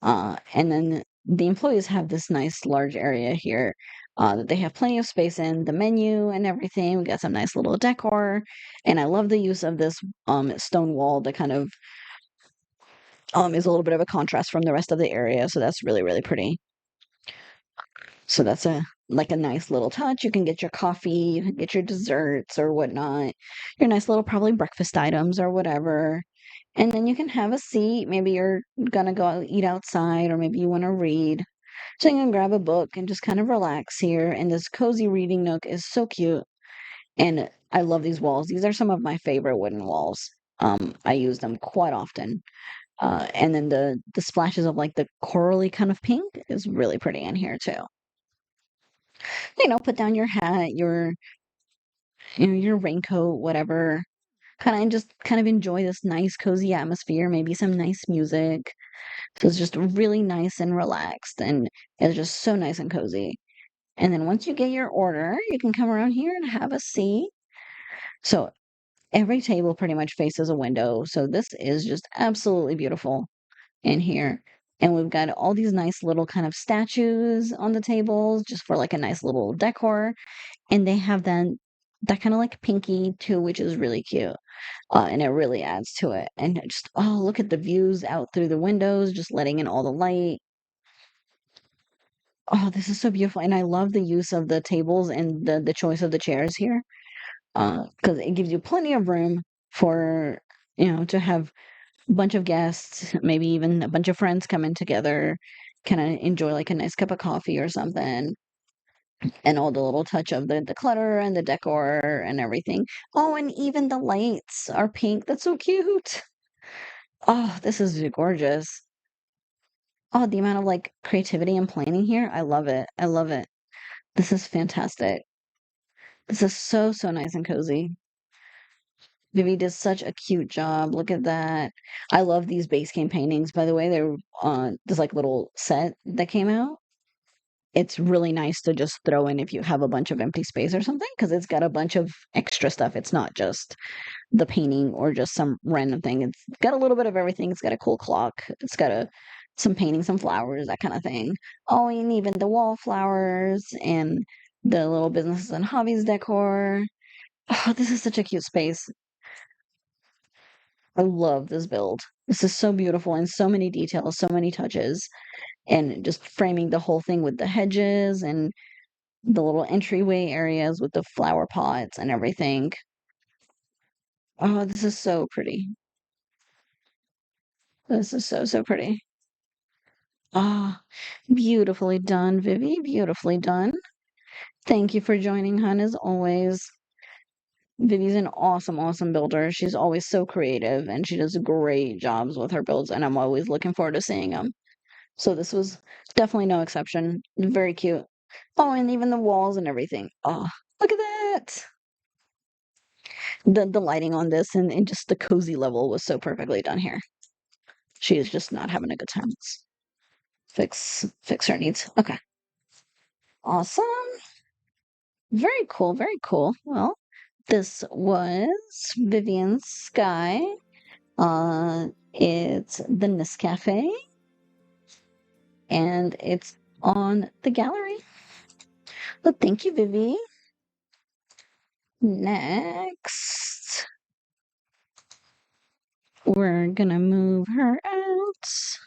And then the employees have this nice large area here that they have plenty of space in, the menu and everything. We got some nice little decor. And I love the use of this stone wall that kind of is a little bit of a contrast from the rest of the area. So that's really, really pretty. So that's a like a nice little touch. You can get your coffee, you can get your desserts or whatnot, your nice little probably breakfast items or whatever. And then you can have a seat. Maybe you're gonna go eat outside, or maybe you want to read. So you can grab a book and just kind of relax here. And this cozy reading nook is so cute. And I love these walls. These are some of my favorite wooden walls. I use them quite often. And then the splashes of like the corally kind of pink is really pretty in here too. Put down your hat, your raincoat, whatever. Kind of just kind of enjoy this nice cozy atmosphere, maybe some nice music. So it's just really nice and relaxed and it's just so nice and cozy. And then once you get your order, you can come around here and have a seat. So every table pretty much faces a window. So this is just absolutely beautiful in here. And we've got all these nice little kind of statues on the tables just for like a nice little decor. And they have that kind of like pinky too, which is really cute. And it really adds to it. And just, oh, look at the views out through the windows, just letting in all the light. Oh, this is so beautiful. And I love the use of the tables and the choice of the chairs here. Because it gives you plenty of room for, to have a bunch of guests, maybe even a bunch of friends coming together, kind of enjoy like a nice cup of coffee or something. And all the little touch of the clutter and the decor and everything. Oh, and even the lights are pink. That's so cute. Oh, this is gorgeous. Oh, the amount of like creativity and planning here. I love it. I love it. This is fantastic. This is so, so nice and cozy. Vivi did such a cute job. Look at that. I love these base game paintings, by the way. They're this like little set that came out. It's really nice to just throw in if you have a bunch of empty space or something, because it's got a bunch of extra stuff. It's not just the painting or just some random thing. It's got a little bit of everything. It's got a cool clock. It's got some painting, some flowers, that kind of thing. Oh, and even the wallflowers and the little businesses and hobbies decor. Oh, this is such a cute space. I love this build. This is so beautiful and so many details, so many touches, and just framing the whole thing with the hedges and the little entryway areas with the flower pots and everything. Oh, this is so pretty. This is so, so pretty. Ah, beautifully done, Vivi. Beautifully done. Thank you for joining, hun, as always. Vivi's an awesome, awesome builder. She's always so creative and she does great jobs with her builds, and I'm always looking forward to seeing them. So this was definitely no exception. Very cute. Oh, and even the walls and everything. Oh, look at that. The lighting on this and just the cozy level was so perfectly done here. She is just not having a good time. Let's fix her needs. Okay. Awesome. Very cool, very cool. Well, this was Vivian's Sky. It's the Nescafe, and it's on the gallery. But thank you, Vivi. Next, we're gonna move her out.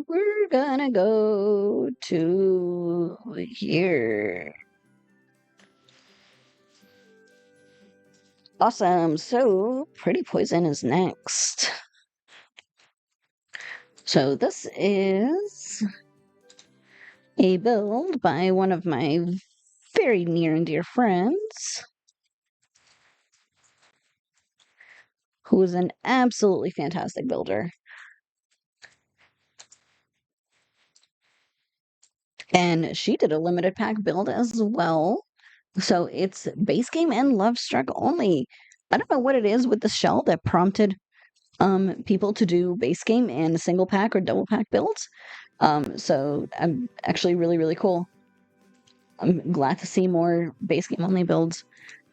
We're gonna go to here. Awesome. So, Pretty Poison is next. So, this is a build by one of my very near and dear friends, who is an absolutely fantastic builder. And she did a limited pack build as well. So it's base game and Love Struck only. I don't know what it is with the shell that prompted people to do base game and single pack or double pack builds. So I'm actually really cool. I'm glad to see more base game only builds.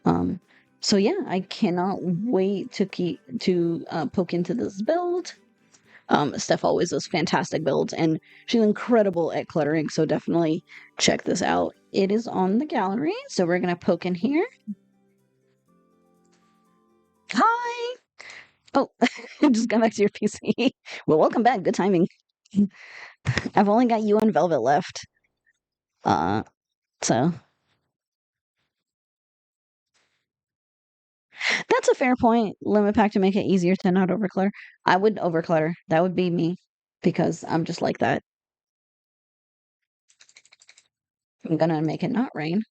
Um, so yeah, I cannot wait to poke into this build. Steph always does fantastic builds, and she's incredible at cluttering, so definitely check this out. It is on the gallery, so we're gonna poke in here. Hi! Oh, just got back to your PC. Well, welcome back. Good timing. I've only got you and Velvet left. Uh, so that's a fair point. Limit pack to make it easier to not overclutter. I would overclutter. That would be me because I'm just like that. I'm gonna make it not rain.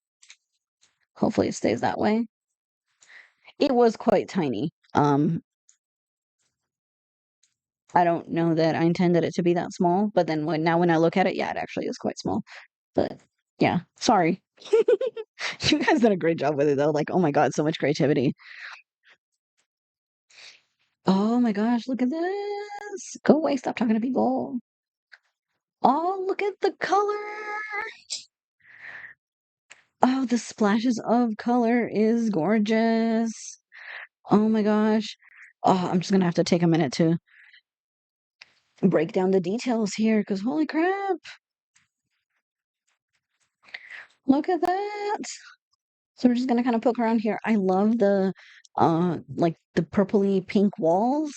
Hopefully it stays that way. It was quite tiny. I don't know that I intended it to be that small, but then when I look at it, yeah, it actually is quite small. But yeah, sorry. You guys did a great job with it though. Like, oh my God, so much creativity. Oh my gosh, look at this. Go away, stop talking to people. Oh, look at the color. Oh, the splashes of color is gorgeous. Oh my gosh. Oh, I'm just gonna have to take a minute to break down the details here because holy crap. Look at that. So we're just gonna kind of poke around here. I love the like the purpley pink walls,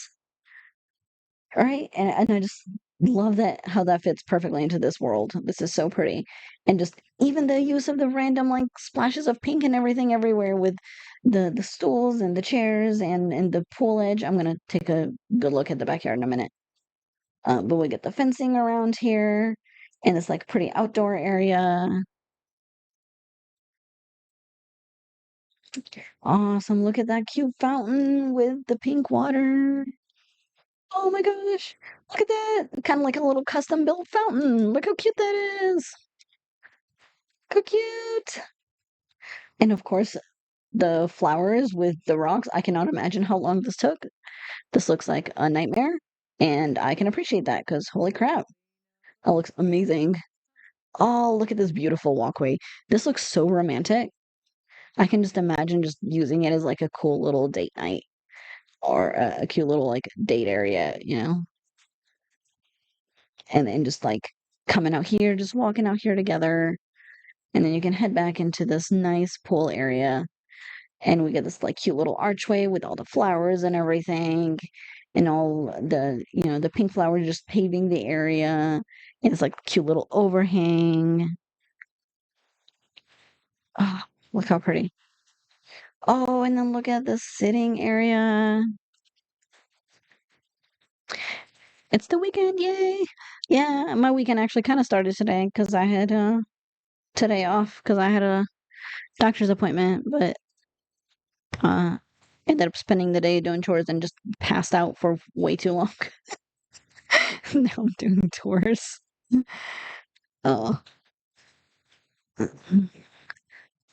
right? And I just love that how that fits perfectly into this world. This is so pretty. And just even the use of the random like splashes of pink and everything everywhere with the stools and the chairs and the pool edge. I'm gonna take a good look at the backyard in a minute. But we get the fencing around here and this like pretty outdoor area. Awesome. Look at that cute fountain with the pink water. Oh my gosh. Look at that. Kind of like a little custom built fountain. Look how cute that is. How cute. And of course, the flowers with the rocks. I cannot imagine how long this took. This looks like a nightmare. And I can appreciate that because holy crap. That looks amazing. Oh, look at this beautiful walkway. This looks so romantic. I can just imagine just using it as like a cool little date night or a cute little like date area, you know? And then just like coming out here, just walking out here together. And then you can head back into this nice pool area. And we get this like cute little archway with all the flowers and everything. And all the pink flowers just paving the area. And it's like cute little overhang. Oh, look how pretty. Oh, and then look at the sitting area. It's the weekend, yay. Yeah, my weekend actually kind of started today because I had today off because I had a doctor's appointment, but uh ended up spending the day doing chores and just passed out for way too long. Now I'm doing chores. Oh,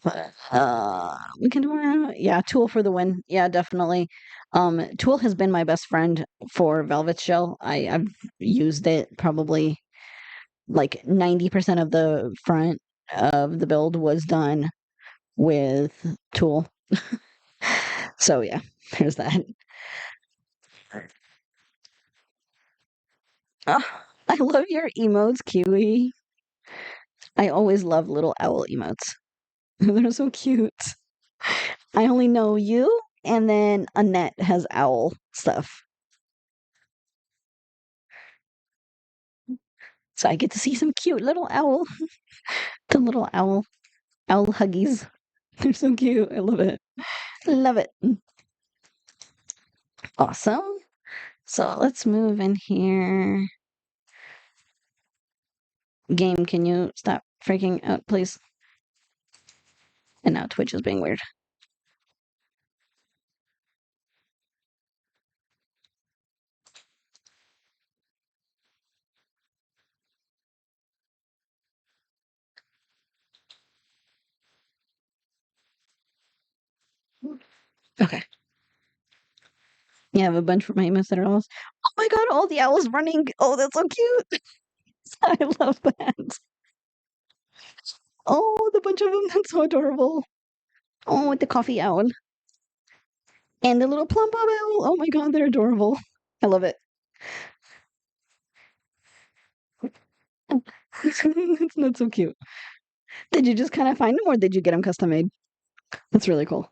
but weekend tomorrow. Yeah, Tool for the win. Yeah, definitely. Tool has been my best friend for Velvet Shell. I've used it probably like 90% of the front of the build was done with Tool. So yeah, there's that. Oh, I love your emotes, Kiwi. I always love little owl emotes. They're so cute. I only know you, and then Annette has owl stuff. So I get to see some cute little owl, the little owl huggies. They're so cute. I love it. Love it. Awesome. So let's move in here. Game, can you stop freaking out, please? And now Twitch is being weird. Okay. You have a bunch for my Mr. Owls. Oh my god, all the owls running. Oh, that's so cute. I love that. Oh, the bunch of them. That's so adorable. Oh, with the coffee owl. And the little plum bob owl. Oh my god, they're adorable. I love it. That's so cute. Did you just kind of find them or did you get them custom made? That's really cool.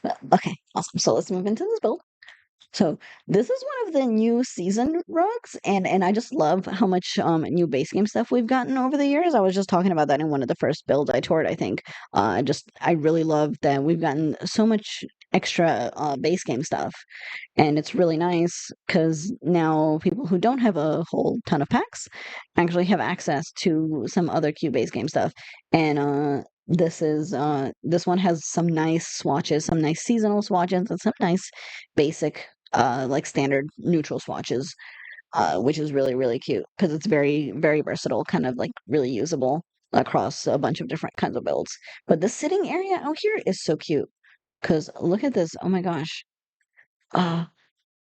Well, okay, awesome. So let's move into this build. So this is one of the new season rugs, and I just love how much new base game stuff we've gotten over the years. I was just talking about that in one of the first builds I toured, I think. I really love that we've gotten so much extra base game stuff. And it's really nice because now people who don't have a whole ton of packs actually have access to some other cute base game stuff. And this one has some nice swatches, some nice seasonal swatches, and some nice basic like standard neutral swatches, which is really, really cute because it's very, very versatile, kind of like really usable across a bunch of different kinds of builds. But the sitting area out here is so cute because look at this. Oh my gosh. Uh,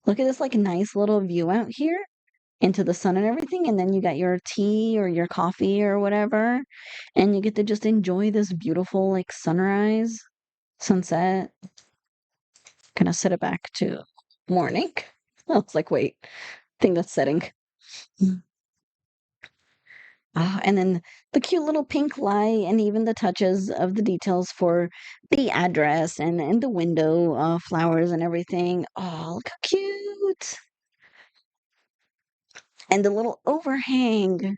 Look at this like nice little view out here into the sun and everything, and then you got your tea or your coffee or whatever, and you get to just enjoy this beautiful like sunrise, sunset. Gonna set it back to morning. Oh, it's like wait, I think that's setting. And then the cute little pink light and even the touches of the details for the address and the window flowers and everything. Oh, look how cute. And the little overhang.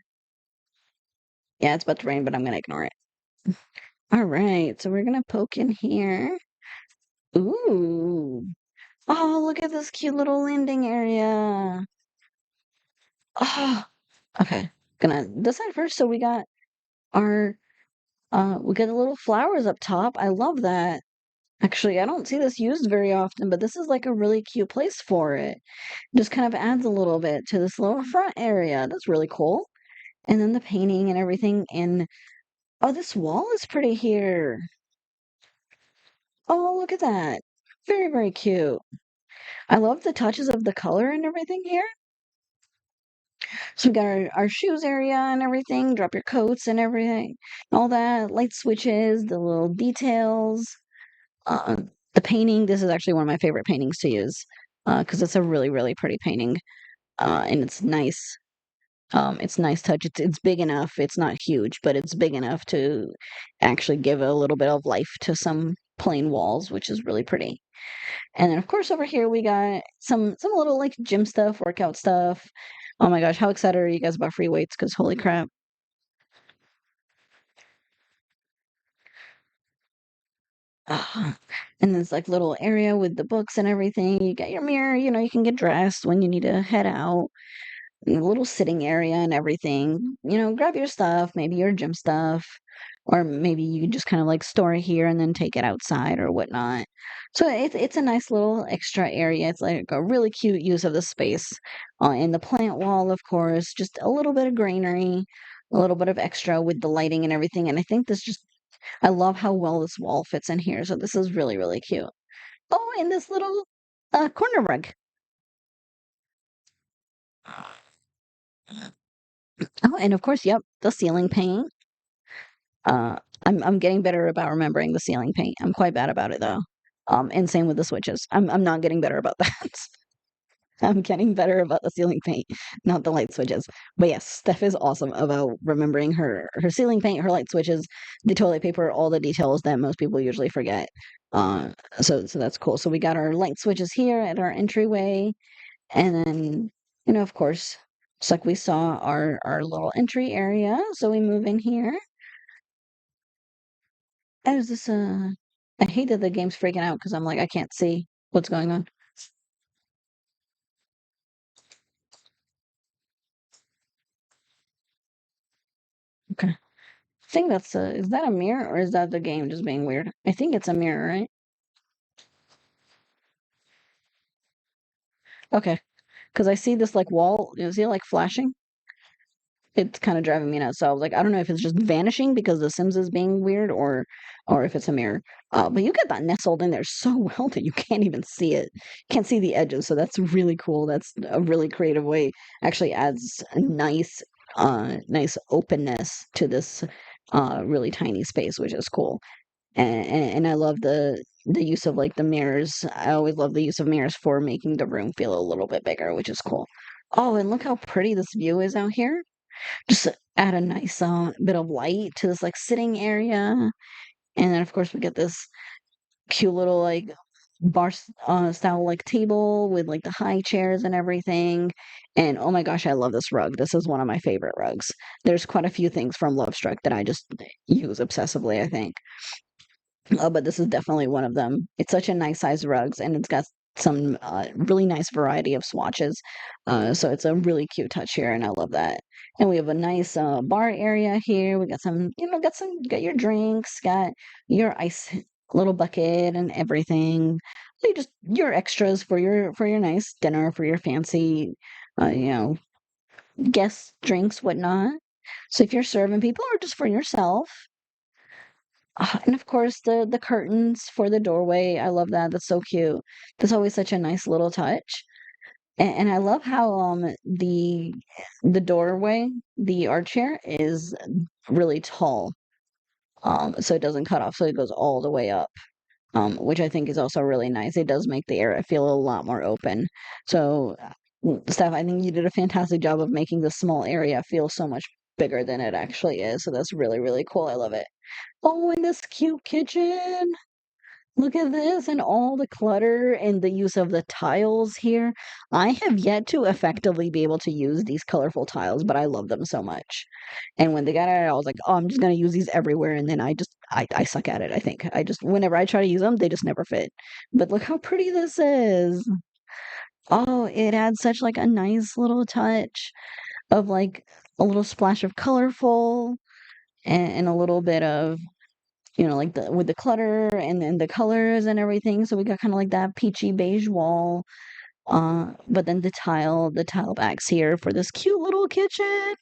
Yeah, it's about to rain, but I'm gonna ignore it. All right, so we're gonna poke in here. Ooh. Oh, look at this cute little landing area. Oh, okay. Gonna decide first. So our we got the little flowers up top. I love that. Actually, I don't see this used very often, but this is like a really cute place for it. Just kind of adds a little bit to this little front area. That's really cool. And then the painting and everything. And oh, this wall is pretty here. Oh, look at that. Very, very cute. I love the touches of the color and everything here. So we got our shoes area and everything, drop your coats and everything, all that, light switches, the little details, uh, the painting. This is actually one of my favorite paintings to use because it's a really, really pretty painting and it's nice. It's nice touch. It's big enough. It's not huge, but it's big enough to actually give a little bit of life to some plain walls, which is really pretty. And then of course over here we got some little like gym stuff, workout stuff. Oh my gosh, how excited are you guys about free weights? Because holy crap. Ah, and this like little area with the books and everything. You got your mirror, you can get dressed when you need to head out. A little sitting area and everything. Grab your stuff, maybe your gym stuff, or maybe you can just kind of like store it here and then take it outside or whatnot. So it's a nice little extra area. It's like a really cute use of the space. In the plant wall, of course, just a little bit of greenery, a little bit of extra with the lighting and everything. And I think I love how well this wall fits in here. So this is really, really cute. Oh, and this little corner rug. Oh, and of course, yep, the ceiling paint. I'm getting better about remembering the ceiling paint. I'm quite bad about it though. And same with the switches. I'm not getting better about that. I'm getting better about the ceiling paint, not the light switches. But yes, Steph is awesome about remembering her ceiling paint, her light switches, the toilet paper, all the details that most people usually forget. Uh, so that's cool. So we got our light switches here at our entryway, and then of course, it's like we saw our little entry area. So we move in here. And is this I hate that the game's freaking out because I'm like I can't see what's going on. Okay. I think that's is that a mirror or is that the game just being weird? I think it's a mirror, right? Okay. Because I see this like wall, see it like flashing? It's kind of driving me nuts. So I was like, I don't know if it's just vanishing because the Sims is being weird or if it's a mirror. But you get that nestled in there so well that you can't even see it. Can't see the edges. So that's really cool. That's a really creative way. Actually adds a nice openness to this really tiny space, which is cool. And I love the use of like the mirrors. I always love the use of mirrors for making the room feel a little bit bigger, which is cool. Oh, and look how pretty this view is out here. Just add a nice bit of light to this like sitting area. And then of course we get this cute little like style like table with like the high chairs and everything. And oh my gosh, I love this rug. This is one of my favorite rugs. There's quite a few things from Love Struck that I just use obsessively, I think. But this is definitely one of them. It's such a nice size rugs, and it's got some really nice variety of swatches. So it's a really cute touch here, and I love that. And we have a nice bar area here. We got some, got your drinks, got your ice little bucket and everything. Like just your extras for your nice dinner, for your fancy, you know, guest drinks, whatnot. So if you're serving people or just for yourself, and of course the curtains for the doorway. I love that. That's so cute. That's always such a nice little touch. And I love how the doorway, the arch here is really tall. So it doesn't cut off, so it goes all the way up. Which I think is also really nice. It does make the area feel a lot more open. So, Steph, I think you did a fantastic job of making this small area feel so much bigger than it actually is. So that's really, really cool. I love it. Oh, and this cute kitchen. Look at this and all the clutter and the use of the tiles here. I have yet to effectively be able to use these colorful tiles, but I love them so much. And when they got it, I was like, oh, I'm just gonna use these everywhere. And then I suck at it, I think. I just whenever I try to use them, they just never fit. But look how pretty this is. Oh, it adds such like a nice little touch of like a little splash of colorful and a little bit of like the with the clutter and then the colors and everything. So we got kind of like that peachy beige wall. But then the tile backs here for this cute little kitchen.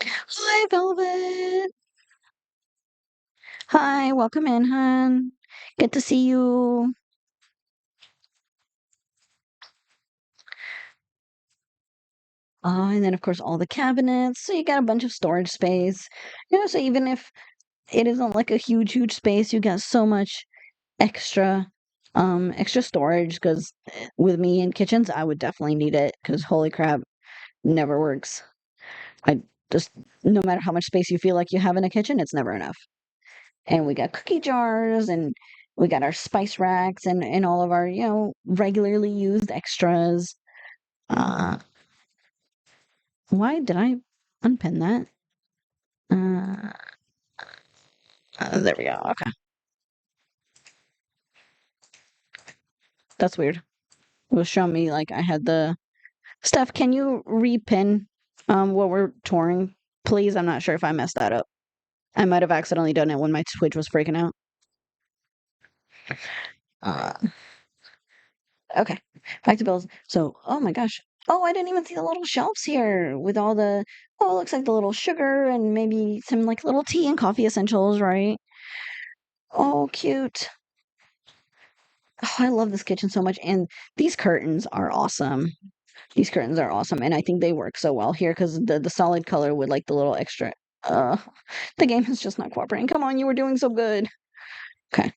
Hi, Velvet. Hi, welcome in, hon. Good to see you. And then of course all the cabinets. So you got a bunch of storage space. So even if it isn't like a huge space, you got so much extra extra storage because with me in kitchens I would definitely need it because holy crap, never works. I just no matter how much space you feel like you have in a kitchen, it's never enough. And we got cookie jars and we got our spice racks and all of our regularly used extras. uh why did I unpin that? uh, there we go. Okay, that's weird. It was showing me like I had the Steph, can you repin what we're touring, please? I'm not sure if I messed that up. I might have accidentally done it when my Twitch was freaking out. Uh, okay, back to bills. So, oh my gosh. Oh, I didn't even see the little shelves here with all the, oh, it looks like the little sugar and maybe some like little tea and coffee essentials, right? Oh, cute. Oh, I love this kitchen so much. And these curtains are awesome. These curtains are awesome. And I think they work so well here because the solid color with like the little extra. Uh, the game is just not cooperating. Come on, you were doing so good. Okay.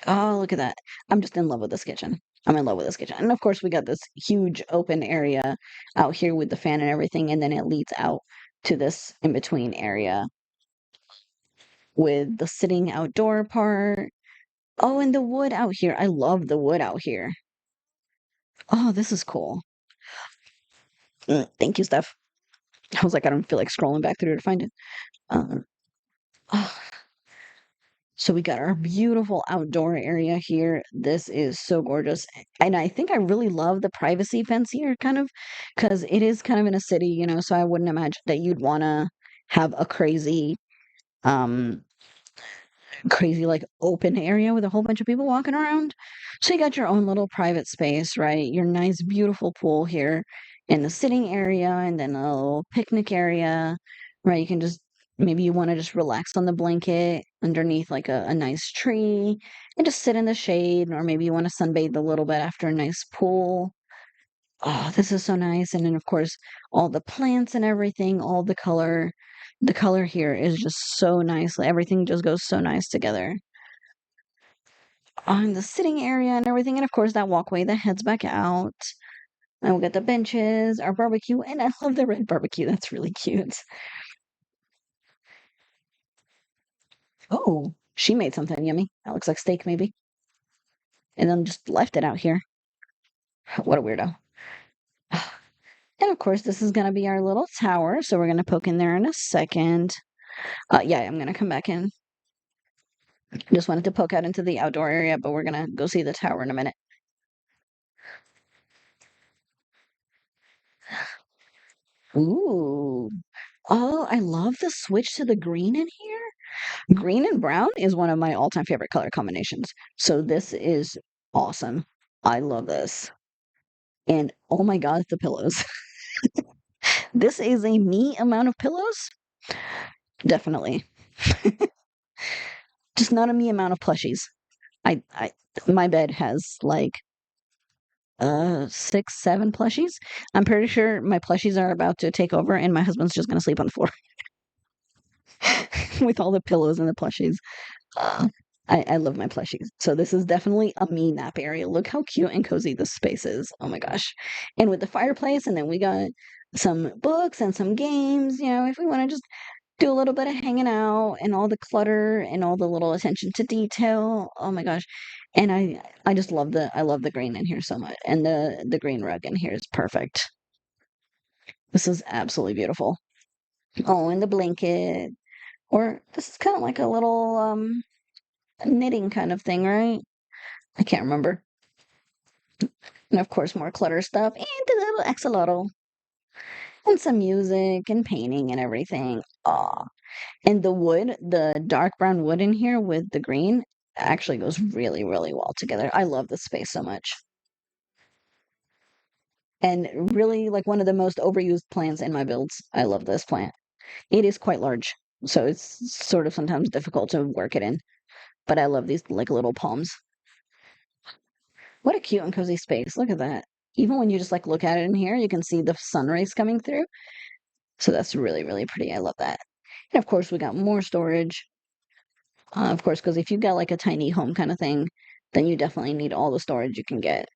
Oh, look at that. I'm just in love with this kitchen. I'm in love with this kitchen. And of course, we got this huge open area out here with the fan and everything. And then it leads out to this in between area with the sitting outdoor part. Oh, and the wood out here. I love the wood out here. Oh, this is cool. Thank you, Steph. I was like, I don't feel like scrolling back through to find it. Um, oh, so we got our beautiful outdoor area here. This is so gorgeous. And I think I really love the privacy fence here, kind of, because it is kind of in a city, so I wouldn't imagine that you'd want to have a um, crazy like open area with a whole bunch of people walking around. So you got your own little private space, right? Your nice, beautiful pool here in the sitting area and then a little picnic area, right? You can just maybe you want to just relax on the blanket underneath like a nice tree and just sit in the shade, or maybe you want to sunbathe a little bit after a nice pool. Oh, this is so nice. And then of course all the plants and everything, all the color. The color here is just so nice. Everything just goes so nice together on the sitting area and everything. And of course, that walkway that heads back out. And we got the benches, our barbecue, and I love the red barbecue. That's really cute. Oh, she made something yummy. That looks like steak, maybe. And then just left it out here. What a weirdo. And of course, this is going to be our little tower. So we're going to poke in there in a second. Yeah, I'm going to come back in. Just wanted to poke out into the outdoor area, but we're going to go see the tower in a minute. Ooh. Oh, I love the switch to the green in here. Green and brown is one of my all-time favorite color combinations. So this is awesome. I love this. And oh my God, the pillows. This is a me amount of pillows? Definitely. Just not a me amount of plushies. I my bed has like 6, 7 plushies. I'm pretty sure my plushies are about to take over and my husband's just gonna sleep on the floor with all the pillows and the plushies. Uh, I love my plushies. So this is definitely a me nap area. Look how cute and cozy this space is. Oh my gosh. And with the fireplace, and then we got some books and some games, if we want to just do a little bit of hanging out and all the clutter and all the little attention to detail. Oh my gosh. And I just love the green in here so much. And the green rug in here is perfect. This is absolutely beautiful. Oh, and the blanket. Or this is kind of like a little knitting kind of thing, right? I can't remember. And of course, more clutter stuff and the little axolotl and some music and painting and everything. Aw. And the wood, the dark brown wood in here with the green actually goes really, really well together. I love this space so much. And really, like one of the most overused plants in my builds. I love this plant. It is quite large, so it's sort of sometimes difficult to work it in. But I love these like little palms. What a cute and cozy space. Look at that. Even when you just like look at it in here, you can see the sun rays coming through. So that's really, really pretty. I love that. And of course, we got more storage. Of course, because if you've got like a tiny home kind of thing, then you definitely need all the storage you can get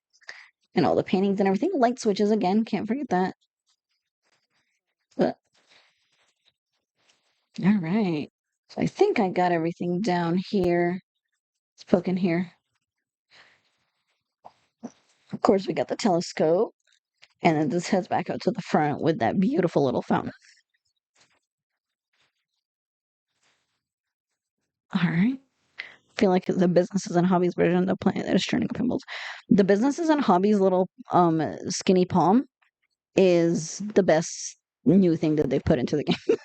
and all the paintings and everything. Light switches again, can't forget that. But all right. So I think I got everything down here. Let's poke in here. Of course, we got the telescope. And then this heads back out to the front with that beautiful little fountain. All right. Feel like the businesses and hobbies version of the plant that is turning pimples. The businesses and hobbies little skinny palm is the best new thing that they've put into the game.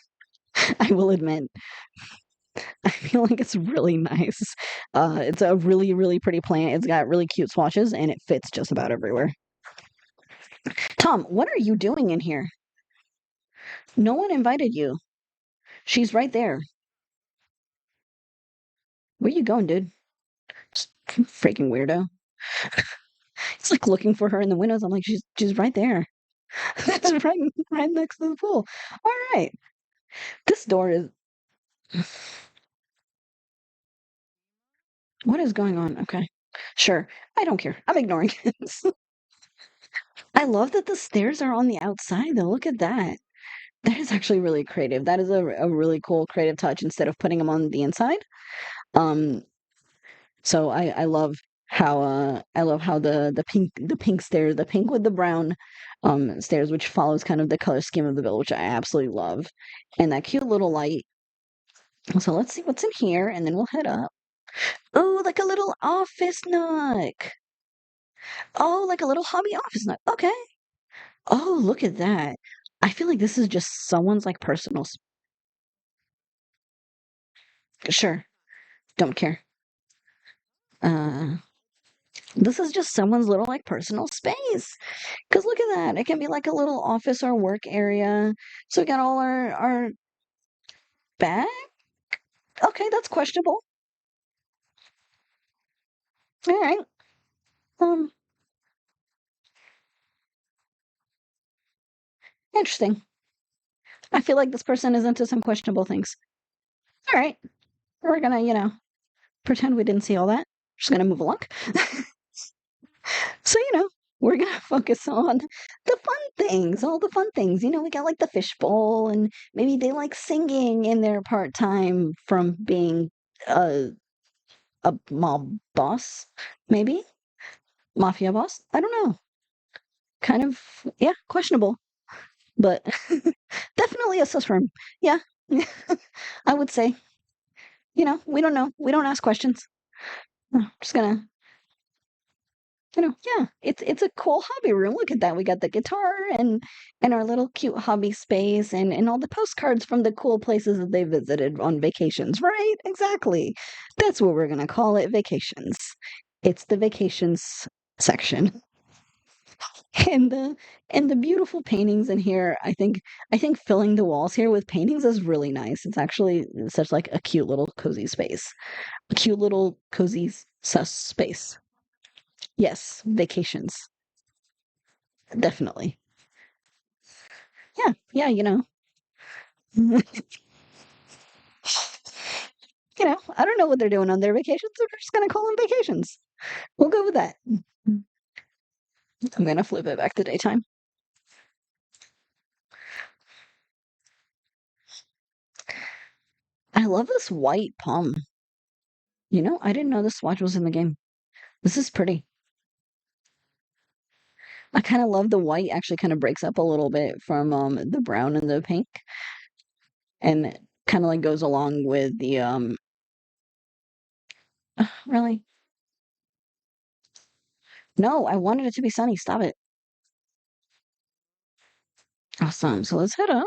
I will admit. I feel like it's really nice. It's a really, really pretty plant. It's got really cute swatches and it fits just about everywhere. Tom, what are you doing in here? No one invited you. She's right there. Where you going, dude? Freaking weirdo. It's like looking for her in the windows. I'm like, she's right there. That's right next to the pool. All right. This door is What is going on? Okay. Sure. I don't care. I'm ignoring it. I love that the stairs are on the outside, though. Look at that. That is actually really creative. That is a really cool creative touch instead of putting them on the inside. Um, so I love how the pink stairs, the pink with the brown stairs, which follows kind of the color scheme of the bill, which I absolutely love. And that cute little light. So let's see what's in here and then we'll head up. Oh, like a little office nook. Oh, like a little hobby office nook. Okay. Oh, look at that. I feel like this is just someone's like personal. Sure, don't care. Uh, this is just someone's little like personal space. Because look at that. It can be like a little office or work area. So we got all our bag. Okay, that's questionable. All right. Um, interesting. I feel like this person is into some questionable things. All right. We're gonna, pretend we didn't see all that. Just gonna move along. So, we're gonna focus on the fun things, all the fun things. We got like the fishbowl, and maybe they like singing in their part time from being a mob boss, maybe mafia boss. I don't know. Kind of, yeah, questionable, but definitely a sus firm. Yeah, I would say. We don't know. We don't ask questions. Just gonna yeah, it's a cool hobby room. Look at that. We got the guitar and our little cute hobby space and all the postcards from the cool places that they visited on vacations, right? Exactly. That's what we're gonna call it, vacations. It's the vacations section. And the beautiful paintings in here, I think filling the walls here with paintings is really nice. It's actually such like a cute little cozy space. A cute little cozy sus space. Yes, vacations. Definitely. Yeah, yeah, I don't know what they're doing on their vacations. So we're just gonna call them vacations. We'll go with that. I'm gonna flip it back to daytime. I love this white palm. I didn't know this watch was in the game. This is pretty. I kind of love the white actually kind of breaks up a little bit from the brown and the pink and kind of like goes along with the really. No, I wanted it to be sunny. Stop it. Awesome. So let's head up.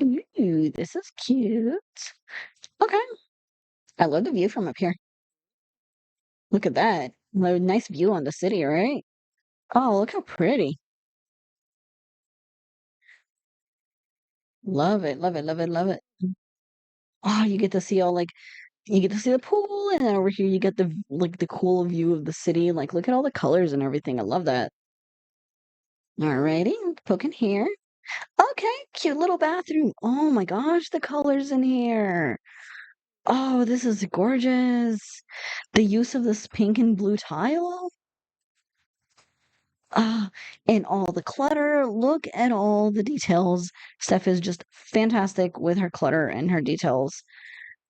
Ooh, this is cute. Okay. I love the view from up here. Look at that. Nice view on the city, right? Oh, look how pretty. Love it, love it, love it, love it. Oh, you get to see you get to see the pool, and then over here you get the cool view of the city. Like, look at all the colors and everything. I love that. Alrighty, poking here. Okay, cute little bathroom. Oh my gosh, the colors in here. Oh, this is gorgeous. The use of this pink and blue tile. Ah, and all the clutter. Look at all the details. Steph is just fantastic with her clutter and her details.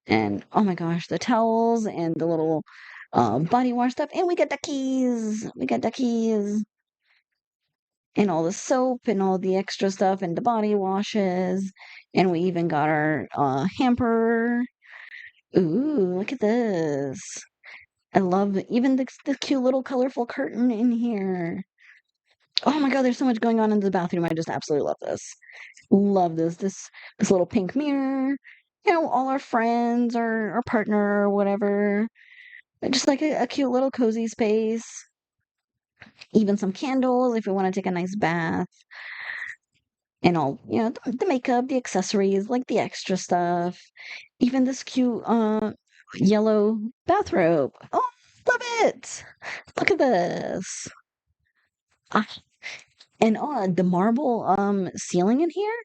And oh my gosh, the towels and the little body wash stuff. And we got the keys. We got the keys. And all the soap and all the extra stuff and the body washes. And we even got our hamper. Ooh, look at this. I love even the cute little colorful curtain in here. Oh my God, there's so much going on in the bathroom. I just absolutely love this. Love this. This little pink mirror. All our friends or our partner or whatever. Just like a cute little cozy space. Even some candles if we want to take a nice bath. And all, the makeup, the accessories, like the extra stuff. Even this cute yellow bathrobe. Oh, love it. Look at this. Ah, and the marble ceiling in here.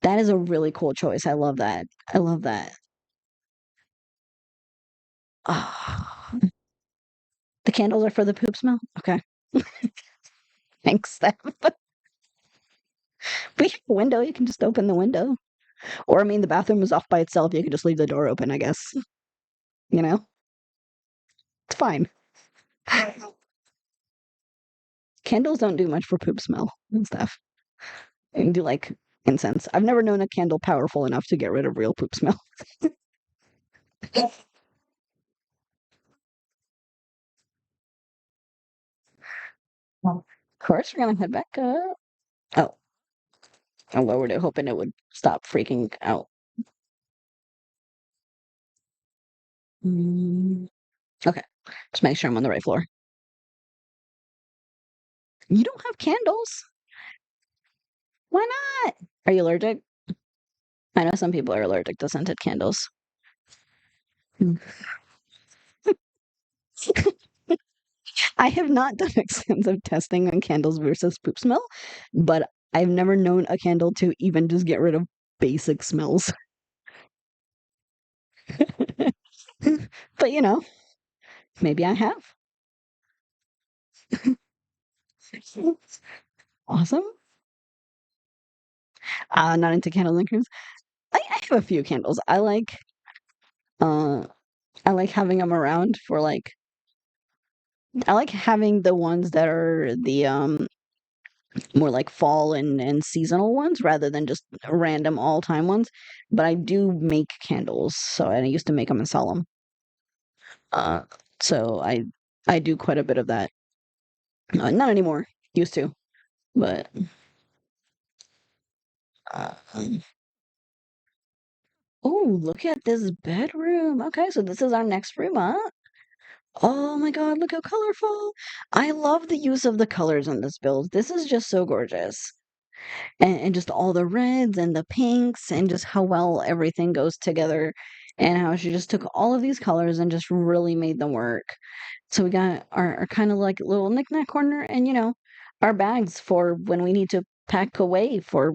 That is a really cool choice. I love that. I love that. Oh, the candles are for the poop smell? Okay. Thanks, Steph. We have a window. You can just open the window. Or, I mean, the bathroom is off by itself. You can just leave the door open, I guess. You know? It's fine. Candles don't do much for poop smell and stuff. They can do like incense. I've never known a candle powerful enough to get rid of real poop smell. Well, of course, we're gonna head back up. Oh, I lowered it, hoping it would stop freaking out. Mm, okay, just make sure I'm on the right floor. You don't have candles. Why not? Are you allergic? I know some people are allergic to scented candles. Mm. I have not done extensive testing on candles versus poop smell, but I've never known a candle to even just get rid of basic smells. But maybe I have. Awesome. Not into candles and creams. I have a few candles. Uh I like having them around for like I like having the ones that are the more like fall and seasonal ones rather than just random all time ones. But I do make candles, so I used to make them and sell them. Uh, so I do quite a bit of that. Not anymore. Used to, but uh, oh, look at this bedroom. Okay, so this is our next room, huh? Oh my God, look how colorful. I love the use of the colors in this build. This is just so gorgeous. And just all the reds and the pinks and just how well everything goes together and how she just took all of these colors and just really made them work. So we got our kind of like little knickknack corner and our bags for when we need to pack away for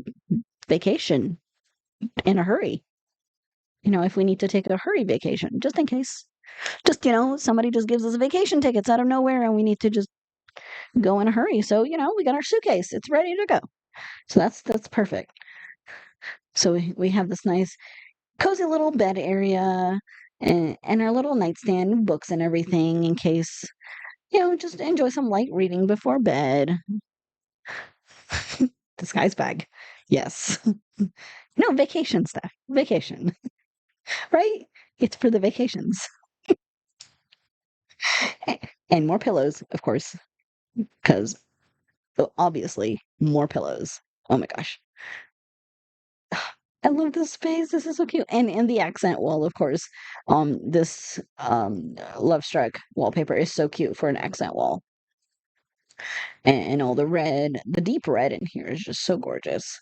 vacation in a hurry. If we need to take a hurry vacation, just in case. Just, somebody just gives us vacation tickets out of nowhere and we need to just go in a hurry. So, we got our suitcase. It's ready to go. So that's perfect. So we have this nice cozy little bed area and our little nightstand, books and everything in case, just enjoy some light reading before bed. Disguise bag. Yes. No, vacation stuff. Vacation, right? It's for the vacations. And more pillows, of course, because obviously more pillows. Oh my gosh. I love this space. This is so cute. And the accent wall, of course. This Love Struck wallpaper is so cute for an accent wall. And all the red, the deep red in here is just so gorgeous.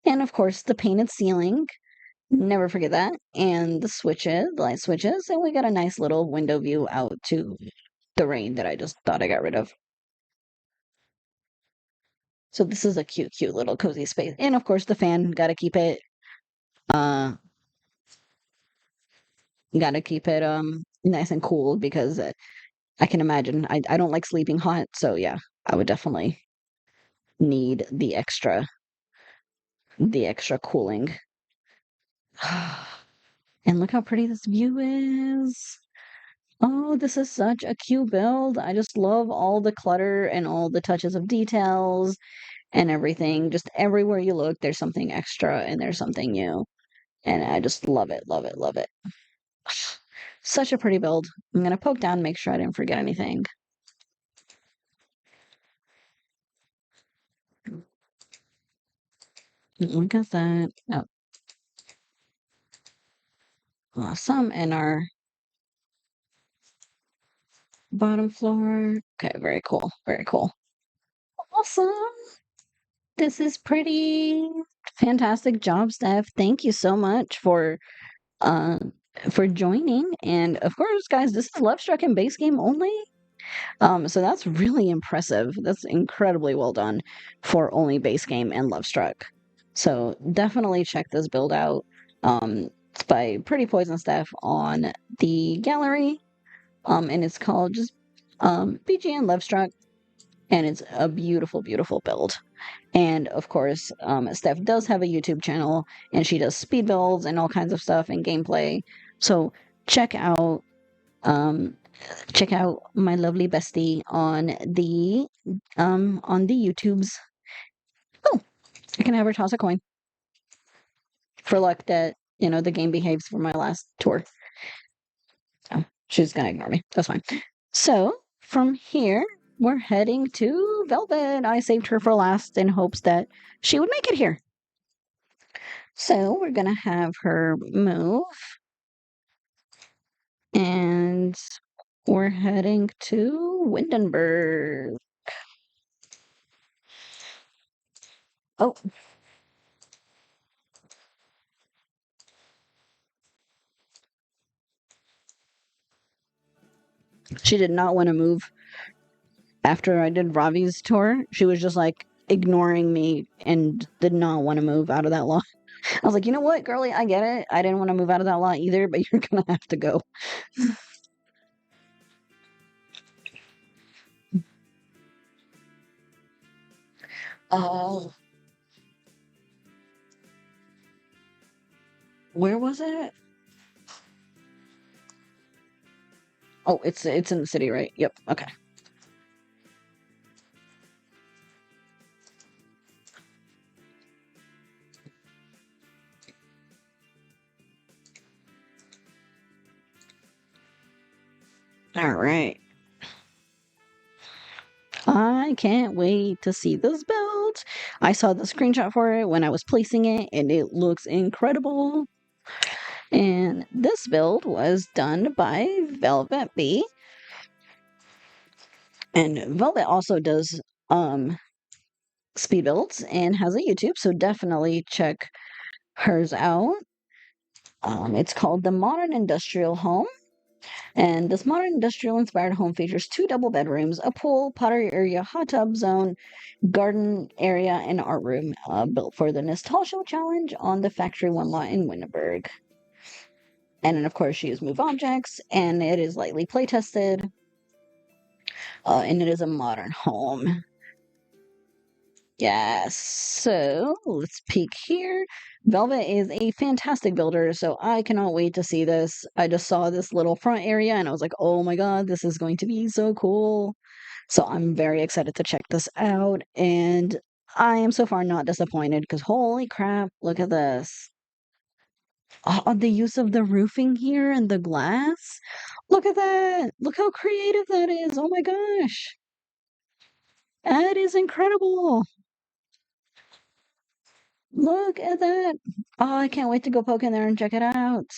And of course, the painted ceiling. Never forget that. And the switches, the light switches. And we got a nice little window view out to the rain that I just thought I got rid of. So this is a cute, cute little cozy space. And of course, the fan, uh, gotta keep it nice and cool because I can imagine I don't like sleeping hot. So yeah, I would definitely need the extra cooling. And look how pretty this view is. Oh, this is such a cute build. I just love all the clutter and all the touches of details and everything. Just everywhere you look, there's something extra and there's something new. And I just love it, love it, love it. Such a pretty build. I'm gonna poke down, make sure I didn't forget anything. Look at that. Oh, awesome. And our bottom floor. Okay, very cool. Very cool. Awesome. This is pretty. Fantastic job, Steph. Thank you so much uh for joining. And of course, guys, this is Love Struck and base game only. So that's really impressive. That's incredibly well done for only base game and Love Struck. So definitely check this build out. It's by Pretty Poison Stuff on the gallery. And it's called just BGN Lovestruck, and it's a beautiful, beautiful build. And of course, Steph does have a YouTube channel, and she does speed builds and all kinds of stuff and gameplay. So check out um, check out my lovely bestie on the YouTubes. Oh, I can have her toss a coin for luck that the game behaves for my last tour. Oh, she's gonna ignore me. That's fine. So from here, we're heading to Velvet. I saved her for last in hopes that she would make it here. So we're gonna have her move, and we're heading to Windenburg. Oh, she did not want to move after I did Ravi's tour. She was just like ignoring me and did not want to move out of that lot. I was like, you know what, girlie, I get it. I didn't want to move out of that lot either, but you're gonna have to go. Oh, where was it? Oh, it's in the city, right? Yep. Okay. All right. I can't wait to see this build. I saw the screenshot for it when I was placing it, and it looks incredible. And this build was done by velvettb. And Velvet also does speed builds and has a YouTube, so definitely check hers out. It's called the Modern Industrial Home. And this modern industrial inspired home features 2 double bedrooms, a pool, pottery area, hot tub zone, garden area, and art room, built for the Nostalgia Challenge on the Factory One lot in Windenburg. And then, of course, she used move objects, and it is lightly play tested, and it is a modern home. Yes, so let's peek here. Velvet is a fantastic builder, so I cannot wait to see this. I just saw this little front area and I was like, oh my god, this is going to be so cool. So I'm very excited to check this out, and I am so far not disappointed because holy crap, look at this. Oh, the use of the roofing here and the glass. Look at that. Look how creative that is. Oh my gosh. That is incredible. Look at that. Oh, I can't wait to go poke in there and check it out.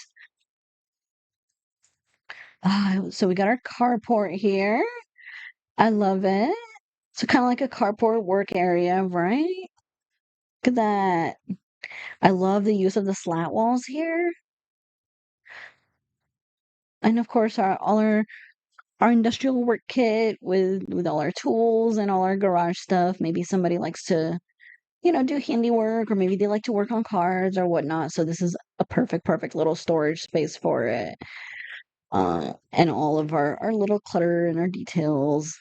So we got our carport here. I love it. So kind of like a carport work area, right? Look at that. I love the use of the slat walls here. And of course our industrial work kit with all our tools and all our garage stuff. Maybe somebody likes to, do handiwork, or maybe they like to work on cards or whatnot. So this is a perfect little storage space for it. And all of our little clutter and our details.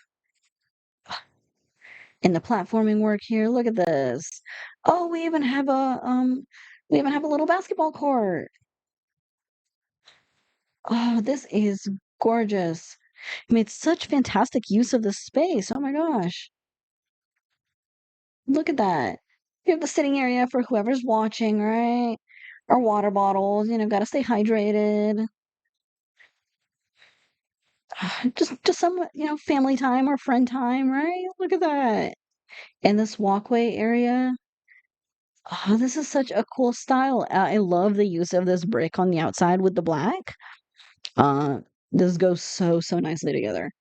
And the platforming work here. Look at this. Oh, we even have a little basketball court. Oh, this is gorgeous. I mean, it's such fantastic use of the space. Oh my gosh. Look at that. You have the sitting area for whoever's watching, right? Our water bottles, got to stay hydrated. Just some, family time or friend time, right? Look at that. And this walkway area. Oh, this is such a cool style. I love the use of this brick on the outside with the black. Uh, this goes so nicely together.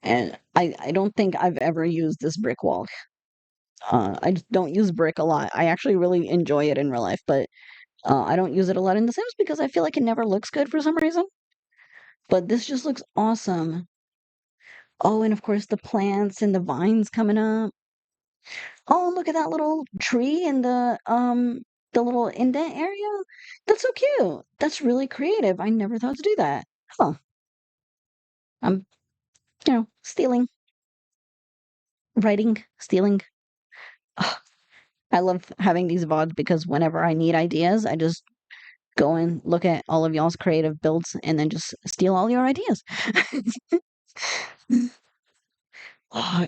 And I don't think I've ever used this brick wall. I just don't use brick a lot. I actually really enjoy it in real life, but I don't use it a lot in The Sims because I feel like it never looks good for some reason. But this just looks awesome. Oh, and of course the plants and the vines coming up. Oh, look at that little tree in the little indent area. That's so cute. That's really creative. I never thought to do that. Huh. I'm, stealing, writing, stealing. Ugh, I love having these VODs because whenever I need ideas, I just go and look at all of y'all's creative builds and then just steal all your ideas. Oh,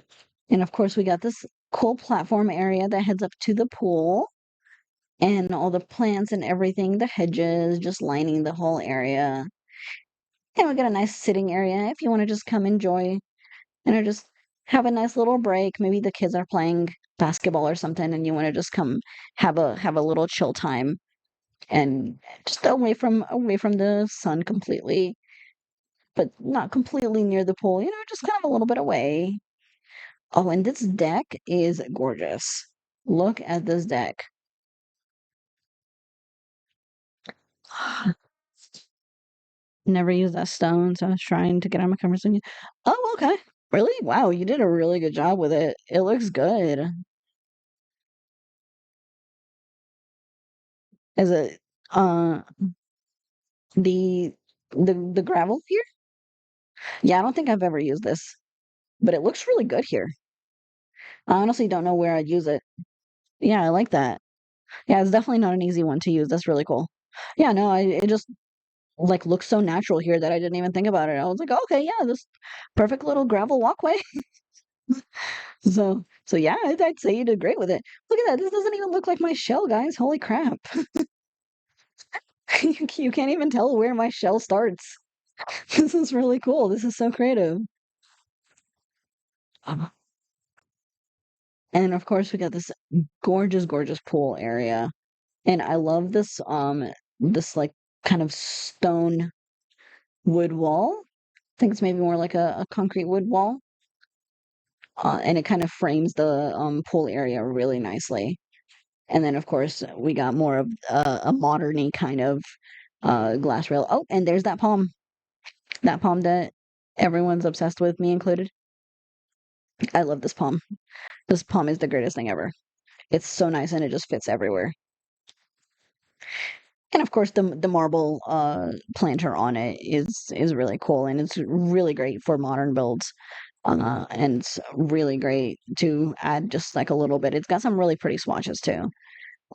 and of course, we got this cool platform area that heads up to the pool and all the plants and everything, the hedges just lining the whole area. And we got a nice sitting area if you want to just come enjoy just have a nice little break. Maybe the kids are playing basketball or something and you want to just come have a little chill time and just away from the sun completely, but not completely near the pool, just kind of a little bit away. Oh, and this deck is gorgeous. Look at this deck. Never used that stone, so I was trying to get on my conversation. Oh, okay. Really? Wow, you did a really good job with it. It looks good. Is it the the gravel here? Yeah, I don't think I've ever used this, but it looks really good here. I honestly don't know where I'd use it. Yeah, I like that. Yeah, it's definitely not an easy one to use. That's really cool. Yeah, no, it just like looks so natural here that I didn't even think about it. I was like, okay, yeah, this perfect little gravel walkway. So yeah, I'd say you did great with it. Look at that. This doesn't even look like my shell, guys. Holy crap. You can't even tell where my shell starts. This is really cool. This is so creative. Um, And of course, we got this gorgeous, gorgeous pool area. And I love this like kind of stone wood wall. I think it's maybe more like a concrete wood wall. And it kind of frames the pool area really nicely. And then, of course, we got more of a moderny kind of glass rail. Oh, and there's that palm that everyone's obsessed with, me included. I love this palm. This palm is the greatest thing ever. It's so nice and it just fits everywhere. And of course, the marble planter on it is really cool and it's really great for modern builds. And it's really great to add just like a little bit. It's got some really pretty swatches too.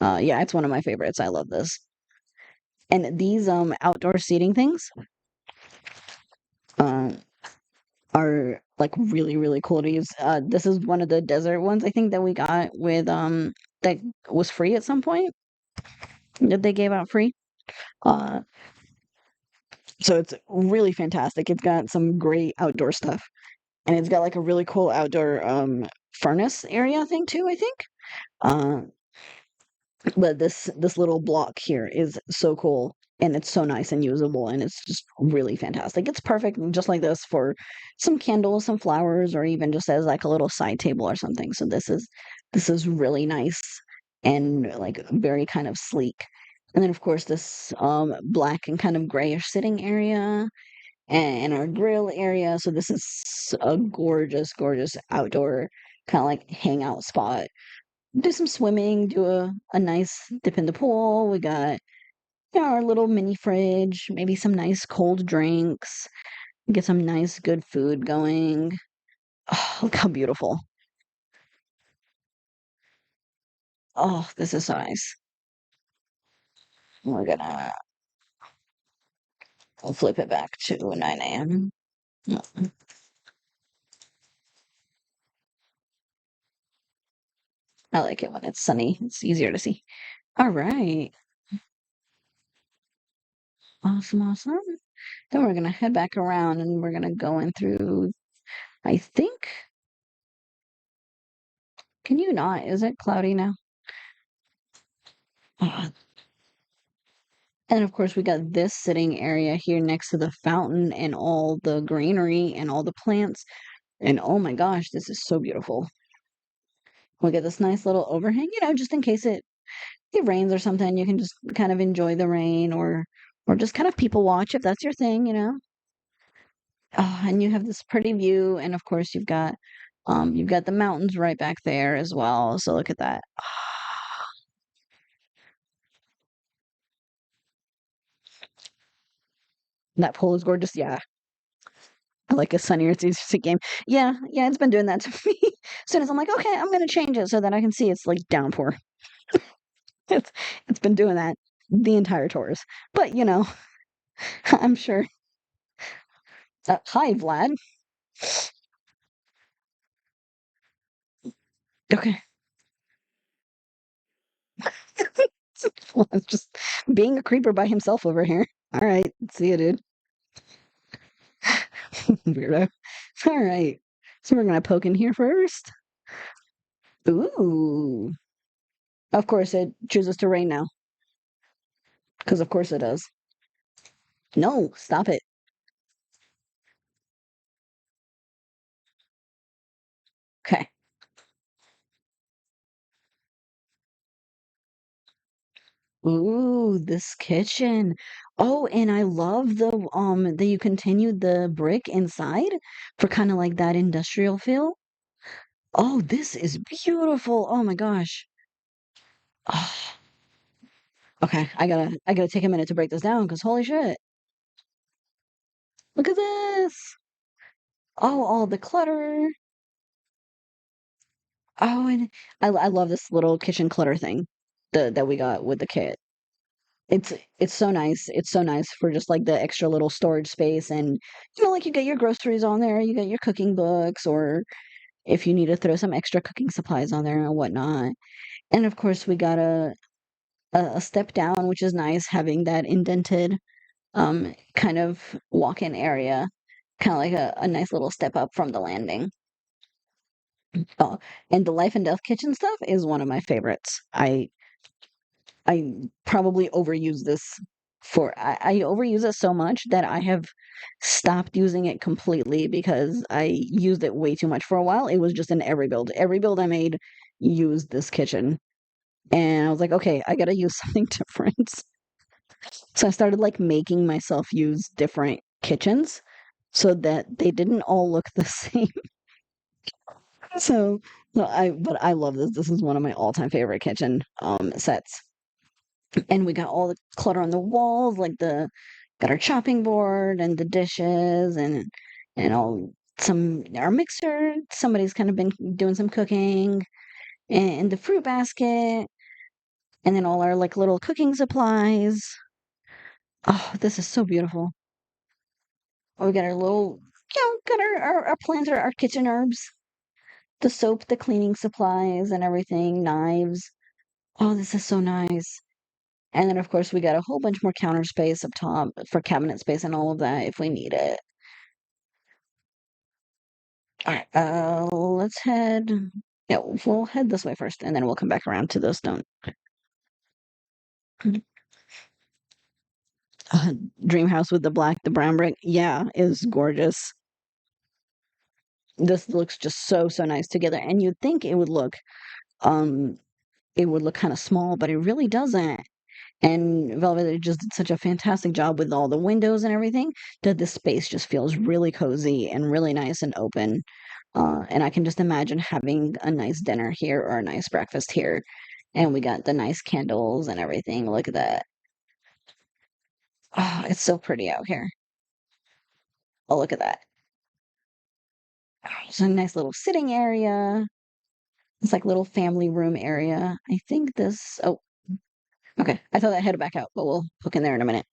Yeah, it's one of my favorites. I love this. And these outdoor seating things uh, are like really really cool to use. This is one of the desert ones I think that we got with that was free at some point that they gave out free. Uh, so it's really fantastic. It's got some great outdoor stuff, and it's got like a really cool outdoor furnace area thing too, I think. Uh, but this little block here is so cool and it's so nice and usable and it's just really fantastic. It's perfect just like this for some candles, some flowers, or even just as like a little side table or something. So this is really nice and like very kind of sleek. And then of course this black and kind of grayish sitting area and our grill area. So this is a gorgeous, gorgeous outdoor kind of like hangout spot. Do some swimming, do a nice dip in the pool. We got our little mini fridge, maybe some nice cold drinks, get some nice good food going. Oh, look how beautiful. Oh, this is so nice. We're gonna we'll flip it back to 9 a.m. Mm, I like it when it's sunny. It's easier to see. All right. Awesome, awesome. Then we're gonna head back around and we're gonna go in through, I think, can you not? Is it cloudy now? Ah, and of course, we got this sitting area here next to the fountain and all the greenery and all the plants. And oh my gosh, this is so beautiful. We get this nice little overhang, just in case it rains or something, you can just kind of enjoy the rain or just kind of people watch if that's your thing. Oh, and you have this pretty view, and of course you've got You've got the mountains right back there as well. So look at that. That pool is gorgeous. Yeah. I like a sunnier, it's easier to game. Yeah, yeah, it's been doing that to me. As soon as I'm like, okay, I'm gonna change it so that I can see it's like downpour. It's it's been doing that the entire tours. But I'm sure. Hi, Vlad. Okay. Vlad's just being a creeper by himself over here. All right, see you, dude. Weirdo. All right. So we're gonna poke in here first. Ooh. Of course it chooses to rain now. Because of course it does. No, stop it. Okay. Ooh, this kitchen. Oh, and I love that you continued the brick inside for kind of like that industrial feel. Oh, this is beautiful. Oh my gosh. Oh, okay, I gotta take a minute to break this down because holy shit. Look at this. Oh, all the clutter. Oh, and I love this little kitchen clutter thing that we got with the kit. It's it's so nice. It's so nice for just like the extra little storage space and like you get your groceries on there, you get your cooking books, or if you need to throw some extra cooking supplies on there and whatnot. And of course we got a step down, which is nice, having that indented kind of walk-in area, kind of like a nice little step up from the landing. Oh, and the Life and Death kitchen stuff is one of my favorites. I probably overuse this I overuse it so much that I have stopped using it completely because I used it way too much for a while. It was just in every build. Every build I made used this kitchen. And I was like, okay, I gotta use something different. So I started like making myself use different kitchens so that they didn't all look the same. So, but I love this. This is one of my all-time favorite kitchen sets. And we got all the clutter on the walls, like the got our chopping board and the dishes and all some our mixer. Somebody's kind of been doing some cooking and the fruit basket, and then all our like little cooking supplies. Oh, this is so beautiful. Oh, we got our little, got our plants, our kitchen herbs, the soap, the cleaning supplies, and everything, knives. Oh, this is so nice. And then, of course, we got a whole bunch more counter space up top for cabinet space and all of that if we need it. All right, let's head. Yeah, we'll head this way first, and then we'll come back around to the stone. Uh, Dream house with the brown brick. Yeah, is gorgeous. This looks just so nice together, and you'd think um, it would look kind of small, but it really doesn't. And Velvet just did such a fantastic job with all the windows and everything that the space just feels really cozy and really nice and open. And I can just imagine having a nice dinner here or a nice breakfast here. And we got the nice candles and everything. Look at that. Oh, it's so pretty out here. Oh, look at that. Oh, it's a nice little sitting area. It's like little family room area. I think this. Oh, okay. I thought I had to back out, but we'll hook in there in a minute.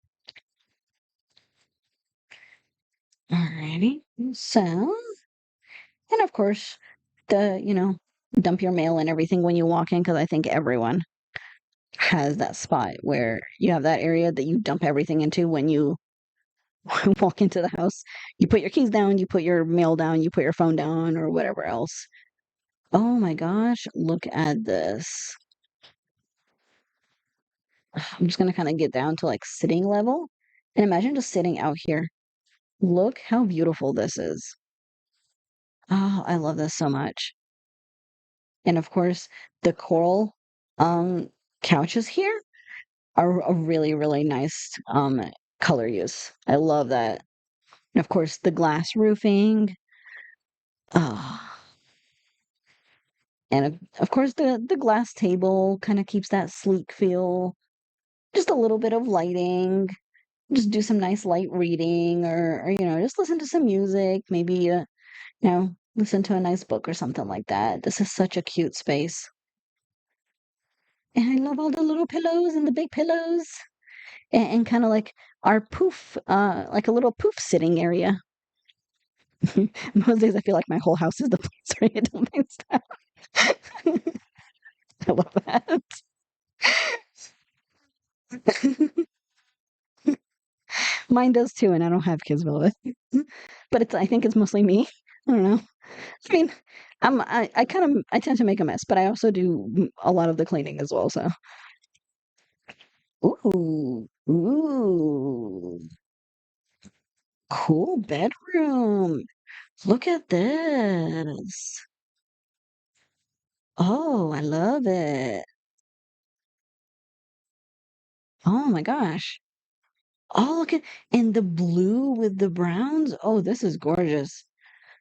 Alrighty. So, and of course, dump your mail and everything when you walk in, because I think everyone has that spot where you have that area that you dump everything into when you walk into the house. You put your keys down, you put your mail down, you put your phone down, or whatever else. Oh my gosh, look at this. I'm just gonna kind of get down to like sitting level and imagine just sitting out here. Look how beautiful this is. Oh, I love this so much. And of course, the coral um couches here are a really, really nice color use. I love that. And of course, the glass roofing. Oh. And of course, the glass table kind of keeps that sleek feel. Just a little bit of lighting. Just do some nice light reading, or just listen to some music. Maybe listen to a nice book or something like that. This is such a cute space. And I love all the little pillows and the big pillows and kind of like our poof, like a little poof sitting area. Most days I feel like my whole house is the place where you do my stuff. I love that. Mine does too, and I don't have kids, Velvet. But I think it's mostly me. I don't know. I mean, I tend to make a mess, but I also do a lot of the cleaning as well. So, ooh, cool bedroom. Look at this. Oh, I love it. Oh my gosh. Oh, look at and the blue with the browns. Oh, this is gorgeous.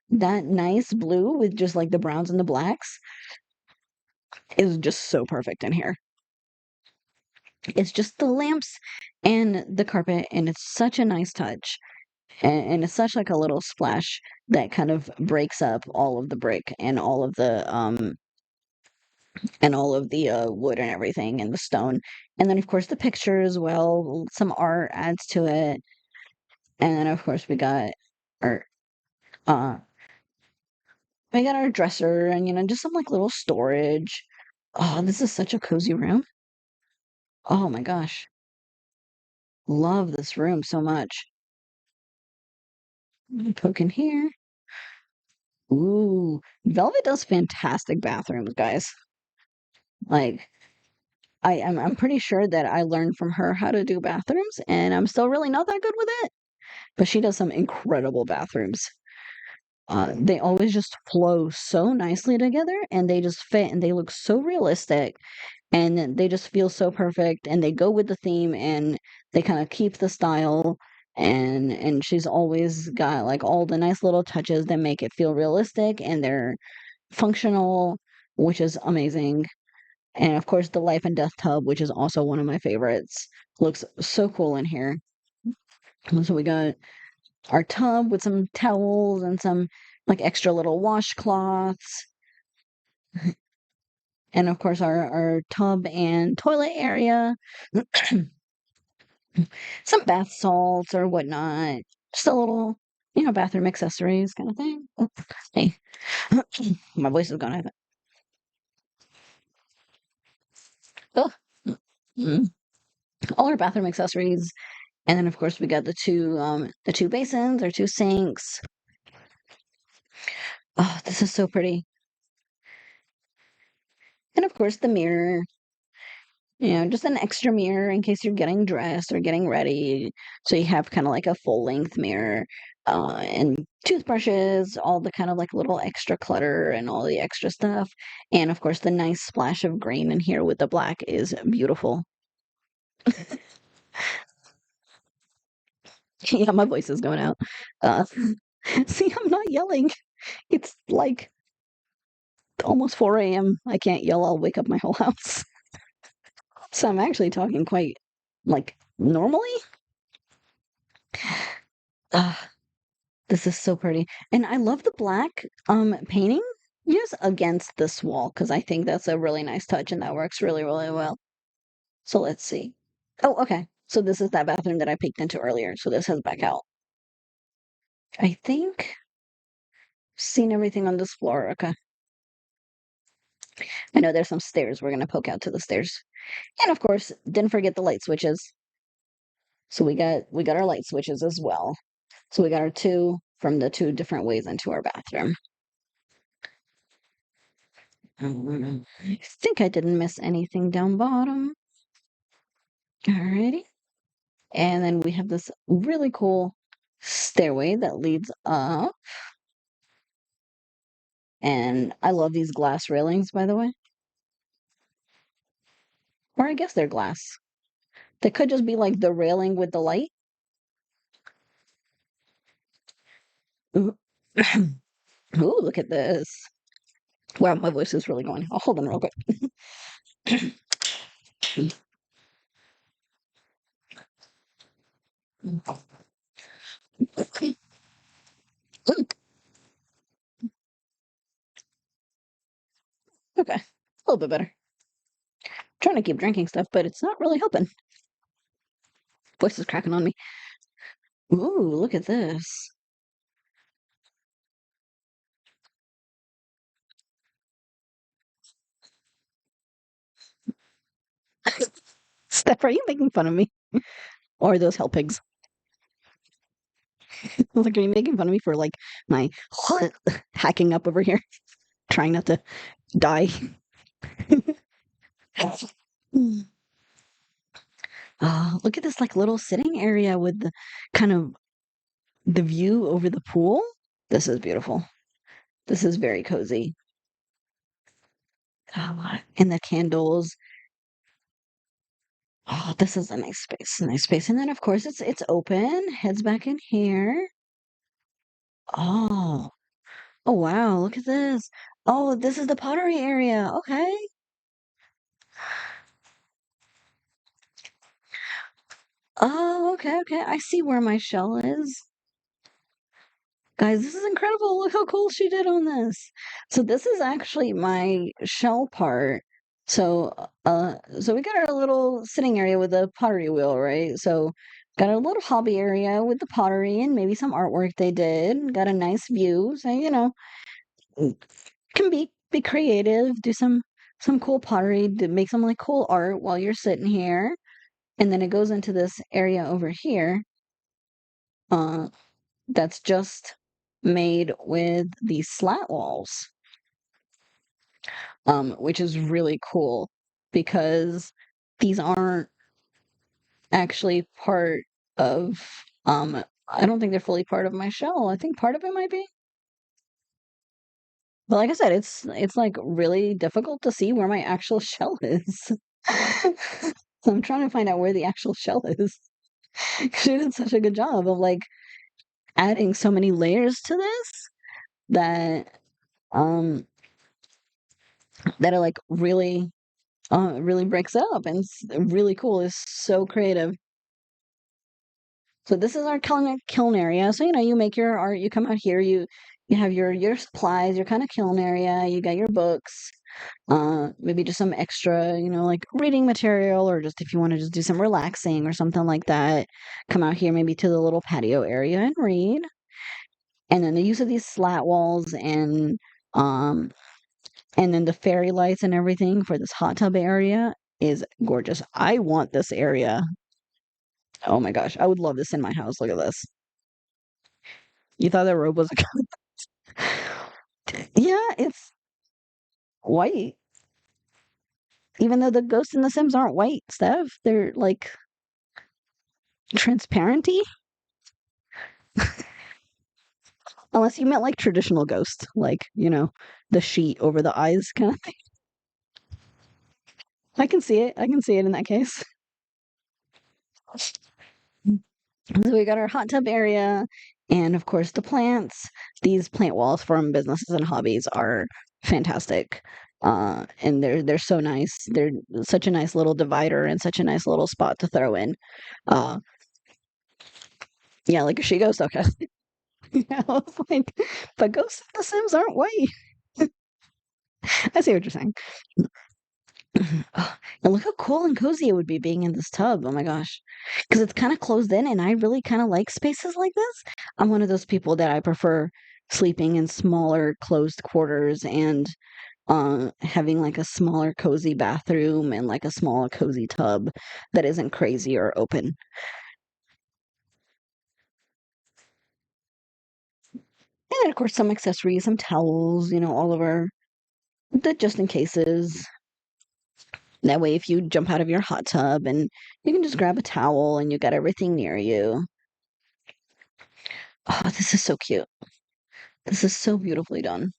That nice blue with just like the browns and the blacks is just so perfect in here. It's just the lamps and the carpet, and it's such a nice touch. And it's such like a little splash that kind of breaks up all of the brick and all of the wood and everything and the stone. And then of course the picture as well, some art adds to it. And then of course our uh we got our dresser and just some like little storage. Oh, this is such a cozy room. Oh my gosh. Love this room so much. Poke in here. Ooh, Velvet does fantastic bathrooms, guys. Like I'm pretty sure that I learned from her how to do bathrooms, and I'm still really not that good with it. But she does some incredible bathrooms. They always just flow so nicely together, and they just fit, and they look so realistic, and they just feel so perfect, and they go with the theme, and they kind of keep the style. And she's always got like all the nice little touches that make it feel realistic, and they're functional, which is amazing. And of course, the Life and Death tub, which is also one of my favorites, looks so cool in here. So we got our tub with some towels and some like extra little washcloths. And of course, our tub and toilet area, some bath salts or whatnot. Just a little, bathroom accessories kind of thing. Oh, hey, my voice is gone. Oh, mm. All our bathroom accessories. And then of course we got the two basins or two sinks. Oh, this is so pretty. And of course the mirror, just an extra mirror in case you're getting dressed or getting ready. So you have kind of like a full length mirror, and toothbrushes, all the kind of like little extra clutter and all the extra stuff. And of course the nice splash of green in here with the black is beautiful. Yeah, my voice is going out. Uh, see, I'm not yelling. It's like almost 4 a.m. I can't yell. I'll wake up my whole house. So I'm actually talking quite like normally. Ah, this is so pretty. And I love the black painting just against this wall because I think that's a really nice touch and that works really, really well. So let's see. Oh, okay. So this is that bathroom that I peeked into earlier. So this has back out. I think seen everything on this floor. Okay. I know there's some stairs. We're gonna poke out to the stairs. And of course, didn't forget the light switches. So we got our light switches as well. So we got our two from the two different ways into our bathroom. I think I didn't miss anything down bottom. Alrighty. And then we have this really cool stairway that leads up. And I love these glass railings, by the way. Or I guess they're glass. They could just be like the railing with the light. Ooh, Ooh, look at this. Wow, my voice is really going. I'll hold on real quick. Okay, a little bit better. Trying to keep drinking stuff, but it's not really helping. Voice is cracking on me. Ooh, look at this. Steph, are you making fun of me? Or are those hell pigs? Like, are you making fun of me for like my hacking up over here, trying not to die? Look at this like little sitting area with the kind of the view over the pool. This is beautiful. This is very cozy. And the candles. Oh, this is a nice space. Nice space. And then of course it's open. Heads back in here. Oh. Oh wow, look at this. Oh, this is the pottery area. Okay. Oh, okay, okay. I see where my shell is. Guys, this is incredible. Look how cool she did on this. So this is actually my shell part. So so we got our little sitting area with the pottery wheel, right? So got a little hobby area with the pottery and maybe some artwork they did. Got a nice view. So, mm, can be creative, do some cool pottery, to make some like cool art while you're sitting here. And then it goes into this area over here. Uh that's just made with these slat walls, which is really cool because these aren't actually part of, I don't think they're fully part of my shell. I think part of it might be. But like I said, it's like really difficult to see where my actual shell is. So I'm trying to find out where the actual shell is. She did such a good job of like adding so many layers to this that um that are like really breaks it up and it's really cool. It's so creative. So this is our kiln area. So you make your art. You come out here. You have your supplies. Your kind of kiln area. You got your books. Maybe just some extra, like reading material, or just if you want to just do some relaxing or something like that. Come out here, maybe to the little patio area and read. And then the use of these slat walls um and then the fairy lights and everything for this hot tub area is gorgeous. I want this area. Oh my gosh, I would love this in my house. Look at this. You thought that robe was a Yeah, it's white. Even though the ghosts in The Sims aren't white, Steph. They're like transparenty. Unless you meant like traditional ghost, like, the sheet over the eyes kind of thing. I can see it. I can see it in that case. So we got our hot tub area and of course the plants. These plant walls from businesses and hobbies are fantastic. And they're so nice. They're such a nice little divider and such a nice little spot to throw in. Uh yeah, like a she ghost, okay. Yeah, I was like, but ghosts in The Sims aren't white. I see what you're saying. Oh, and look how cool and cozy it would be being in this tub. Oh my gosh. Because it's kind of closed in, and I really kind of like spaces like this. I'm one of those people that I prefer sleeping in smaller, closed quarters and having like a smaller, cozy bathroom and like a small, cozy tub that isn't crazy or open. And then, of course, some accessories, some towels, all of the just in cases. That way, if you jump out of your hot tub and you can just grab a towel and you got everything near you. Oh, this is so cute. This is so beautifully done.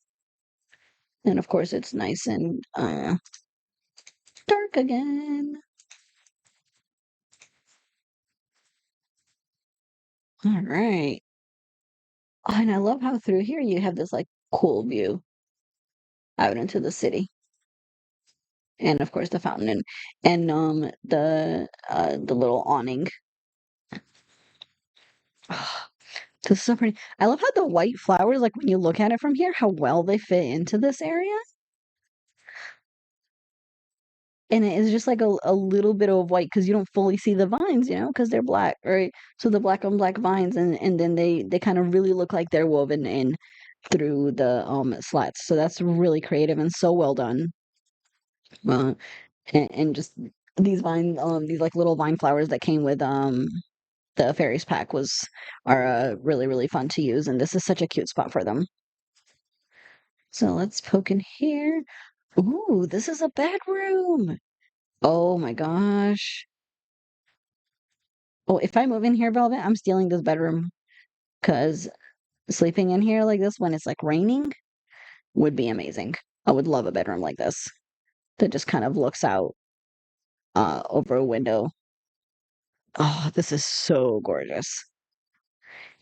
And of course, it's nice and dark again. All right. Oh, and I love how through here you have this like cool view. out into the city. And of course the fountain and the little awning. This is so pretty. I love how the white flowers, like when you look at it from here, how well they fit into this area. And it is just like a little bit of white because you don't fully see the vines, because they're black, right? So the black on black vines, and then they kind of really look like they're woven in through the slats. So that's really creative and so well done. Uh, and just these like little vine flowers that came with the fairies pack are really really fun to use, and this is such a cute spot for them. So let's poke in here. Ooh, this is a bedroom. Oh my gosh. Oh, if I move in here, Velvet, I'm stealing this bedroom because sleeping in here like this when it's like raining would be amazing. I would love a bedroom like this that just kind of looks out over a window. Oh, this is so gorgeous.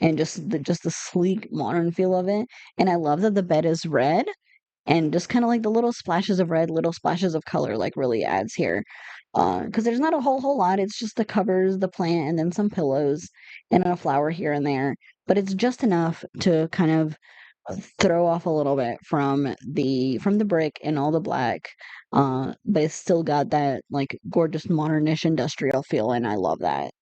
And just the sleek modern feel of it. And I love that the bed is red and just kind of like the little splashes of red, little splashes of color like really adds here. Because there's not a whole lot. It's just the covers, the plant, and then some pillows and a flower here and there. But it's just enough to kind of throw off a little bit from the brick and all the black. But it's still got that like gorgeous modernish industrial feel, and I love that.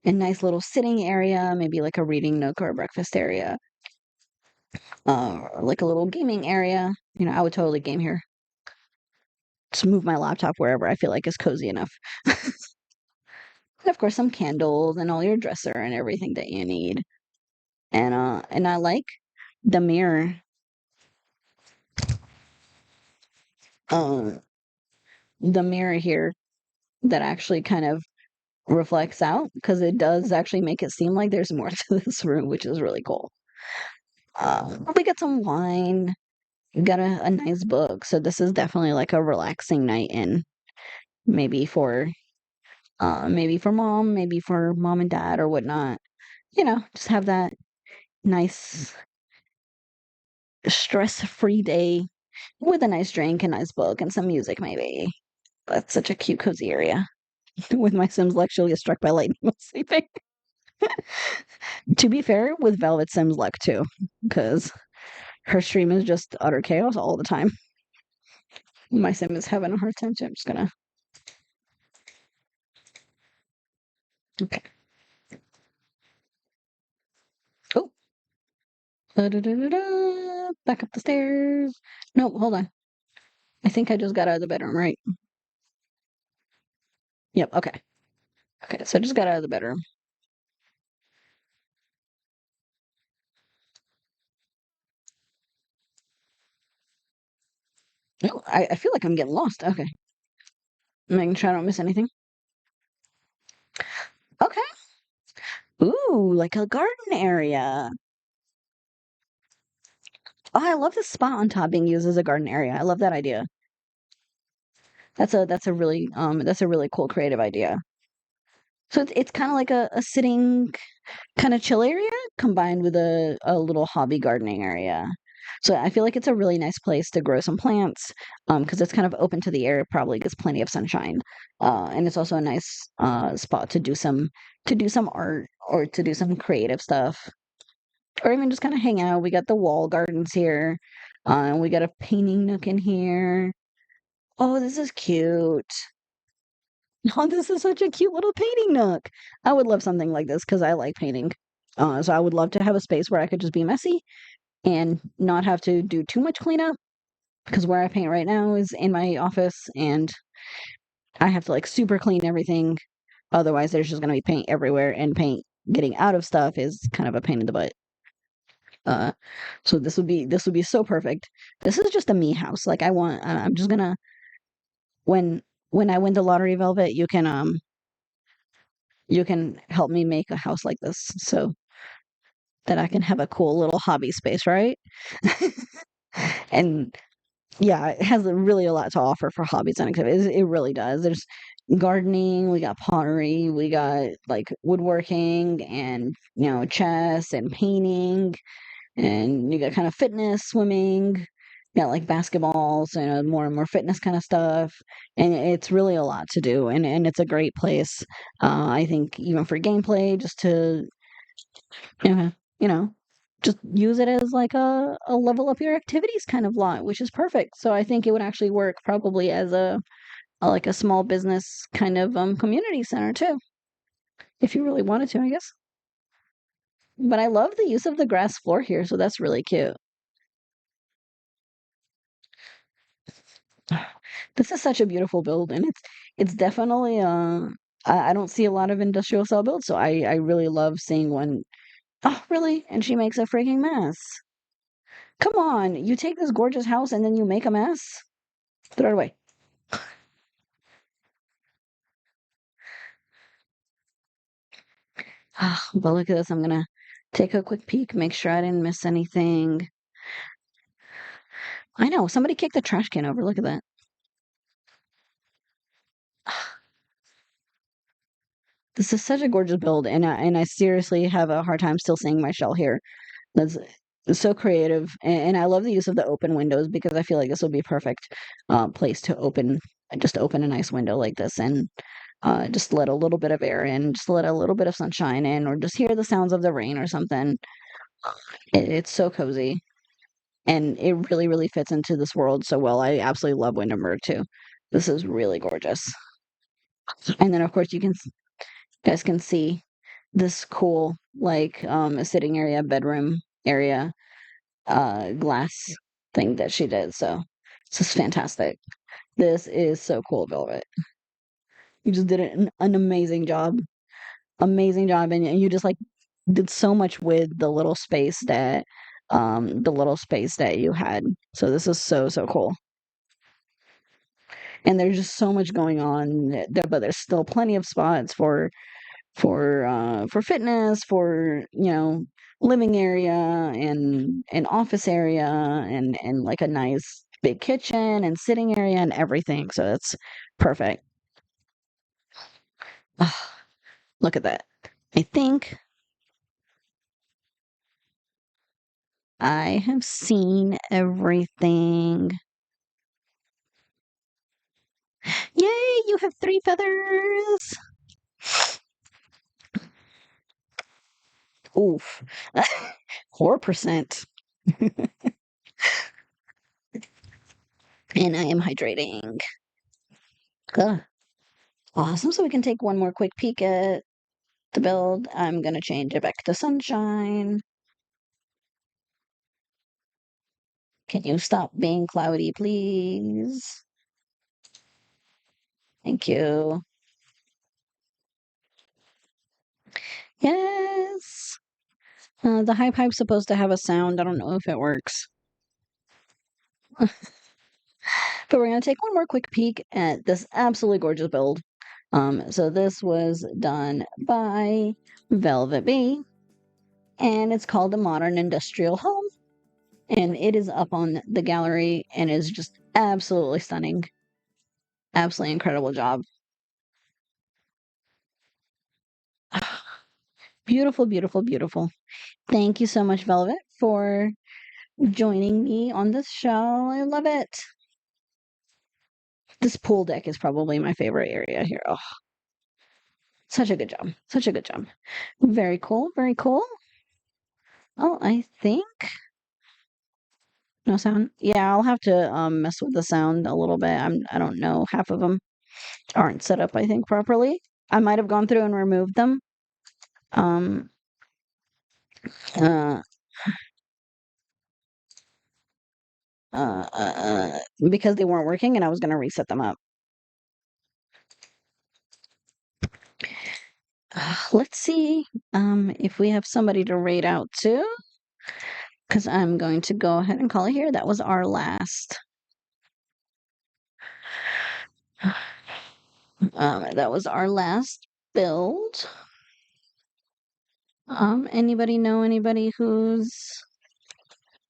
A nice little sitting area, maybe like a reading nook or a breakfast area, like a little gaming area. I would totally game here. Just move my laptop wherever I feel like is cozy enough. And of course, some candles and all your dresser and everything that you need. And I like the mirror. Uh, the mirror here that actually kind of reflects out because it does actually make it seem like there's more to this room, which is really cool. We got some wine. We got a nice book. So this is definitely like a relaxing night in. Maybe for mom, maybe for mom and dad or whatnot. Just have that nice stress-free day with a nice drink, a nice book, and some music maybe. That's such a cute, cozy area. With my Sims luck, she'll get struck by lightning while sleeping. To be fair, with Velvet Sims luck too, because her stream is just utter chaos all the time. My Sim is having a hard time, so I'm just gonna. Okay. Oh. Da-da-da-da-da. Back up the stairs. Nope, hold on. I think I just got out of the bedroom, right? Yep, okay. Okay, so I just got out of the bedroom. Oh, I feel like I'm getting lost. Okay. Making sure I don't miss anything. Okay. Ooh, like a garden area. Oh, I love this spot on top being used as a garden area. I love that idea. That's a really cool creative idea. So it's kind of like a sitting kind of chill area combined with a little hobby gardening area. So I feel like it's a really nice place to grow some plants because it's kind of open to the air, probably gets plenty of sunshine. And it's also a nice spot to do some art or to do some creative stuff or even just kind of hang out. We got the wall gardens here. And we got a painting nook in here. Oh, this is cute. Oh, this is such a cute little painting nook. I would love something like this because I like painting. So I would love to have a space where I could just be messy and not have to do too much cleanup because where I paint right now is in my office and I have to like super clean everything. Otherwise, there's just going to be paint everywhere and paint getting out of stuff is kind of a pain in the butt. Uh, so this would be so perfect. This is just a me house. Like I'm just gonna when when I win the lottery, Velvet, you can help me make a house like this so that I can have a cool little hobby space, right? And yeah, it has really a lot to offer for hobbies and activities. It really does. There's gardening, we got pottery, we got like woodworking and chess and painting, and you got kind of fitness, swimming. yeah, like basketballs, more and more fitness kind of stuff. And it's really a lot to do, and it's a great place. I think even for gameplay, just to uh, you know, just use it as like a level up your activities kind of lot, which is perfect. So I think it would actually work probably as a like a small business kind of community center too, if you really wanted to, I guess. But I love the use of the grass floor here, so that's really cute. This is such a beautiful build, and it's definitely I don't see a lot of industrial cell builds, so I really love seeing one. Oh, really? And she makes a freaking mess. Come on, you take this gorgeous house and then you make a mess? Throw it away. Ah, but look at this. I'm gonna take a quick peek, make sure I didn't miss anything. I know, somebody kicked the trash can over. Look at that. This is such a gorgeous build, and I seriously have a hard time still seeing my shell here. That's so creative, and I love the use of the open windows because I feel like this would be a perfect place to just open a nice window like this and just let a little bit of air in, just let a little bit of sunshine in, or just hear the sounds of the rain or something. It's so cozy, and it really, really fits into this world so well. I absolutely love Windenburg too. This is really gorgeous. And then, of course, guys can see this cool like a sitting area, bedroom area glass thing that she did. So this is fantastic. This is so cool, Velvet. You just did an amazing job. Amazing job. And you just like did so much with the little space that you had. So this is so, so cool. And there's just so much going on there, but there's still plenty of spots for fitness, for living area and an office area and like a nice big kitchen and sitting area and everything. So that's perfect. Ah, look at that. I think I have seen everything. Yay, you have 3 feathers. Oof. 4%. And I am hydrating. Ugh. Awesome. So we can take one more quick peek at the build. I'm going to change it back to sunshine. Can you stop being cloudy, please? Thank you. Yes. The high pipe's supposed to have a sound. I don't know if it works. But we're going to take one more quick peek at this absolutely gorgeous build. So this was done by velvettb, and it's called a modern industrial home. And it is up on the gallery and is just absolutely stunning. Absolutely incredible job. Beautiful, beautiful, beautiful. Thank you so much, Velvet, for joining me on this show. I love it. This pool deck is probably my favorite area here. Oh, such a good job. Such a good job. Very cool. Very cool. Oh, I think no sound. Yeah, I'll have to mess with the sound a little bit. I don't know. Half of them aren't set up, I think, properly. I might have gone through and removed them. Um uh because they weren't working and I was gonna reset them up. Let's see if we have somebody to raid out to, because I'm going to go ahead and call it here. That was our last. That was our last build. Anybody know anybody who's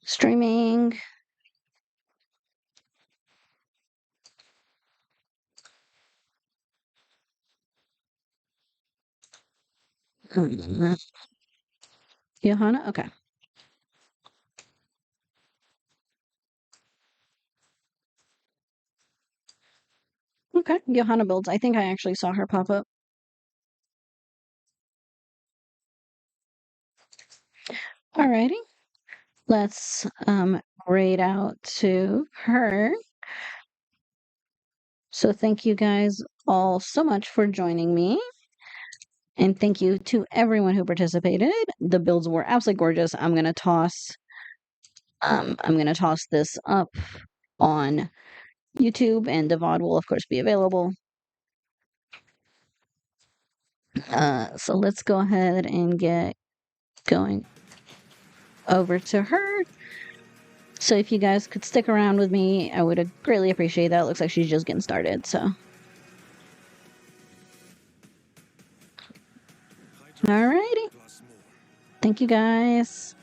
streaming? Johanna? Okay. Okay, Johanna builds. I think I actually saw her pop up. Alrighty, let's raid out to her. So thank you guys all so much for joining me. And thank you to everyone who participated. The builds were absolutely gorgeous. I'm gonna toss this up on YouTube, and the VOD will of course be available. So let's go ahead and get going over to her. So if you guys could stick around with me, I would greatly appreciate that. It looks like she's just getting started, so. Alrighty. Thank you guys.